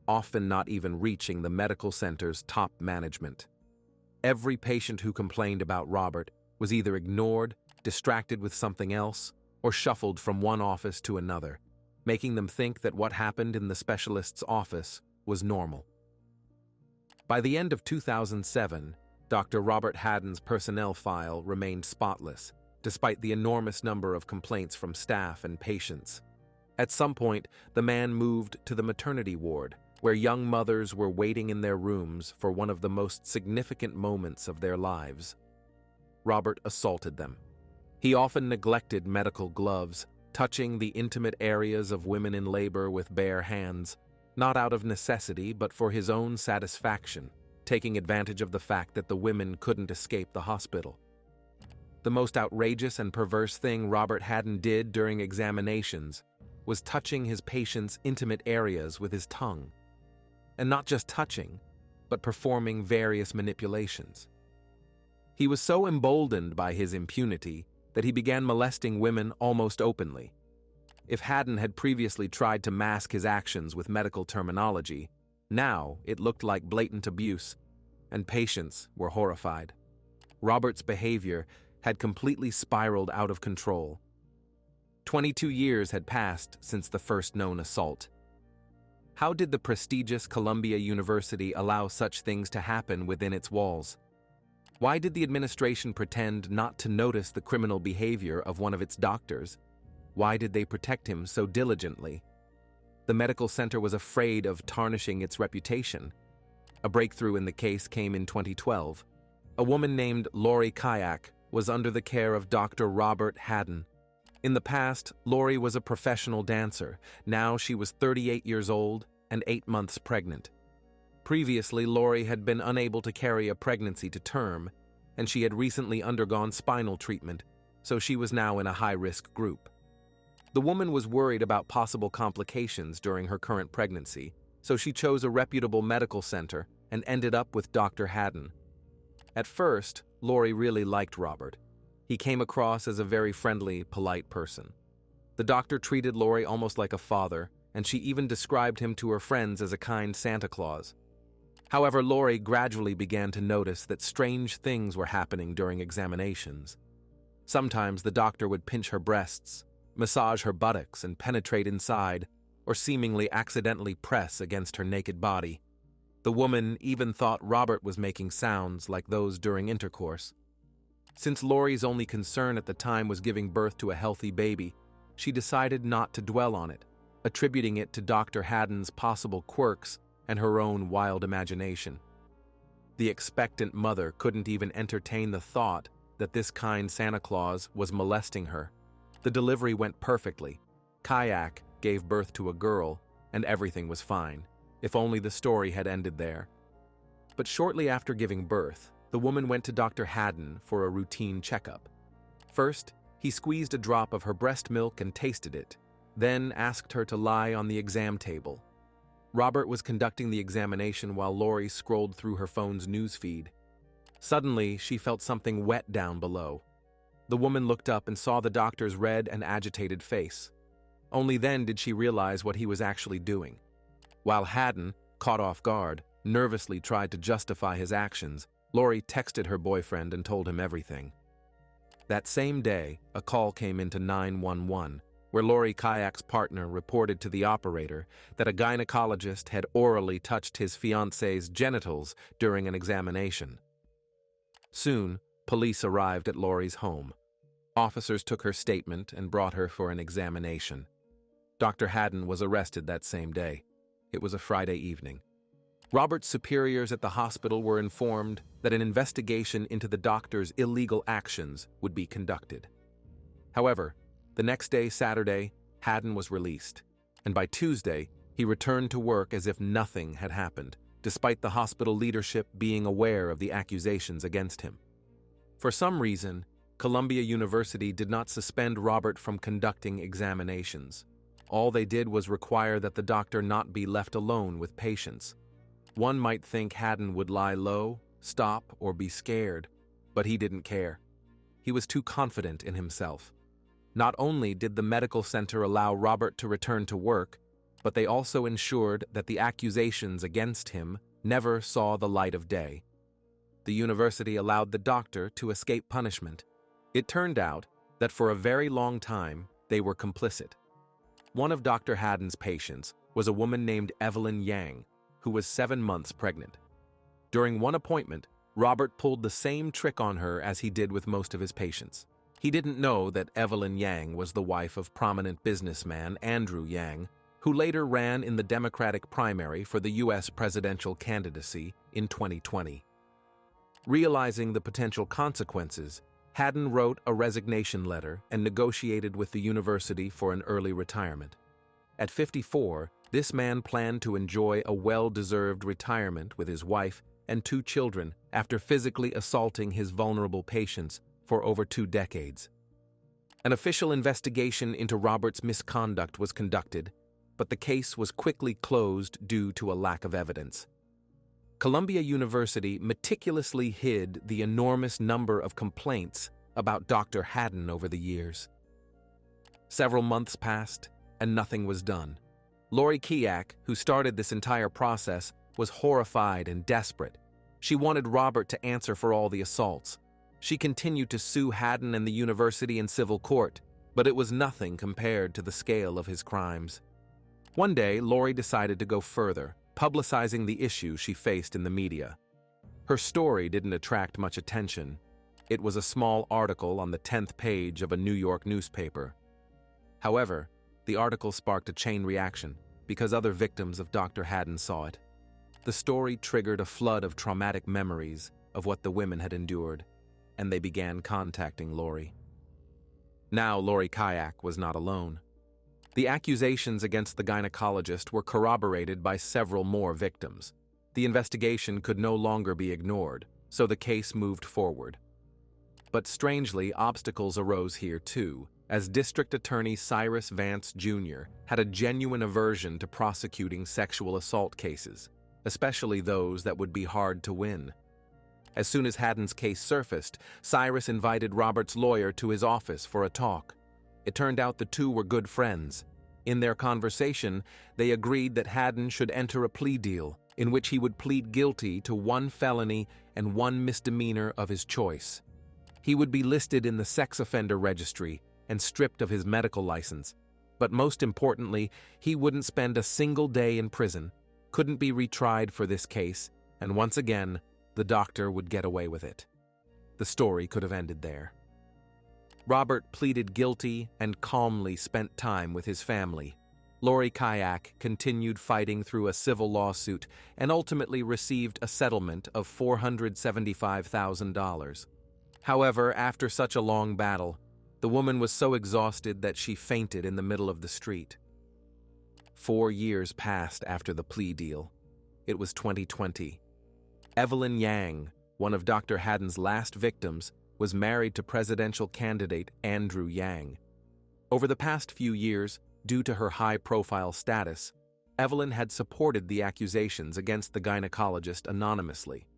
often not even reaching the medical center's top management. Every patient who complained about Robert was either ignored, distracted with something else, or shuffled from one office to another, making them think that what happened in the specialist's office was normal. By the end of 2007, Dr. Robert Haddon's personnel file remained spotless, despite the enormous number of complaints from staff and patients. At some point, the man moved to the maternity ward, where young mothers were waiting in their rooms for one of the most significant moments of their lives. Robert assaulted them. He often neglected medical gloves, touching the intimate areas of women in labor with bare hands, not out of necessity but for his own satisfaction, taking advantage of the fact that the women couldn't escape the hospital. The most outrageous and perverse thing Robert Haddon did during examinations was touching his patients' intimate areas with his tongue. And not just touching, but performing various manipulations. He was so emboldened by his impunity that he began molesting women almost openly. If Haddon had previously tried to mask his actions with medical terminology, now it looked like blatant abuse, and patients were horrified. Robert's behavior had completely spiraled out of control. 22 years had passed since the first known assault. How did the prestigious Columbia University allow such things to happen within its walls? Why did the administration pretend not to notice the criminal behavior of one of its doctors? Why did they protect him so diligently? The medical center was afraid of tarnishing its reputation. A breakthrough in the case came in 2012. A woman named Lori Kayak was under the care of Dr. Robert Haddon. In the past, Lori was a professional dancer. Now she was 38 years old and 8 months pregnant. Previously, Lori had been unable to carry a pregnancy to term, and she had recently undergone spinal treatment, so she was now in a high-risk group. The woman was worried about possible complications during her current pregnancy, so she chose a reputable medical center and ended up with Dr. Haddon. At first, Lori really liked Robert. He came across as a very friendly, polite person. The doctor treated Lori almost like a father, and she even described him to her friends as a kind Santa Claus. However, Lori gradually began to notice that strange things were happening during examinations. Sometimes the doctor would pinch her breasts, massage her buttocks, and penetrate inside, or seemingly accidentally press against her naked body. The woman even thought Robert was making sounds like those during intercourse. Since Lori's only concern at the time was giving birth to a healthy baby, she decided not to dwell on it, attributing it to Dr. Haddon's possible quirks and her own wild imagination. The expectant mother couldn't even entertain the thought that this kind Santa Claus was molesting her. The delivery went perfectly. Kayak gave birth to a girl, and everything was fine, if only the story had ended there. But shortly after giving birth, the woman went to Dr. Haddon for a routine checkup. First, he squeezed a drop of her breast milk and tasted it, then asked her to lie on the exam table. Robert was conducting the examination while Lori scrolled through her phone's newsfeed. Suddenly, she felt something wet down below. The woman looked up and saw the doctor's red and agitated face. Only then did she realize what he was actually doing. While Haddon, caught off guard, nervously tried to justify his actions, Lori texted her boyfriend and told him everything. That same day, a call came into 911, where Lori Kayak's partner reported to the operator that a gynecologist had orally touched his fiancé's genitals during an examination. Soon, police arrived at Lori's home. Officers took her statement and brought her for an examination. Dr. Haddon was arrested that same day. It was a Friday evening. Robert's superiors at the hospital were informed that an investigation into the doctor's illegal actions would be conducted. However, the next day, Saturday, Haddon was released, and by Tuesday, he returned to work as if nothing had happened, despite the hospital leadership being aware of the accusations against him. For some reason, Columbia University did not suspend Robert from conducting examinations. All they did was require that the doctor not be left alone with patients. One might think Haddon would lie low, stop, or be scared, but he didn't care. He was too confident in himself. Not only did the medical center allow Robert to return to work, but they also ensured that the accusations against him never saw the light of day. The university allowed the doctor to escape punishment. It turned out that for a very long time they were complicit. One of Dr. Haddon's patients was a woman named Evelyn Yang, who was 7 months pregnant. During one appointment, Robert pulled the same trick on her as he did with most of his patients. He didn't know that Evelyn Yang was the wife of prominent businessman Andrew Yang, who later ran in the Democratic primary for the U.S. presidential candidacy in 2020. Realizing the potential consequences, Haddon wrote a resignation letter and negotiated with the university for an early retirement. At 54, this man planned to enjoy a well-deserved retirement with his wife and 2 children after physically assaulting his vulnerable patients for over 2 decades. An official investigation into Robert's misconduct was conducted, but the case was quickly closed due to a lack of evidence. Columbia University meticulously hid the enormous number of complaints about Dr. Haddon over the years. Several months passed, and nothing was done. Lori Kiak, who started this entire process, was horrified and desperate. She wanted Robert to answer for all the assaults. She continued to sue Haddon and the university in civil court, but it was nothing compared to the scale of his crimes. One day, Lori decided to go further, publicizing the issues she faced in the media. Her story didn't attract much attention. It was a small article on the 10th page of a New York newspaper. However, the article sparked a chain reaction because other victims of Dr. Haddon saw it. The story triggered a flood of traumatic memories of what the women had endured, and they began contacting Lori. Now Lori Kiak was not alone. The accusations against the gynecologist were corroborated by several more victims. The investigation could no longer be ignored, so the case moved forward. But strangely, obstacles arose here too, as District Attorney Cyrus Vance Jr. had a genuine aversion to prosecuting sexual assault cases, especially those that would be hard to win. As soon as Haddon's case surfaced, Cyrus invited Robert's lawyer to his office for a talk. It turned out the two were good friends. In their conversation, they agreed that Haddon should enter a plea deal in which he would plead guilty to 1 felony and 1 misdemeanor of his choice. He would be listed in the sex offender registry and stripped of his medical license. But most importantly, he wouldn't spend a single day in prison, couldn't be retried for this case, and once again, the doctor would get away with it. The story could have ended there. Robert pleaded guilty and calmly spent time with his family. Lori Kiak continued fighting through a civil lawsuit and ultimately received a settlement of $475,000. However, after such a long battle, the woman was so exhausted that she fainted in the middle of the street. 4 years passed after the plea deal. It was 2020. Evelyn Yang, one of Dr. Haddon's last victims, was married to presidential candidate Andrew Yang. Over the past few years, due to her high-profile status, Evelyn had supported the accusations against the gynecologist anonymously.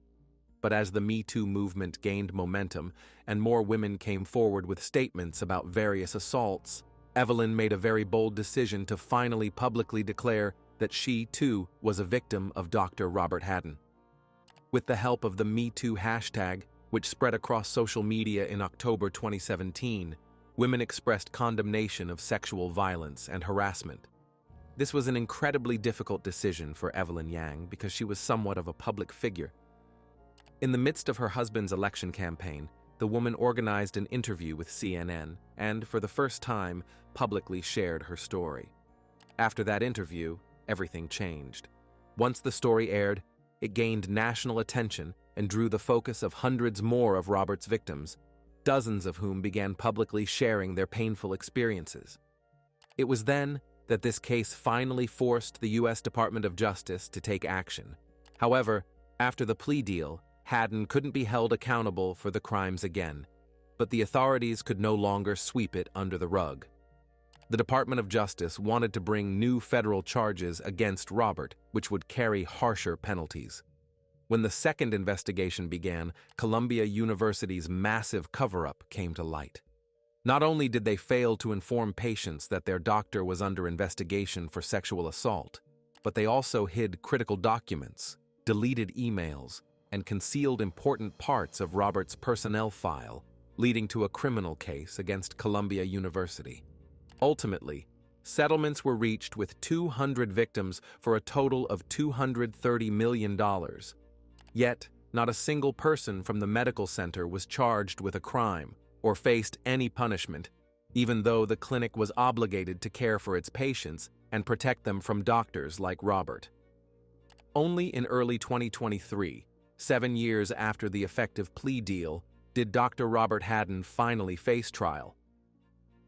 But as the Me Too movement gained momentum and more women came forward with statements about various assaults, Evelyn made a very bold decision to finally publicly declare that she, too, was a victim of Dr. Robert Haddon. With the help of the Me Too hashtag, which spread across social media in October 2017, women expressed condemnation of sexual violence and harassment. This was an incredibly difficult decision for Evelyn Yang because she was somewhat of a public figure. In the midst of her husband's election campaign, the woman organized an interview with CNN and, for the first time, publicly shared her story. After that interview, everything changed. Once the story aired, it gained national attention and drew the focus of hundreds more of Robert's victims, dozens of whom began publicly sharing their painful experiences. It was then that this case finally forced the U.S. Department of Justice to take action. However, after the plea deal, Haddon couldn't be held accountable for the crimes again. but the authorities could no longer sweep it under the rug. The Department of Justice wanted to bring new federal charges against Robert, which would carry harsher penalties. When the second investigation began, Columbia University's massive cover-up came to light. Not only did they fail to inform patients that their doctor was under investigation for sexual assault, but they also hid critical documents, deleted emails, and concealed important parts of Robert's personnel file, leading to a criminal case against Columbia University. Ultimately, settlements were reached with 200 victims for a total of $230 million. Yet, not a single person from the medical center was charged with a crime or faced any punishment, even though the clinic was obligated to care for its patients and protect them from doctors like Robert. Only in early 2023, 7 years after the effective plea deal, did Dr. Robert Haddon finally face trial.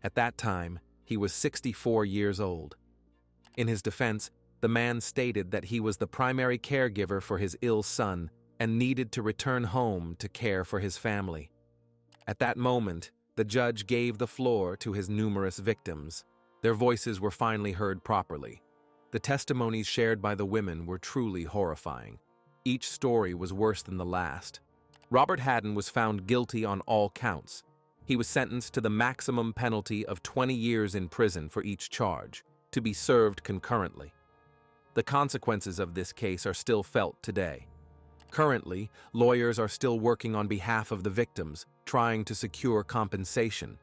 At that time, he was 64 years old. In his defense, the man stated that he was the primary caregiver for his ill son and needed to return home to care for his family. At that moment, the judge gave the floor to his numerous victims. Their voices were finally heard properly. The testimonies shared by the women were truly horrifying. Each story was worse than the last. Robert Haddon was found guilty on all counts. He was sentenced to the maximum penalty of 20 years in prison for each charge, to be served concurrently. The consequences of this case are still felt today. Currently, lawyers are still working on behalf of the victims, trying to secure compensation.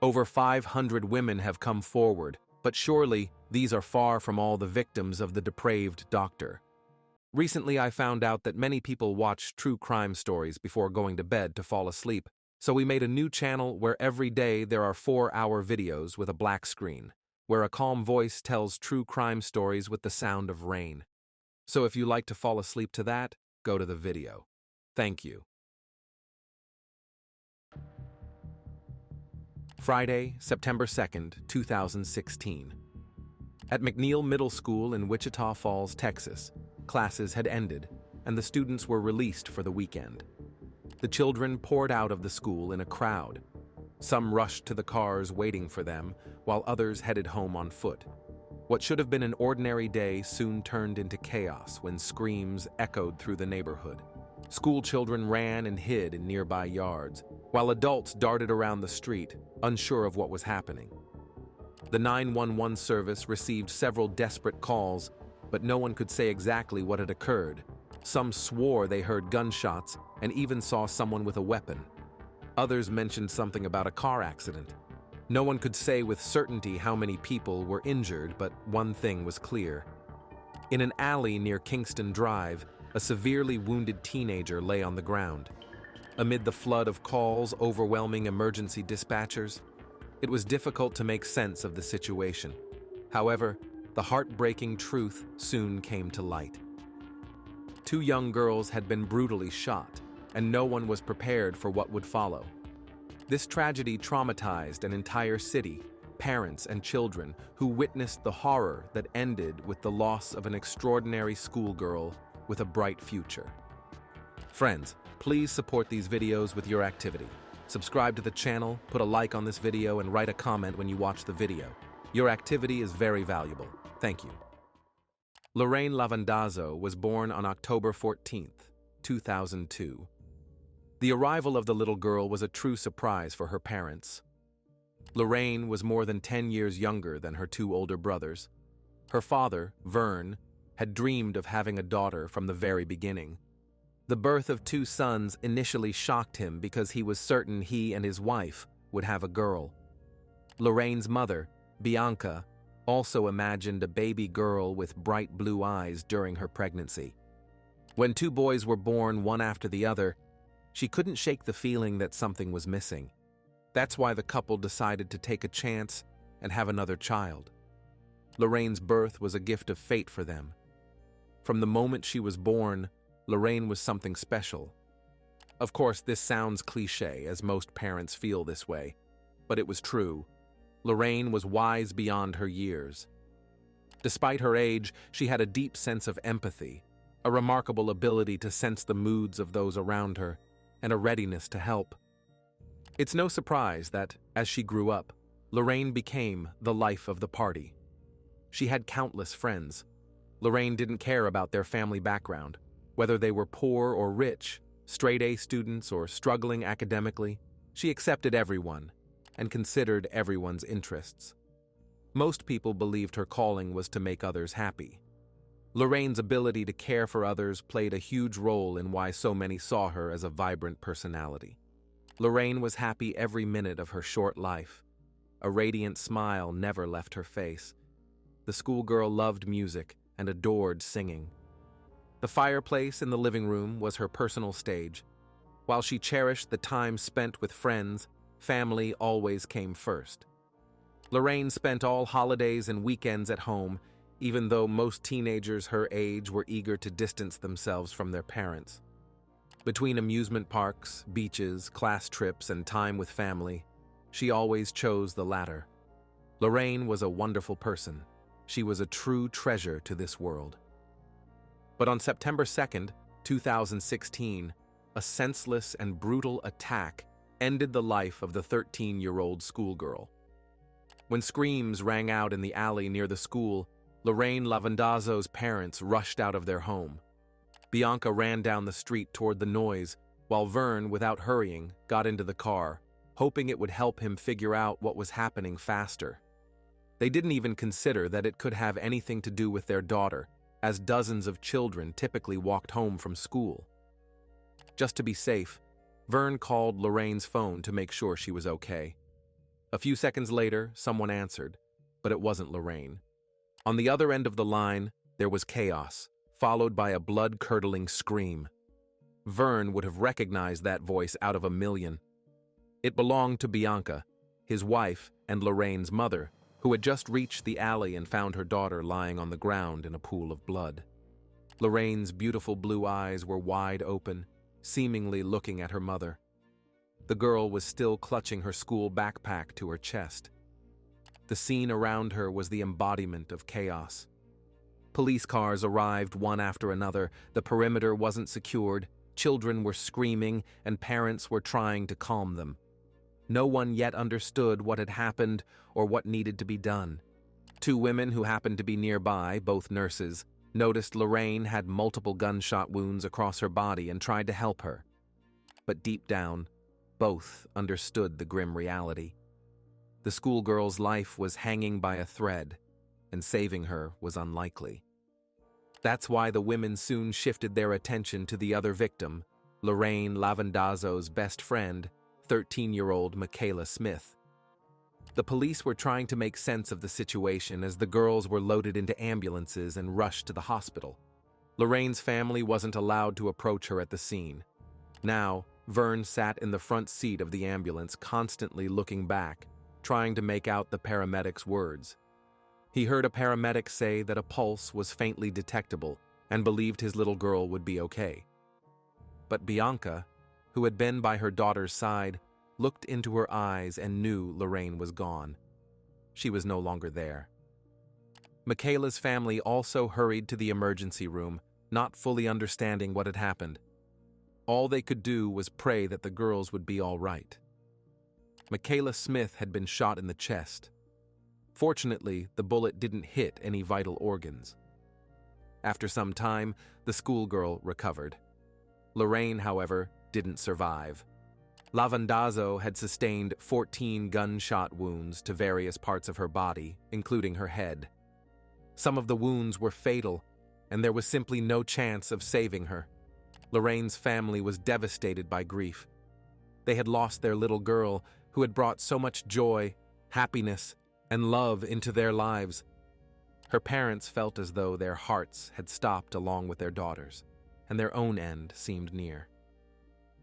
Over 500 women have come forward, but surely these are far from all the victims of the depraved doctor. Recently, I found out that many people watch true crime stories before going to bed to fall asleep, so we made a new channel where every day there are 4-hour videos with a black screen, where a calm voice tells true crime stories with the sound of rain. So if you like to fall asleep to that, go to the video. Thank you. Friday, September 2nd, 2016. At McNeil Middle School in Wichita Falls, Texas, classes had ended, and the students were released for the weekend. The children poured out of the school in a crowd. Some rushed to the cars waiting for them, while others headed home on foot. What should have been an ordinary day soon turned into chaos when screams echoed through the neighborhood. School children ran and hid in nearby yards, while adults darted around the street, unsure of what was happening. The 911 service received several desperate calls, but no one could say exactly what had occurred. Some swore they heard gunshots and even saw someone with a weapon. Others mentioned something about a car accident. No one could say with certainty how many people were injured, but one thing was clear. In an alley near Kingston Drive, a severely wounded teenager lay on the ground. Amid the flood of calls overwhelming emergency dispatchers, it was difficult to make sense of the situation. However, the heartbreaking truth soon came to light. 2 young girls had been brutally shot, and no one was prepared for what would follow. This tragedy traumatized an entire city, parents and children who witnessed the horror that ended with the loss of an extraordinary schoolgirl with a bright future. Friends, please support these videos with your activity. Subscribe to the channel, put a like on this video, and write a comment when you watch the video. Your activity is very valuable. Thank you. Lorraine Lavandazzo was born on October 14th, 2002. The arrival of the little girl was a true surprise for her parents. Lorraine was more than 10 years younger than her 2 older brothers. Her father, Vern, had dreamed of having a daughter from the very beginning. The birth of 2 sons initially shocked him because he was certain he and his wife would have a girl. Lorraine's mother, Bianca, also imagined a baby girl with bright blue eyes during her pregnancy. When 2 boys were born one after the other, she couldn't shake the feeling that something was missing. That's why the couple decided to take a chance and have another child. Lorraine's birth was a gift of fate for them. From the moment she was born, Lorraine was something special. Of course, this sounds cliché, as most parents feel this way, but it was true. Lorraine was wise beyond her years. Despite her age, she had a deep sense of empathy, a remarkable ability to sense the moods of those around her, and a readiness to help. It's no surprise that, as she grew up, Lorraine became the life of the party. She had countless friends. Lorraine didn't care about their family background, whether they were poor or rich, straight-A students or struggling academically. She accepted everyone and considered everyone's interests. Most people believed her calling was to make others happy. Lorraine's ability to care for others played a huge role in why so many saw her as a vibrant personality. Lorraine was happy every minute of her short life. A radiant smile never left her face. The schoolgirl loved music and adored singing. The fireplace in the living room was her personal stage. While she cherished the time spent with friends, family always came first. Lorraine spent all holidays and weekends at home, even though most teenagers her age were eager to distance themselves from their parents. Between amusement parks, beaches, class trips, and time with family, she always chose the latter. Lorraine was a wonderful person. She was a true treasure to this world. But on September 2nd, 2016, a senseless and brutal attack ended the life of the 13-year-old schoolgirl. When screams rang out in the alley near the school, Lorraine Lavandazzo's parents rushed out of their home. Bianca ran down the street toward the noise, while Vern, without hurrying, got into the car, hoping it would help him figure out what was happening faster. They didn't even consider that it could have anything to do with their daughter, as dozens of children typically walked home from school. Just to be safe, Vern called Lorraine's phone to make sure she was okay. A few seconds later, someone answered, but it wasn't Lorraine. On the other end of the line, there was chaos, followed by a blood-curdling scream. Vern would have recognized that voice out of a million. It belonged to Bianca, his wife and Lorraine's mother, who had just reached the alley and found her daughter lying on the ground in a pool of blood. Lorraine's beautiful blue eyes were wide open, seemingly looking at her mother. The girl was still clutching her school backpack to her chest. The scene around her was the embodiment of chaos. Police cars arrived one after another, the perimeter wasn't secured, children were screaming, and parents were trying to calm them. No one yet understood what had happened or what needed to be done. Two women who happened to be nearby, both nurses, noticed Lorraine had multiple gunshot wounds across her body and tried to help her. But deep down, both understood the grim reality. The schoolgirl's life was hanging by a thread, and saving her was unlikely. That's why the women soon shifted their attention to the other victim, Lorraine Lavandazzo's best friend, 13-year-old Michaela Smith. The police were trying to make sense of the situation as the girls were loaded into ambulances and rushed to the hospital. Lorraine's family wasn't allowed to approach her at the scene. Now, Vern sat in the front seat of the ambulance, constantly looking back, trying to make out the paramedic's words. He heard a paramedic say that a pulse was faintly detectable and believed his little girl would be okay. But Bianca, who had been by her daughter's side, looked into her eyes and knew Lorraine was gone. She was no longer there. Michaela's family also hurried to the emergency room, not fully understanding what had happened. All they could do was pray that the girls would be all right. Michaela Smith had been shot in the chest. Fortunately, the bullet didn't hit any vital organs. After some time, the schoolgirl recovered. Lorraine, however, didn't survive. Lavandazzo had sustained 14 gunshot wounds to various parts of her body, including her head. Some of the wounds were fatal, and there was simply no chance of saving her. Lorraine's family was devastated by grief. They had lost their little girl, who had brought so much joy, happiness, and love into their lives. Her parents felt as though their hearts had stopped along with their daughters, and their own end seemed near.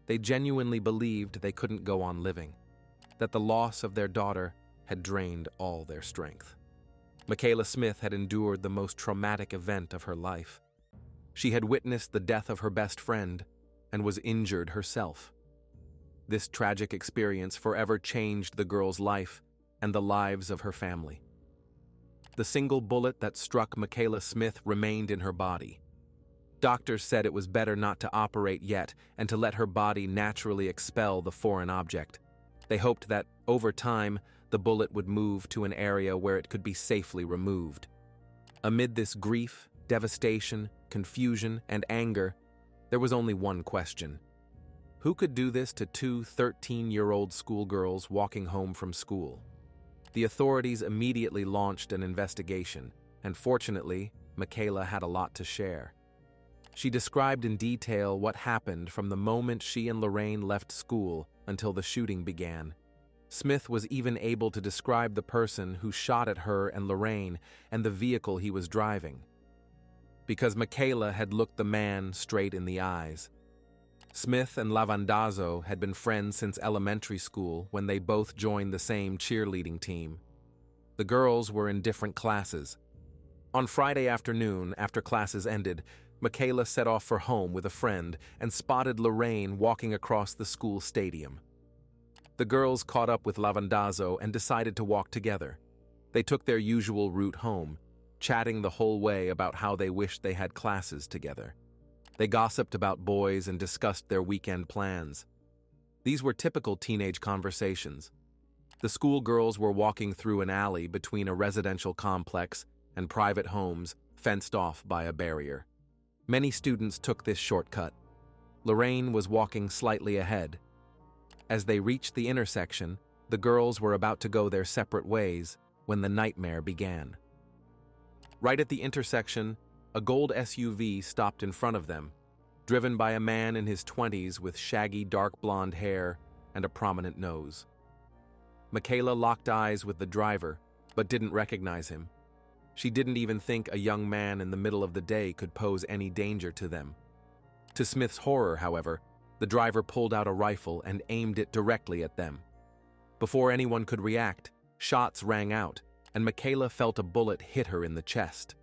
They genuinely believed they couldn't go on living, that the loss of their daughter had drained all their strength. Michaela Smith had endured the most traumatic event of her life. She had witnessed the death of her best friend and was injured herself. This tragic experience forever changed the girl's life and the lives of her family. The single bullet that struck Michaela Smith remained in her body. Doctors said it was better not to operate yet and to let her body naturally expel the foreign object. They hoped that, over time, the bullet would move to an area where it could be safely removed. Amid this grief, devastation, confusion, and anger, there was only one question. Who could do this to two 13-year-old schoolgirls walking home from school? The authorities immediately launched an investigation, and fortunately, Michaela had a lot to share. She described in detail what happened from the moment she and Lorraine left school until the shooting began. Smith was even able to describe the person who shot at her and Lorraine and the vehicle he was driving, because Michaela had looked the man straight in the eyes. Smith and Lavandazzo had been friends since elementary school when they both joined the same cheerleading team. The girls were in different classes. On Friday afternoon, after classes ended, Michaela set off for home with a friend and spotted Lorraine walking across the school stadium. The girls caught up with Lavandazzo and decided to walk together. They took their usual route home, chatting the whole way about how they wished they had classes together. They gossiped about boys and discussed their weekend plans. These were typical teenage conversations. The schoolgirls were walking through an alley between a residential complex and private homes fenced off by a barrier. Many students took this shortcut. Lorraine was walking slightly ahead. As they reached the intersection, the girls were about to go their separate ways when the nightmare began. Right at the intersection, a gold SUV stopped in front of them, driven by a man in his 20s with shaggy dark blonde hair and a prominent nose. Michaela locked eyes with the driver, but didn't recognize him. She didn't even think a young man in the middle of the day could pose any danger to them. To Smith's horror, however, the driver pulled out a rifle and aimed it directly at them. Before anyone could react, shots rang out, and Michaela felt a bullet hit her in the chest.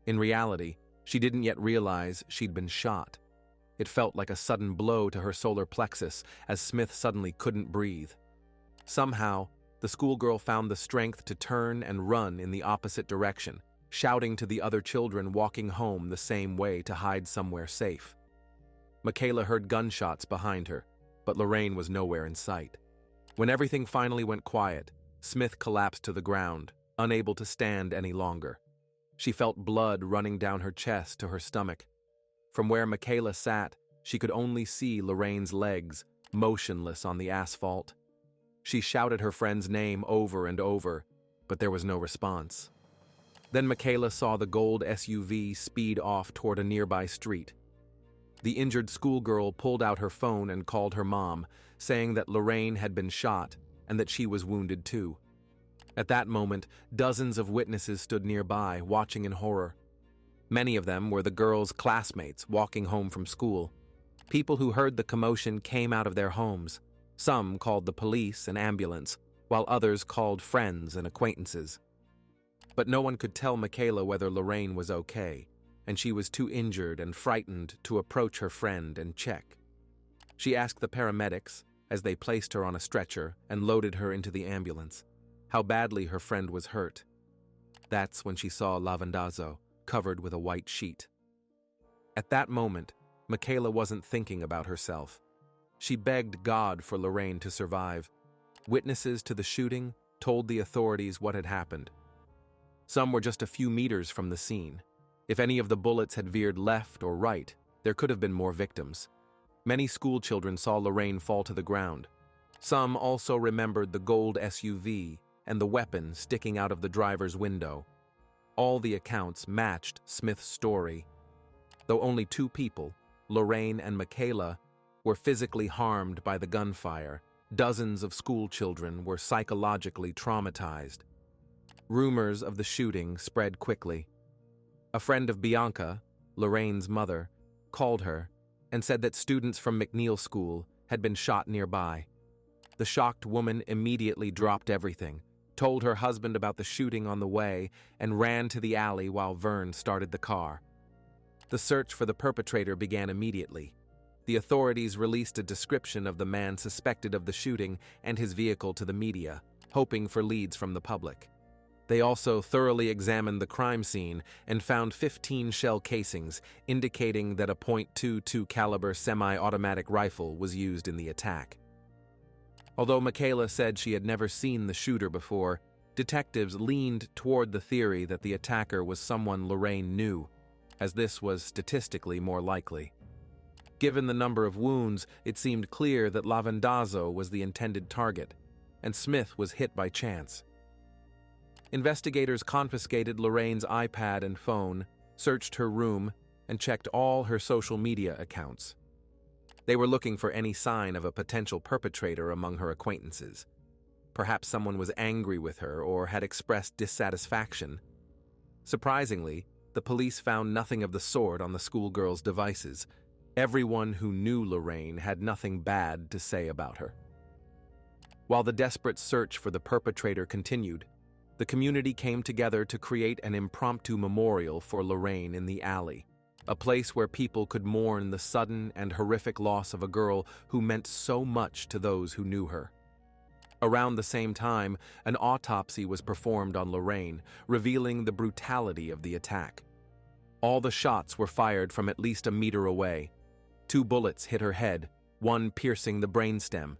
In reality, she didn't yet realize she'd been shot. It felt like a sudden blow to her solar plexus as Smith suddenly couldn't breathe. Somehow, the schoolgirl found the strength to turn and run in the opposite direction, shouting to the other children walking home the same way to hide somewhere safe. Michaela heard gunshots behind her, but Lorraine was nowhere in sight. When everything finally went quiet, Smith collapsed to the ground, unable to stand any longer. She felt blood running down her chest to her stomach. From where Michaela sat, she could only see Lorraine's legs, motionless on the asphalt. She shouted her friend's name over and over, but there was no response. Then Michaela saw the gold SUV speed off toward a nearby street. The injured schoolgirl pulled out her phone and called her mom, saying that Lorraine had been shot and that she was wounded too. At that moment, dozens of witnesses stood nearby, watching in horror. Many of them were the girls' classmates walking home from school. People who heard the commotion came out of their homes. Some called the police and ambulance, while others called friends and acquaintances. But no one could tell Michaela whether Lorraine was okay, and she was too injured and frightened to approach her friend and check. She asked the paramedics, as they placed her on a stretcher and loaded her into the ambulance, how badly her friend was hurt. That's when she saw Lavandazzo, covered with a white sheet. At that moment, Michaela wasn't thinking about herself. She begged God for Lorraine to survive. Witnesses to the shooting told the authorities what had happened. Some were just a few meters from the scene. If any of the bullets had veered left or right, there could have been more victims. Many school children saw Lorraine fall to the ground. Some also remembered the gold SUV and the weapon sticking out of the driver's window. All the accounts matched Smith's story. Though only two people, Lorraine and Michaela, were physically harmed by the gunfire, dozens of school children were psychologically traumatized. Rumors of the shooting spread quickly. A friend of Bianca, Lorraine's mother, called her and said that students from McNeil School had been shot nearby. The shocked woman immediately dropped everything, told her husband about the shooting on the way, and ran to the alley while Vern started the car. The search for the perpetrator began immediately. The authorities released a description of the man suspected of the shooting and his vehicle to the media, hoping for leads from the public. They also thoroughly examined the crime scene and found 15 shell casings, indicating that a .22 caliber semi-automatic rifle was used in the attack. Although Michaela said she had never seen the shooter before, detectives leaned toward the theory that the attacker was someone Lorraine knew, as this was statistically more likely. Given the number of wounds, it seemed clear that Lavandazzo was the intended target, and Smith was hit by chance. Investigators confiscated Lorraine's iPad and phone, searched her room, and checked all her social media accounts. They were looking for any sign of a potential perpetrator among her acquaintances. Perhaps someone was angry with her or had expressed dissatisfaction. Surprisingly, the police found nothing of the sort on the schoolgirl's devices. Everyone who knew Lorraine had nothing bad to say about her. While the desperate search for the perpetrator continued, the community came together to create an impromptu memorial for Lorraine in the alley, a place where people could mourn the sudden and horrific loss of a girl who meant so much to those who knew her. Around the same time, an autopsy was performed on Lorraine, revealing the brutality of the attack. All the shots were fired from at least a meter away. 2 bullets hit her head, one piercing the brainstem.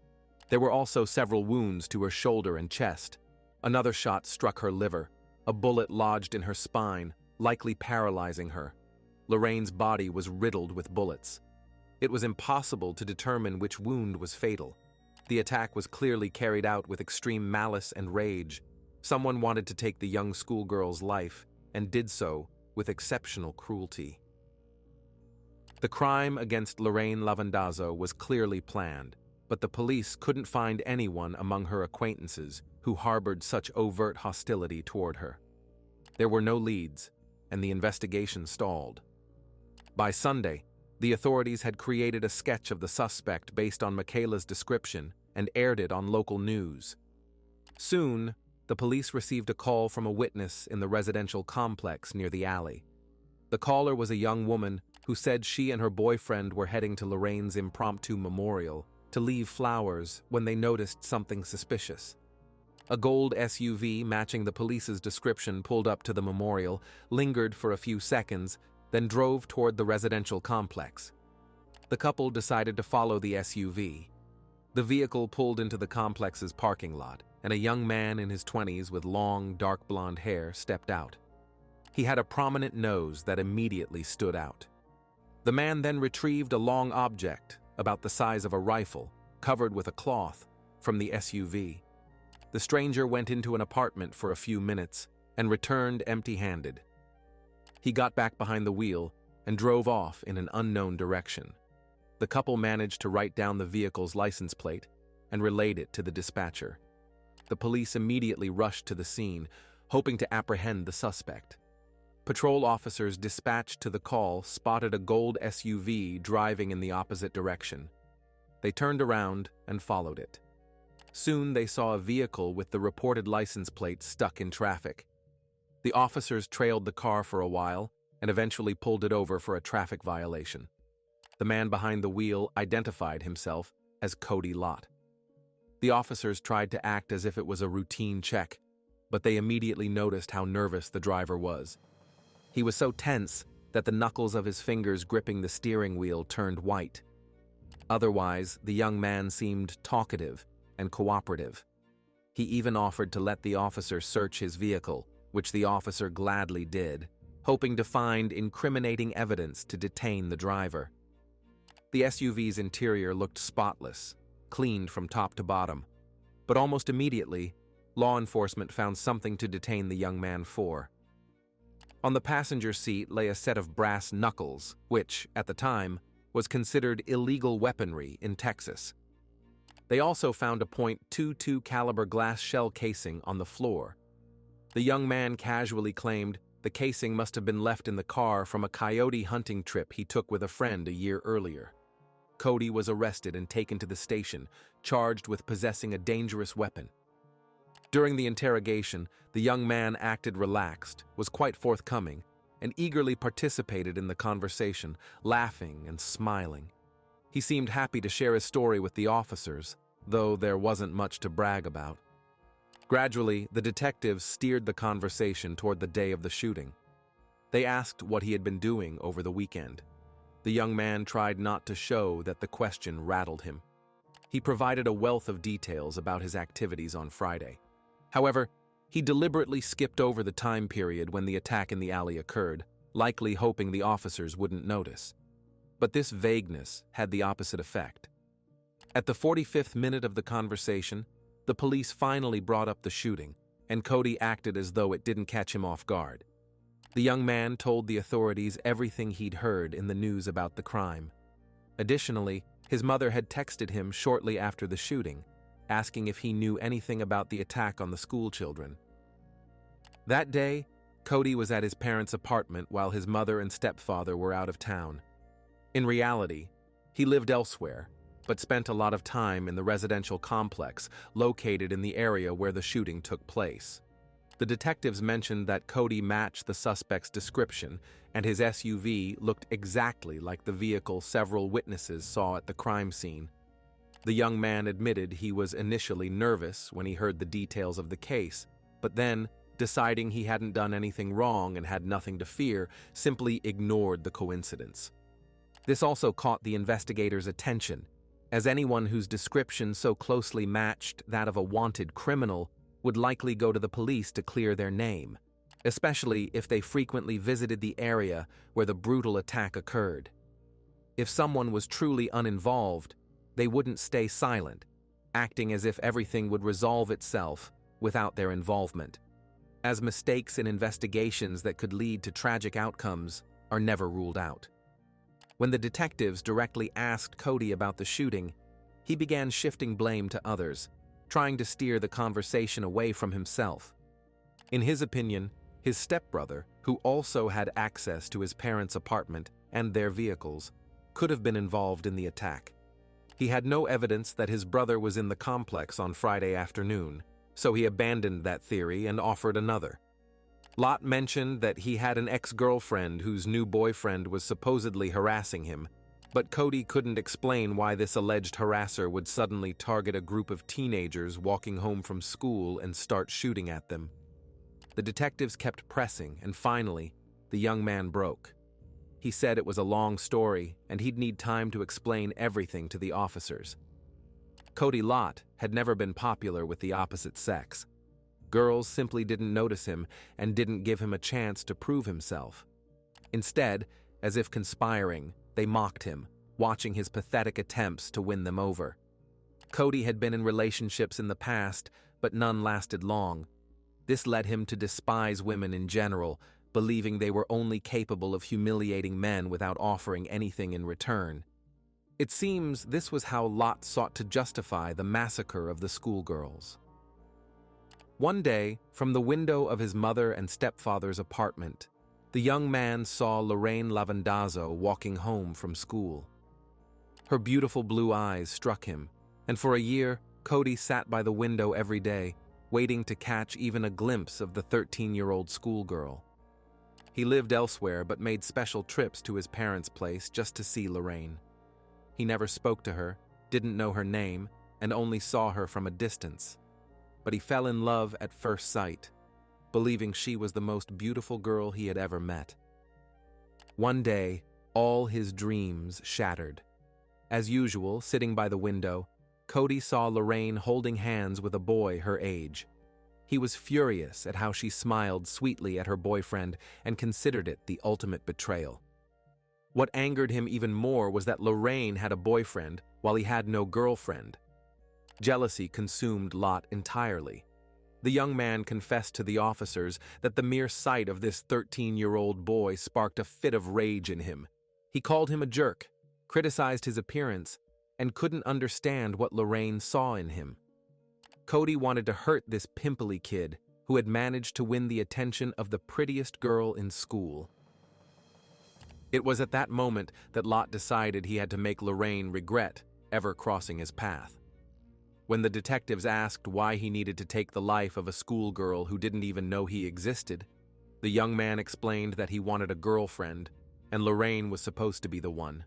There were also several wounds to her shoulder and chest. Another shot struck her liver. A bullet lodged in her spine, likely paralyzing her. Lorraine's body was riddled with bullets. It was impossible to determine which wound was fatal. The attack was clearly carried out with extreme malice and rage. Someone wanted to take the young schoolgirl's life, and did so with exceptional cruelty. The crime against Lorraine Lavandazzo was clearly planned, but the police couldn't find anyone among her acquaintances who harbored such overt hostility toward her. There were no leads, and the investigation stalled. By Sunday, the authorities had created a sketch of the suspect based on Michaela's description and aired it on local news. Soon, the police received a call from a witness in the residential complex near the alley. The caller was a young woman who said she and her boyfriend were heading to Lorraine's impromptu memorial to leave flowers when they noticed something suspicious. A gold SUV matching the police's description pulled up to the memorial, lingered for a few seconds, then drove toward the residential complex. The couple decided to follow the SUV. The vehicle pulled into the complex's parking lot, and a young man in his 20s with long, dark blonde hair stepped out. He had a prominent nose that immediately stood out. The man then retrieved a long object, about the size of a rifle, covered with a cloth, from the SUV. The stranger went into an apartment for a few minutes and returned empty-handed. He got back behind the wheel and drove off in an unknown direction. The couple managed to write down the vehicle's license plate and relayed it to the dispatcher. The police immediately rushed to the scene, hoping to apprehend the suspect. Patrol officers dispatched to the call spotted a gold SUV driving in the opposite direction. They turned around and followed it. Soon they saw a vehicle with the reported license plate stuck in traffic. The officers trailed the car for a while and eventually pulled it over for a traffic violation. The man behind the wheel identified himself as Cody Lott. The officers tried to act as if it was a routine check, but they immediately noticed how nervous the driver was. He was so tense that the knuckles of his fingers gripping the steering wheel turned white. Otherwise, the young man seemed talkative and cooperative. He even offered to let the officer search his vehicle, which the officer gladly did, hoping to find incriminating evidence to detain the driver. The SUV's interior looked spotless, cleaned from top to bottom, but almost immediately, law enforcement found something to detain the young man for. On the passenger seat lay a set of brass knuckles, which, at the time, was considered illegal weaponry in Texas. They also found a .22 caliber glass shell casing on the floor. The young man casually claimed the casing must have been left in the car from a coyote hunting trip he took with a friend a year earlier. Cody was arrested and taken to the station, charged with possessing a dangerous weapon. During the interrogation, the young man acted relaxed, was quite forthcoming, and eagerly participated in the conversation, laughing and smiling. He seemed happy to share his story with the officers, though there wasn't much to brag about. Gradually, the detectives steered the conversation toward the day of the shooting. They asked what he had been doing over the weekend. The young man tried not to show that the question rattled him. He provided a wealth of details about his activities on Friday. However, he deliberately skipped over the time period when the attack in the alley occurred, likely hoping the officers wouldn't notice. But this vagueness had the opposite effect. At the 45th minute of the conversation, the police finally brought up the shooting, and Cody acted as though it didn't catch him off guard. The young man told the authorities everything he'd heard in the news about the crime. Additionally, his mother had texted him shortly after the shooting, asking if he knew anything about the attack on the school children. That day, Cody was at his parents' apartment while his mother and stepfather were out of town. In reality, he lived elsewhere, but spent a lot of time in the residential complex located in the area where the shooting took place. The detectives mentioned that Cody matched the suspect's description, and his SUV looked exactly like the vehicle several witnesses saw at the crime scene. The young man admitted he was initially nervous when he heard the details of the case, but then, deciding he hadn't done anything wrong and had nothing to fear, simply ignored the coincidence. This also caught the investigators' attention, as anyone whose description so closely matched that of a wanted criminal would likely go to the police to clear their name, especially if they frequently visited the area where the brutal attack occurred. If someone was truly uninvolved, they wouldn't stay silent, acting as if everything would resolve itself without their involvement, as mistakes in investigations that could lead to tragic outcomes are never ruled out. When the detectives directly asked Cody about the shooting, he began shifting blame to others, trying to steer the conversation away from himself. In his opinion, his stepbrother, who also had access to his parents' apartment and their vehicles, could have been involved in the attack. He had no evidence that his brother was in the complex on Friday afternoon, so he abandoned that theory and offered another. Lot mentioned that he had an ex-girlfriend whose new boyfriend was supposedly harassing him, but Cody couldn't explain why this alleged harasser would suddenly target a group of teenagers walking home from school and start shooting at them. The detectives kept pressing, and finally, the young man broke. He said it was a long story, and he'd need time to explain everything to the officers. Cody Lott had never been popular with the opposite sex. Girls simply didn't notice him and didn't give him a chance to prove himself. Instead, as if conspiring, they mocked him, watching his pathetic attempts to win them over. Cody had been in relationships in the past, but none lasted long. This led him to despise women in general, believing they were only capable of humiliating men without offering anything in return. It seems this was how Lot sought to justify the massacre of the schoolgirls. One day, from the window of his mother and stepfather's apartment, the young man saw Lorraine Lavandazzo walking home from school. Her beautiful blue eyes struck him, and for a year, Cody sat by the window every day, waiting to catch even a glimpse of the 13-year-old schoolgirl. He lived elsewhere but made special trips to his parents' place just to see Lorraine. He never spoke to her, didn't know her name, and only saw her from a distance. But he fell in love at first sight, believing she was the most beautiful girl he had ever met. One day, all his dreams shattered. As usual, sitting by the window, Cody saw Lorraine holding hands with a boy her age. He was furious at how she smiled sweetly at her boyfriend and considered it the ultimate betrayal. What angered him even more was that Lorraine had a boyfriend while he had no girlfriend. Jealousy consumed Lot entirely. The young man confessed to the officers that the mere sight of this 13-year-old boy sparked a fit of rage in him. He called him a jerk, criticized his appearance, and couldn't understand what Lorraine saw in him. Cody wanted to hurt this pimply kid who had managed to win the attention of the prettiest girl in school. It was at that moment that Lot decided he had to make Lorraine regret ever crossing his path. When the detectives asked why he needed to take the life of a schoolgirl who didn't even know he existed, the young man explained that he wanted a girlfriend, and Lorraine was supposed to be the one.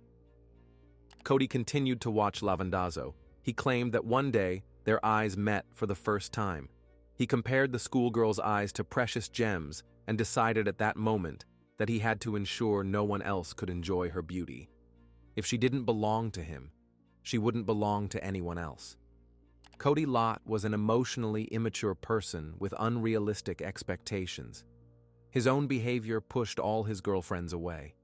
Cody continued to watch Lavandazzo. He claimed that one day, their eyes met for the first time. He compared the schoolgirl's eyes to precious gems and decided at that moment that he had to ensure no one else could enjoy her beauty. If she didn't belong to him, She wouldn't belong to anyone else. Cody Lott was an emotionally immature person with unrealistic expectations. His own behavior pushed all his girlfriends away.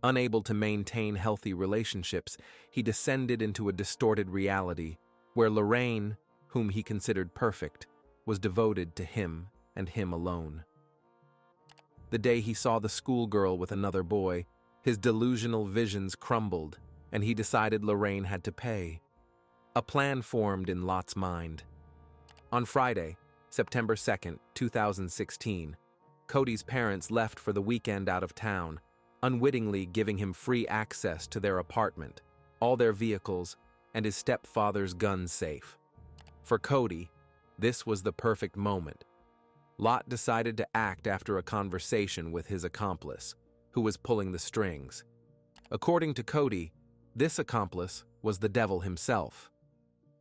Unable to maintain healthy relationships, he descended into a distorted reality where Lorraine, whom he considered perfect, was devoted to him and him alone. The day he saw the schoolgirl with another boy, his delusional visions crumbled, and he decided Lorraine had to pay. A plan formed in Lott's mind. On Friday, September 2nd, 2016, Cody's parents left for the weekend out of town, unwittingly giving him free access to their apartment, all their vehicles, and his stepfather's gun safe. For Cody, this was the perfect moment. Lott decided to act after a conversation with his accomplice, who was pulling the strings. According to Cody, this accomplice was the devil himself.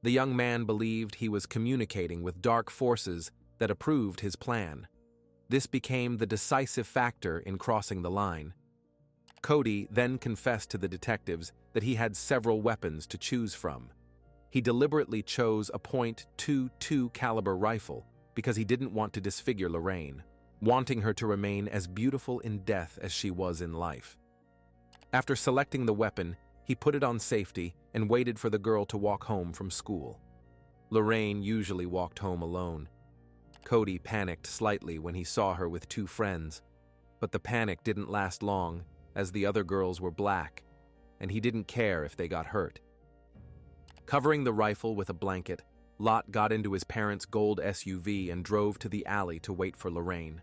The young man believed he was communicating with dark forces that approved his plan. This became the decisive factor in crossing the line. Cody then confessed to the detectives that he had several weapons to choose from. He deliberately chose a .22 caliber rifle because he didn't want to disfigure Lorraine, wanting her to remain as beautiful in death as she was in life. After selecting the weapon, he put it on safety and waited for the girl to walk home from school. Lorraine usually walked home alone. Cody panicked slightly when he saw her with two friends, but the panic didn't last long as the other girls were black, and he didn't care if they got hurt. Covering the rifle with a blanket, Lott got into his parents' gold SUV and drove to the alley to wait for Lorraine.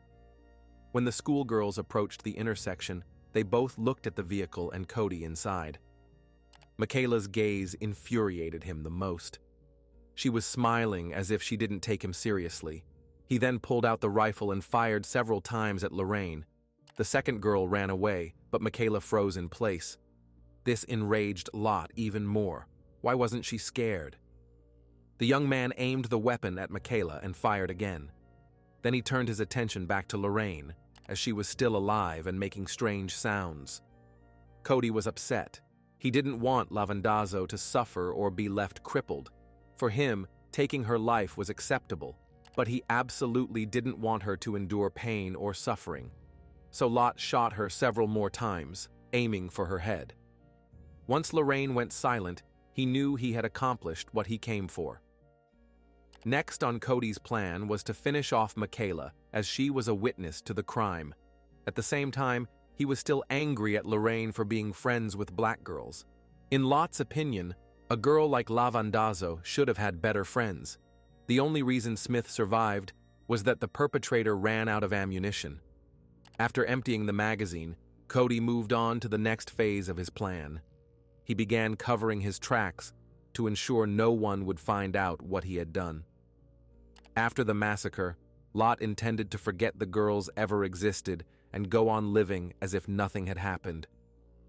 When the schoolgirls approached the intersection, they both looked at the vehicle and Cody inside. Michaela's gaze infuriated him the most. She was smiling as if she didn't take him seriously. He then pulled out the rifle and fired several times at Lorraine. The second girl ran away, but Michaela froze in place. This enraged Lott even more. Why wasn't she scared? The young man aimed the weapon at Michaela and fired again. Then he turned his attention back to Lorraine, as she was still alive and making strange sounds. Cody was upset. He didn't want Lavandazzo to suffer or be left crippled. For him, taking her life was acceptable, but he absolutely didn't want her to endure pain or suffering. So Lott shot her several more times, aiming for her head. Once Lorraine went silent, he knew he had accomplished what he came for. Next on Cody's plan was to finish off Michaela, as she was a witness to the crime. At the same time, he was still angry at Lorraine for being friends with black girls. In Lott's opinion, a girl like Lavandazzo should have had better friends. The only reason Smith survived was that the perpetrator ran out of ammunition. After emptying the magazine, Cody moved on to the next phase of his plan. He began covering his tracks to ensure no one would find out what he had done. After the massacre, Lott intended to forget the girls ever existed and go on living as if nothing had happened.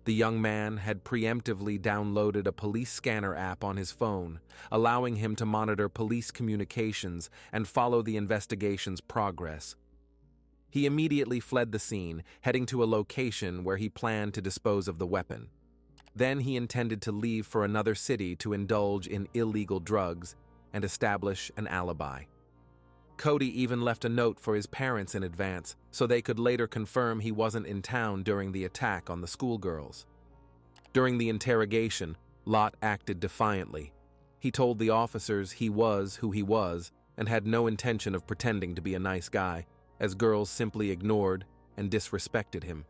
The young man had preemptively downloaded a police scanner app on his phone, allowing him to monitor police communications and follow the investigation's progress. He immediately fled the scene, heading to a location where he planned to dispose of the weapon. Then he intended to leave for another city to indulge in illegal drugs and establish an alibi. Cody even left a note for his parents in advance so they could later confirm he wasn't in town during the attack on the schoolgirls. During the interrogation, Lott acted defiantly. He told the officers he was who he was and had no intention of pretending to be a nice guy, as girls simply ignored and disrespected him.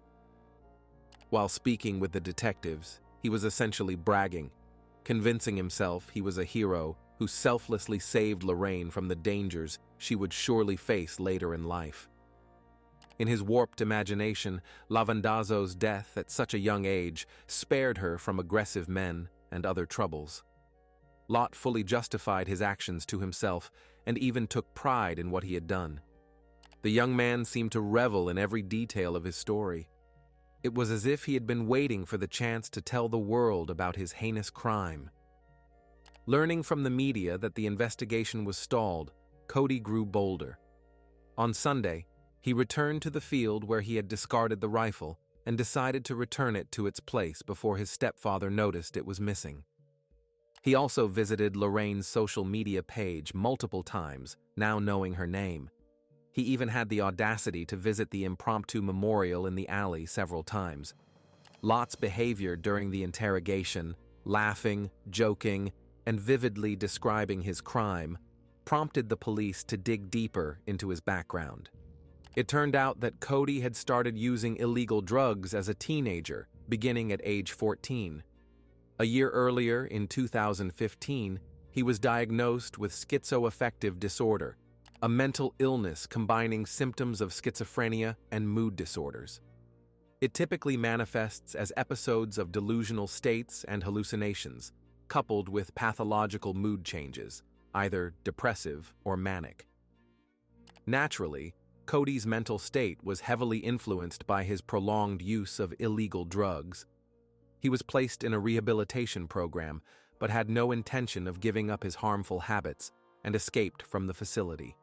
While speaking with the detectives, he was essentially bragging, convincing himself he was a hero who selflessly saved Lorraine from the dangers she would surely face later in life. In his warped imagination, Lavandazzo's death at such a young age spared her from aggressive men and other troubles. Lott fully justified his actions to himself and even took pride in what he had done. The young man seemed to revel in every detail of his story. It was as if he had been waiting for the chance to tell the world about his heinous crime. Learning from the media that the investigation was stalled, Cody grew bolder. On Sunday, he returned to the field where he had discarded the rifle and decided to return it to its place before his stepfather noticed it was missing. He also visited Lorraine's social media page multiple times, now knowing her name. He even had the audacity to visit the impromptu memorial in the alley several times. Lott's behavior during the interrogation, laughing, joking, and vividly describing his crime, prompted the police to dig deeper into his background. It turned out that Cody had started using illegal drugs as a teenager, beginning at age 14. A year earlier, in 2015, he was diagnosed with schizoaffective disorder, a mental illness combining symptoms of schizophrenia and mood disorders. It typically manifests as episodes of delusional states and hallucinations, coupled with pathological mood changes, either depressive or manic. Naturally, Cody's mental state was heavily influenced by his prolonged use of illegal drugs. He was placed in a rehabilitation program, but had no intention of giving up his harmful habits and escaped from the facility.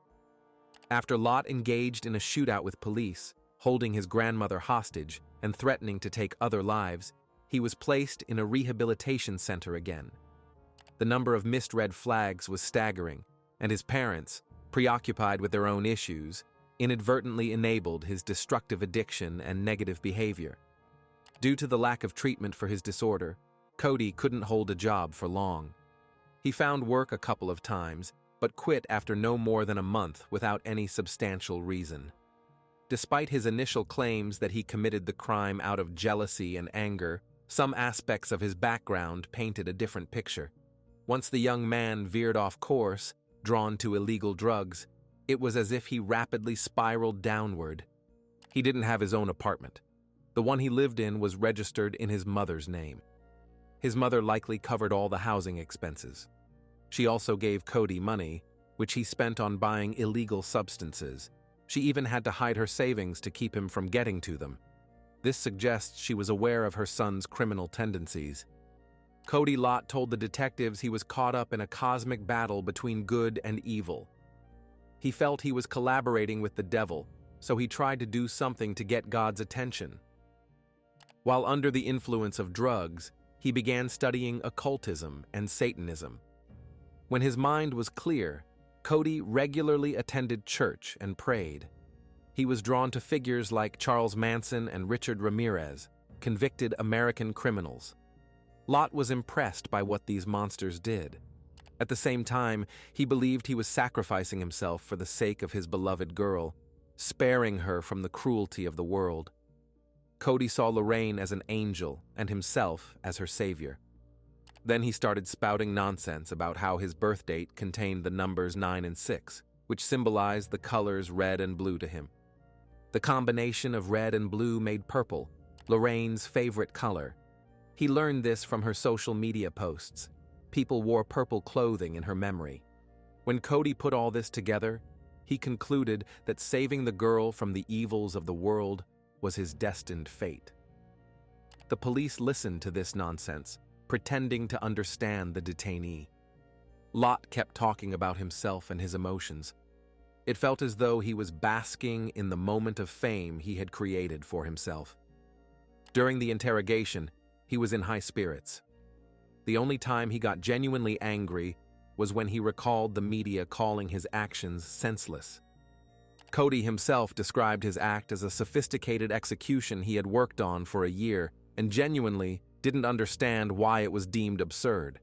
After Lott engaged in a shootout with police, holding his grandmother hostage and threatening to take other lives, he was placed in a rehabilitation center again. The number of missed red flags was staggering, and his parents, preoccupied with their own issues, inadvertently enabled his destructive addiction and negative behavior. Due to the lack of treatment for his disorder, Cody couldn't hold a job for long. He found work a couple of times, but quit after no more than a month without any substantial reason. Despite his initial claims that he committed the crime out of jealousy and anger, some aspects of his background painted a different picture. Once the young man veered off course, drawn to illegal drugs, it was as if he rapidly spiraled downward. He didn't have his own apartment. The one he lived in was registered in his mother's name. His mother likely covered all the housing expenses. She also gave Cody money, which he spent on buying illegal substances. She even had to hide her savings to keep him from getting to them. This suggests she was aware of her son's criminal tendencies. Cody Lott told the detectives he was caught up in a cosmic battle between good and evil. He felt he was collaborating with the devil, so he tried to do something to get God's attention. While under the influence of drugs, he began studying occultism and Satanism. When his mind was clear, Cody regularly attended church and prayed. He was drawn to figures like Charles Manson and Richard Ramirez, convicted American criminals. Lott was impressed by what these monsters did. At the same time, he believed he was sacrificing himself for the sake of his beloved girl, sparing her from the cruelty of the world. Cody saw Lorraine as an angel and himself as her savior. Then he started spouting nonsense about how his birth date contained the numbers 9 and 6, which symbolized the colors red and blue to him. The combination of red and blue made purple, Lorraine's favorite color. He learned this from her social media posts. People wore purple clothing in her memory. When Cody put all this together, he concluded that saving the girl from the evils of the world was his destined fate. The police listened to this nonsense, pretending to understand the detainee. Lott kept talking about himself and his emotions. It felt as though he was basking in the moment of fame he had created for himself. During the interrogation, he was in high spirits. The only time he got genuinely angry was when he recalled the media calling his actions senseless. Cody himself described his act as a sophisticated execution he had worked on for a year and genuinely didn't understand why it was deemed absurd.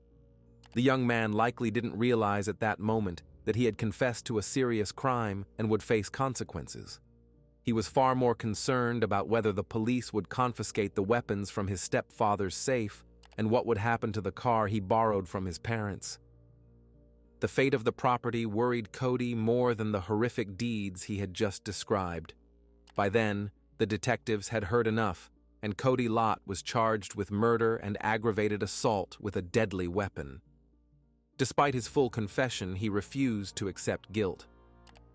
The young man likely didn't realize at that moment that he had confessed to a serious crime and would face consequences. He was far more concerned about whether the police would confiscate the weapons from his stepfather's safe and what would happen to the car he borrowed from his parents. The fate of the property worried Cody more than the horrific deeds he had just described. By then, the detectives had heard enough, and Cody Lott was charged with murder and aggravated assault with a deadly weapon. Despite his full confession, he refused to accept guilt.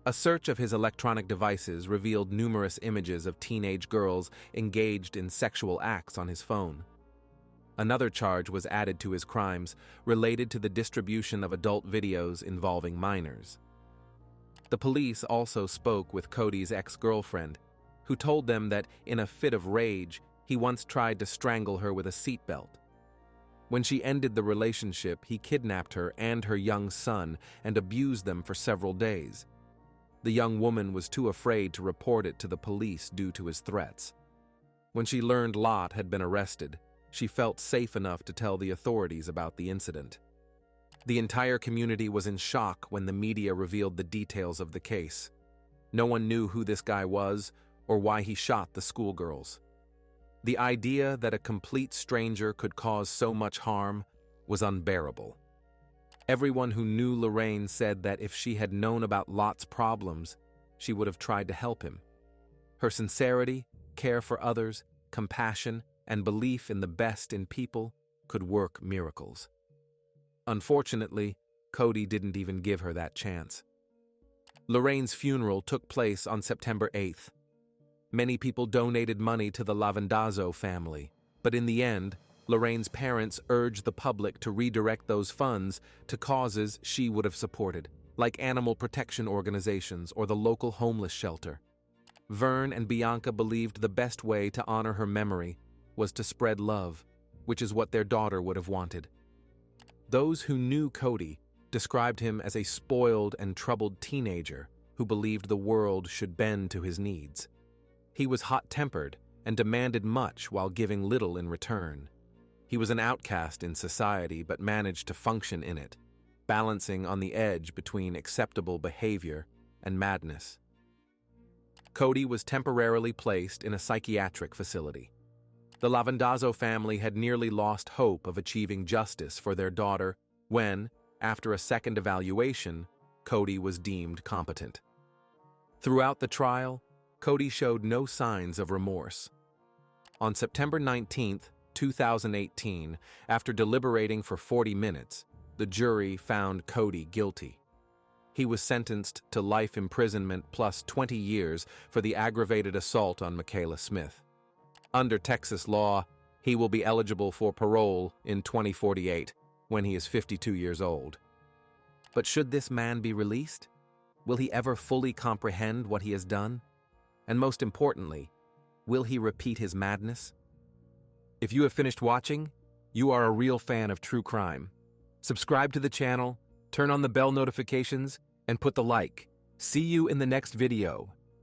A search of his electronic devices revealed numerous images of teenage girls engaged in sexual acts on his phone. Another charge was added to his crimes, related to the distribution of adult videos involving minors. The police also spoke with Cody's ex-girlfriend, who told them that in a fit of rage, he once tried to strangle her with a seatbelt. When she ended the relationship, he kidnapped her and her young son and abused them for several days. The young woman was too afraid to report it to the police due to his threats. When she learned Lot had been arrested, she felt safe enough to tell the authorities about the incident. The entire community was in shock when the media revealed the details of the case. No one knew who this guy was or why he shot the schoolgirls. The idea that a complete stranger could cause so much harm was unbearable. Everyone who knew Lorraine said that if she had known about Lot's problems, she would have tried to help him. Her sincerity, care for others, compassion, and belief in the best in people could work miracles. Unfortunately, Cody didn't even give her that chance. Lorraine's funeral took place on September 8th. Many people donated money to the Lavandazzo family, but in the end, Lorraine's parents urged the public to redirect those funds to causes she would have supported, like animal protection organizations or the local homeless shelter. Vern and Bianca believed the best way to honor her memory was to spread love, which is what their daughter would have wanted. Those who knew Cody described him as a spoiled and troubled teenager who believed the world should bend to his needs. He was hot-tempered and demanded much while giving little in return. He was an outcast in society but managed to function in it, balancing on the edge between acceptable behavior and madness. Cody was temporarily placed in a psychiatric facility. The Lavandazzo family had nearly lost hope of achieving justice for their daughter when, after a second evaluation, Cody was deemed competent. Throughout the trial, Cody showed no signs of remorse. On September 19, 2018, after deliberating for 40 minutes, the jury found Cody guilty. He was sentenced to life imprisonment plus 20 years for the aggravated assault on Michaela Smith. Under Texas law, he will be eligible for parole in 2048, when he is 52 years old. But should this man be released? Will he ever fully comprehend what he has done? And most importantly, will he repeat his madness? If you have finished watching, you are a real fan of true crime. Subscribe to the channel, turn on the bell notifications, and put the like. See you in the next video.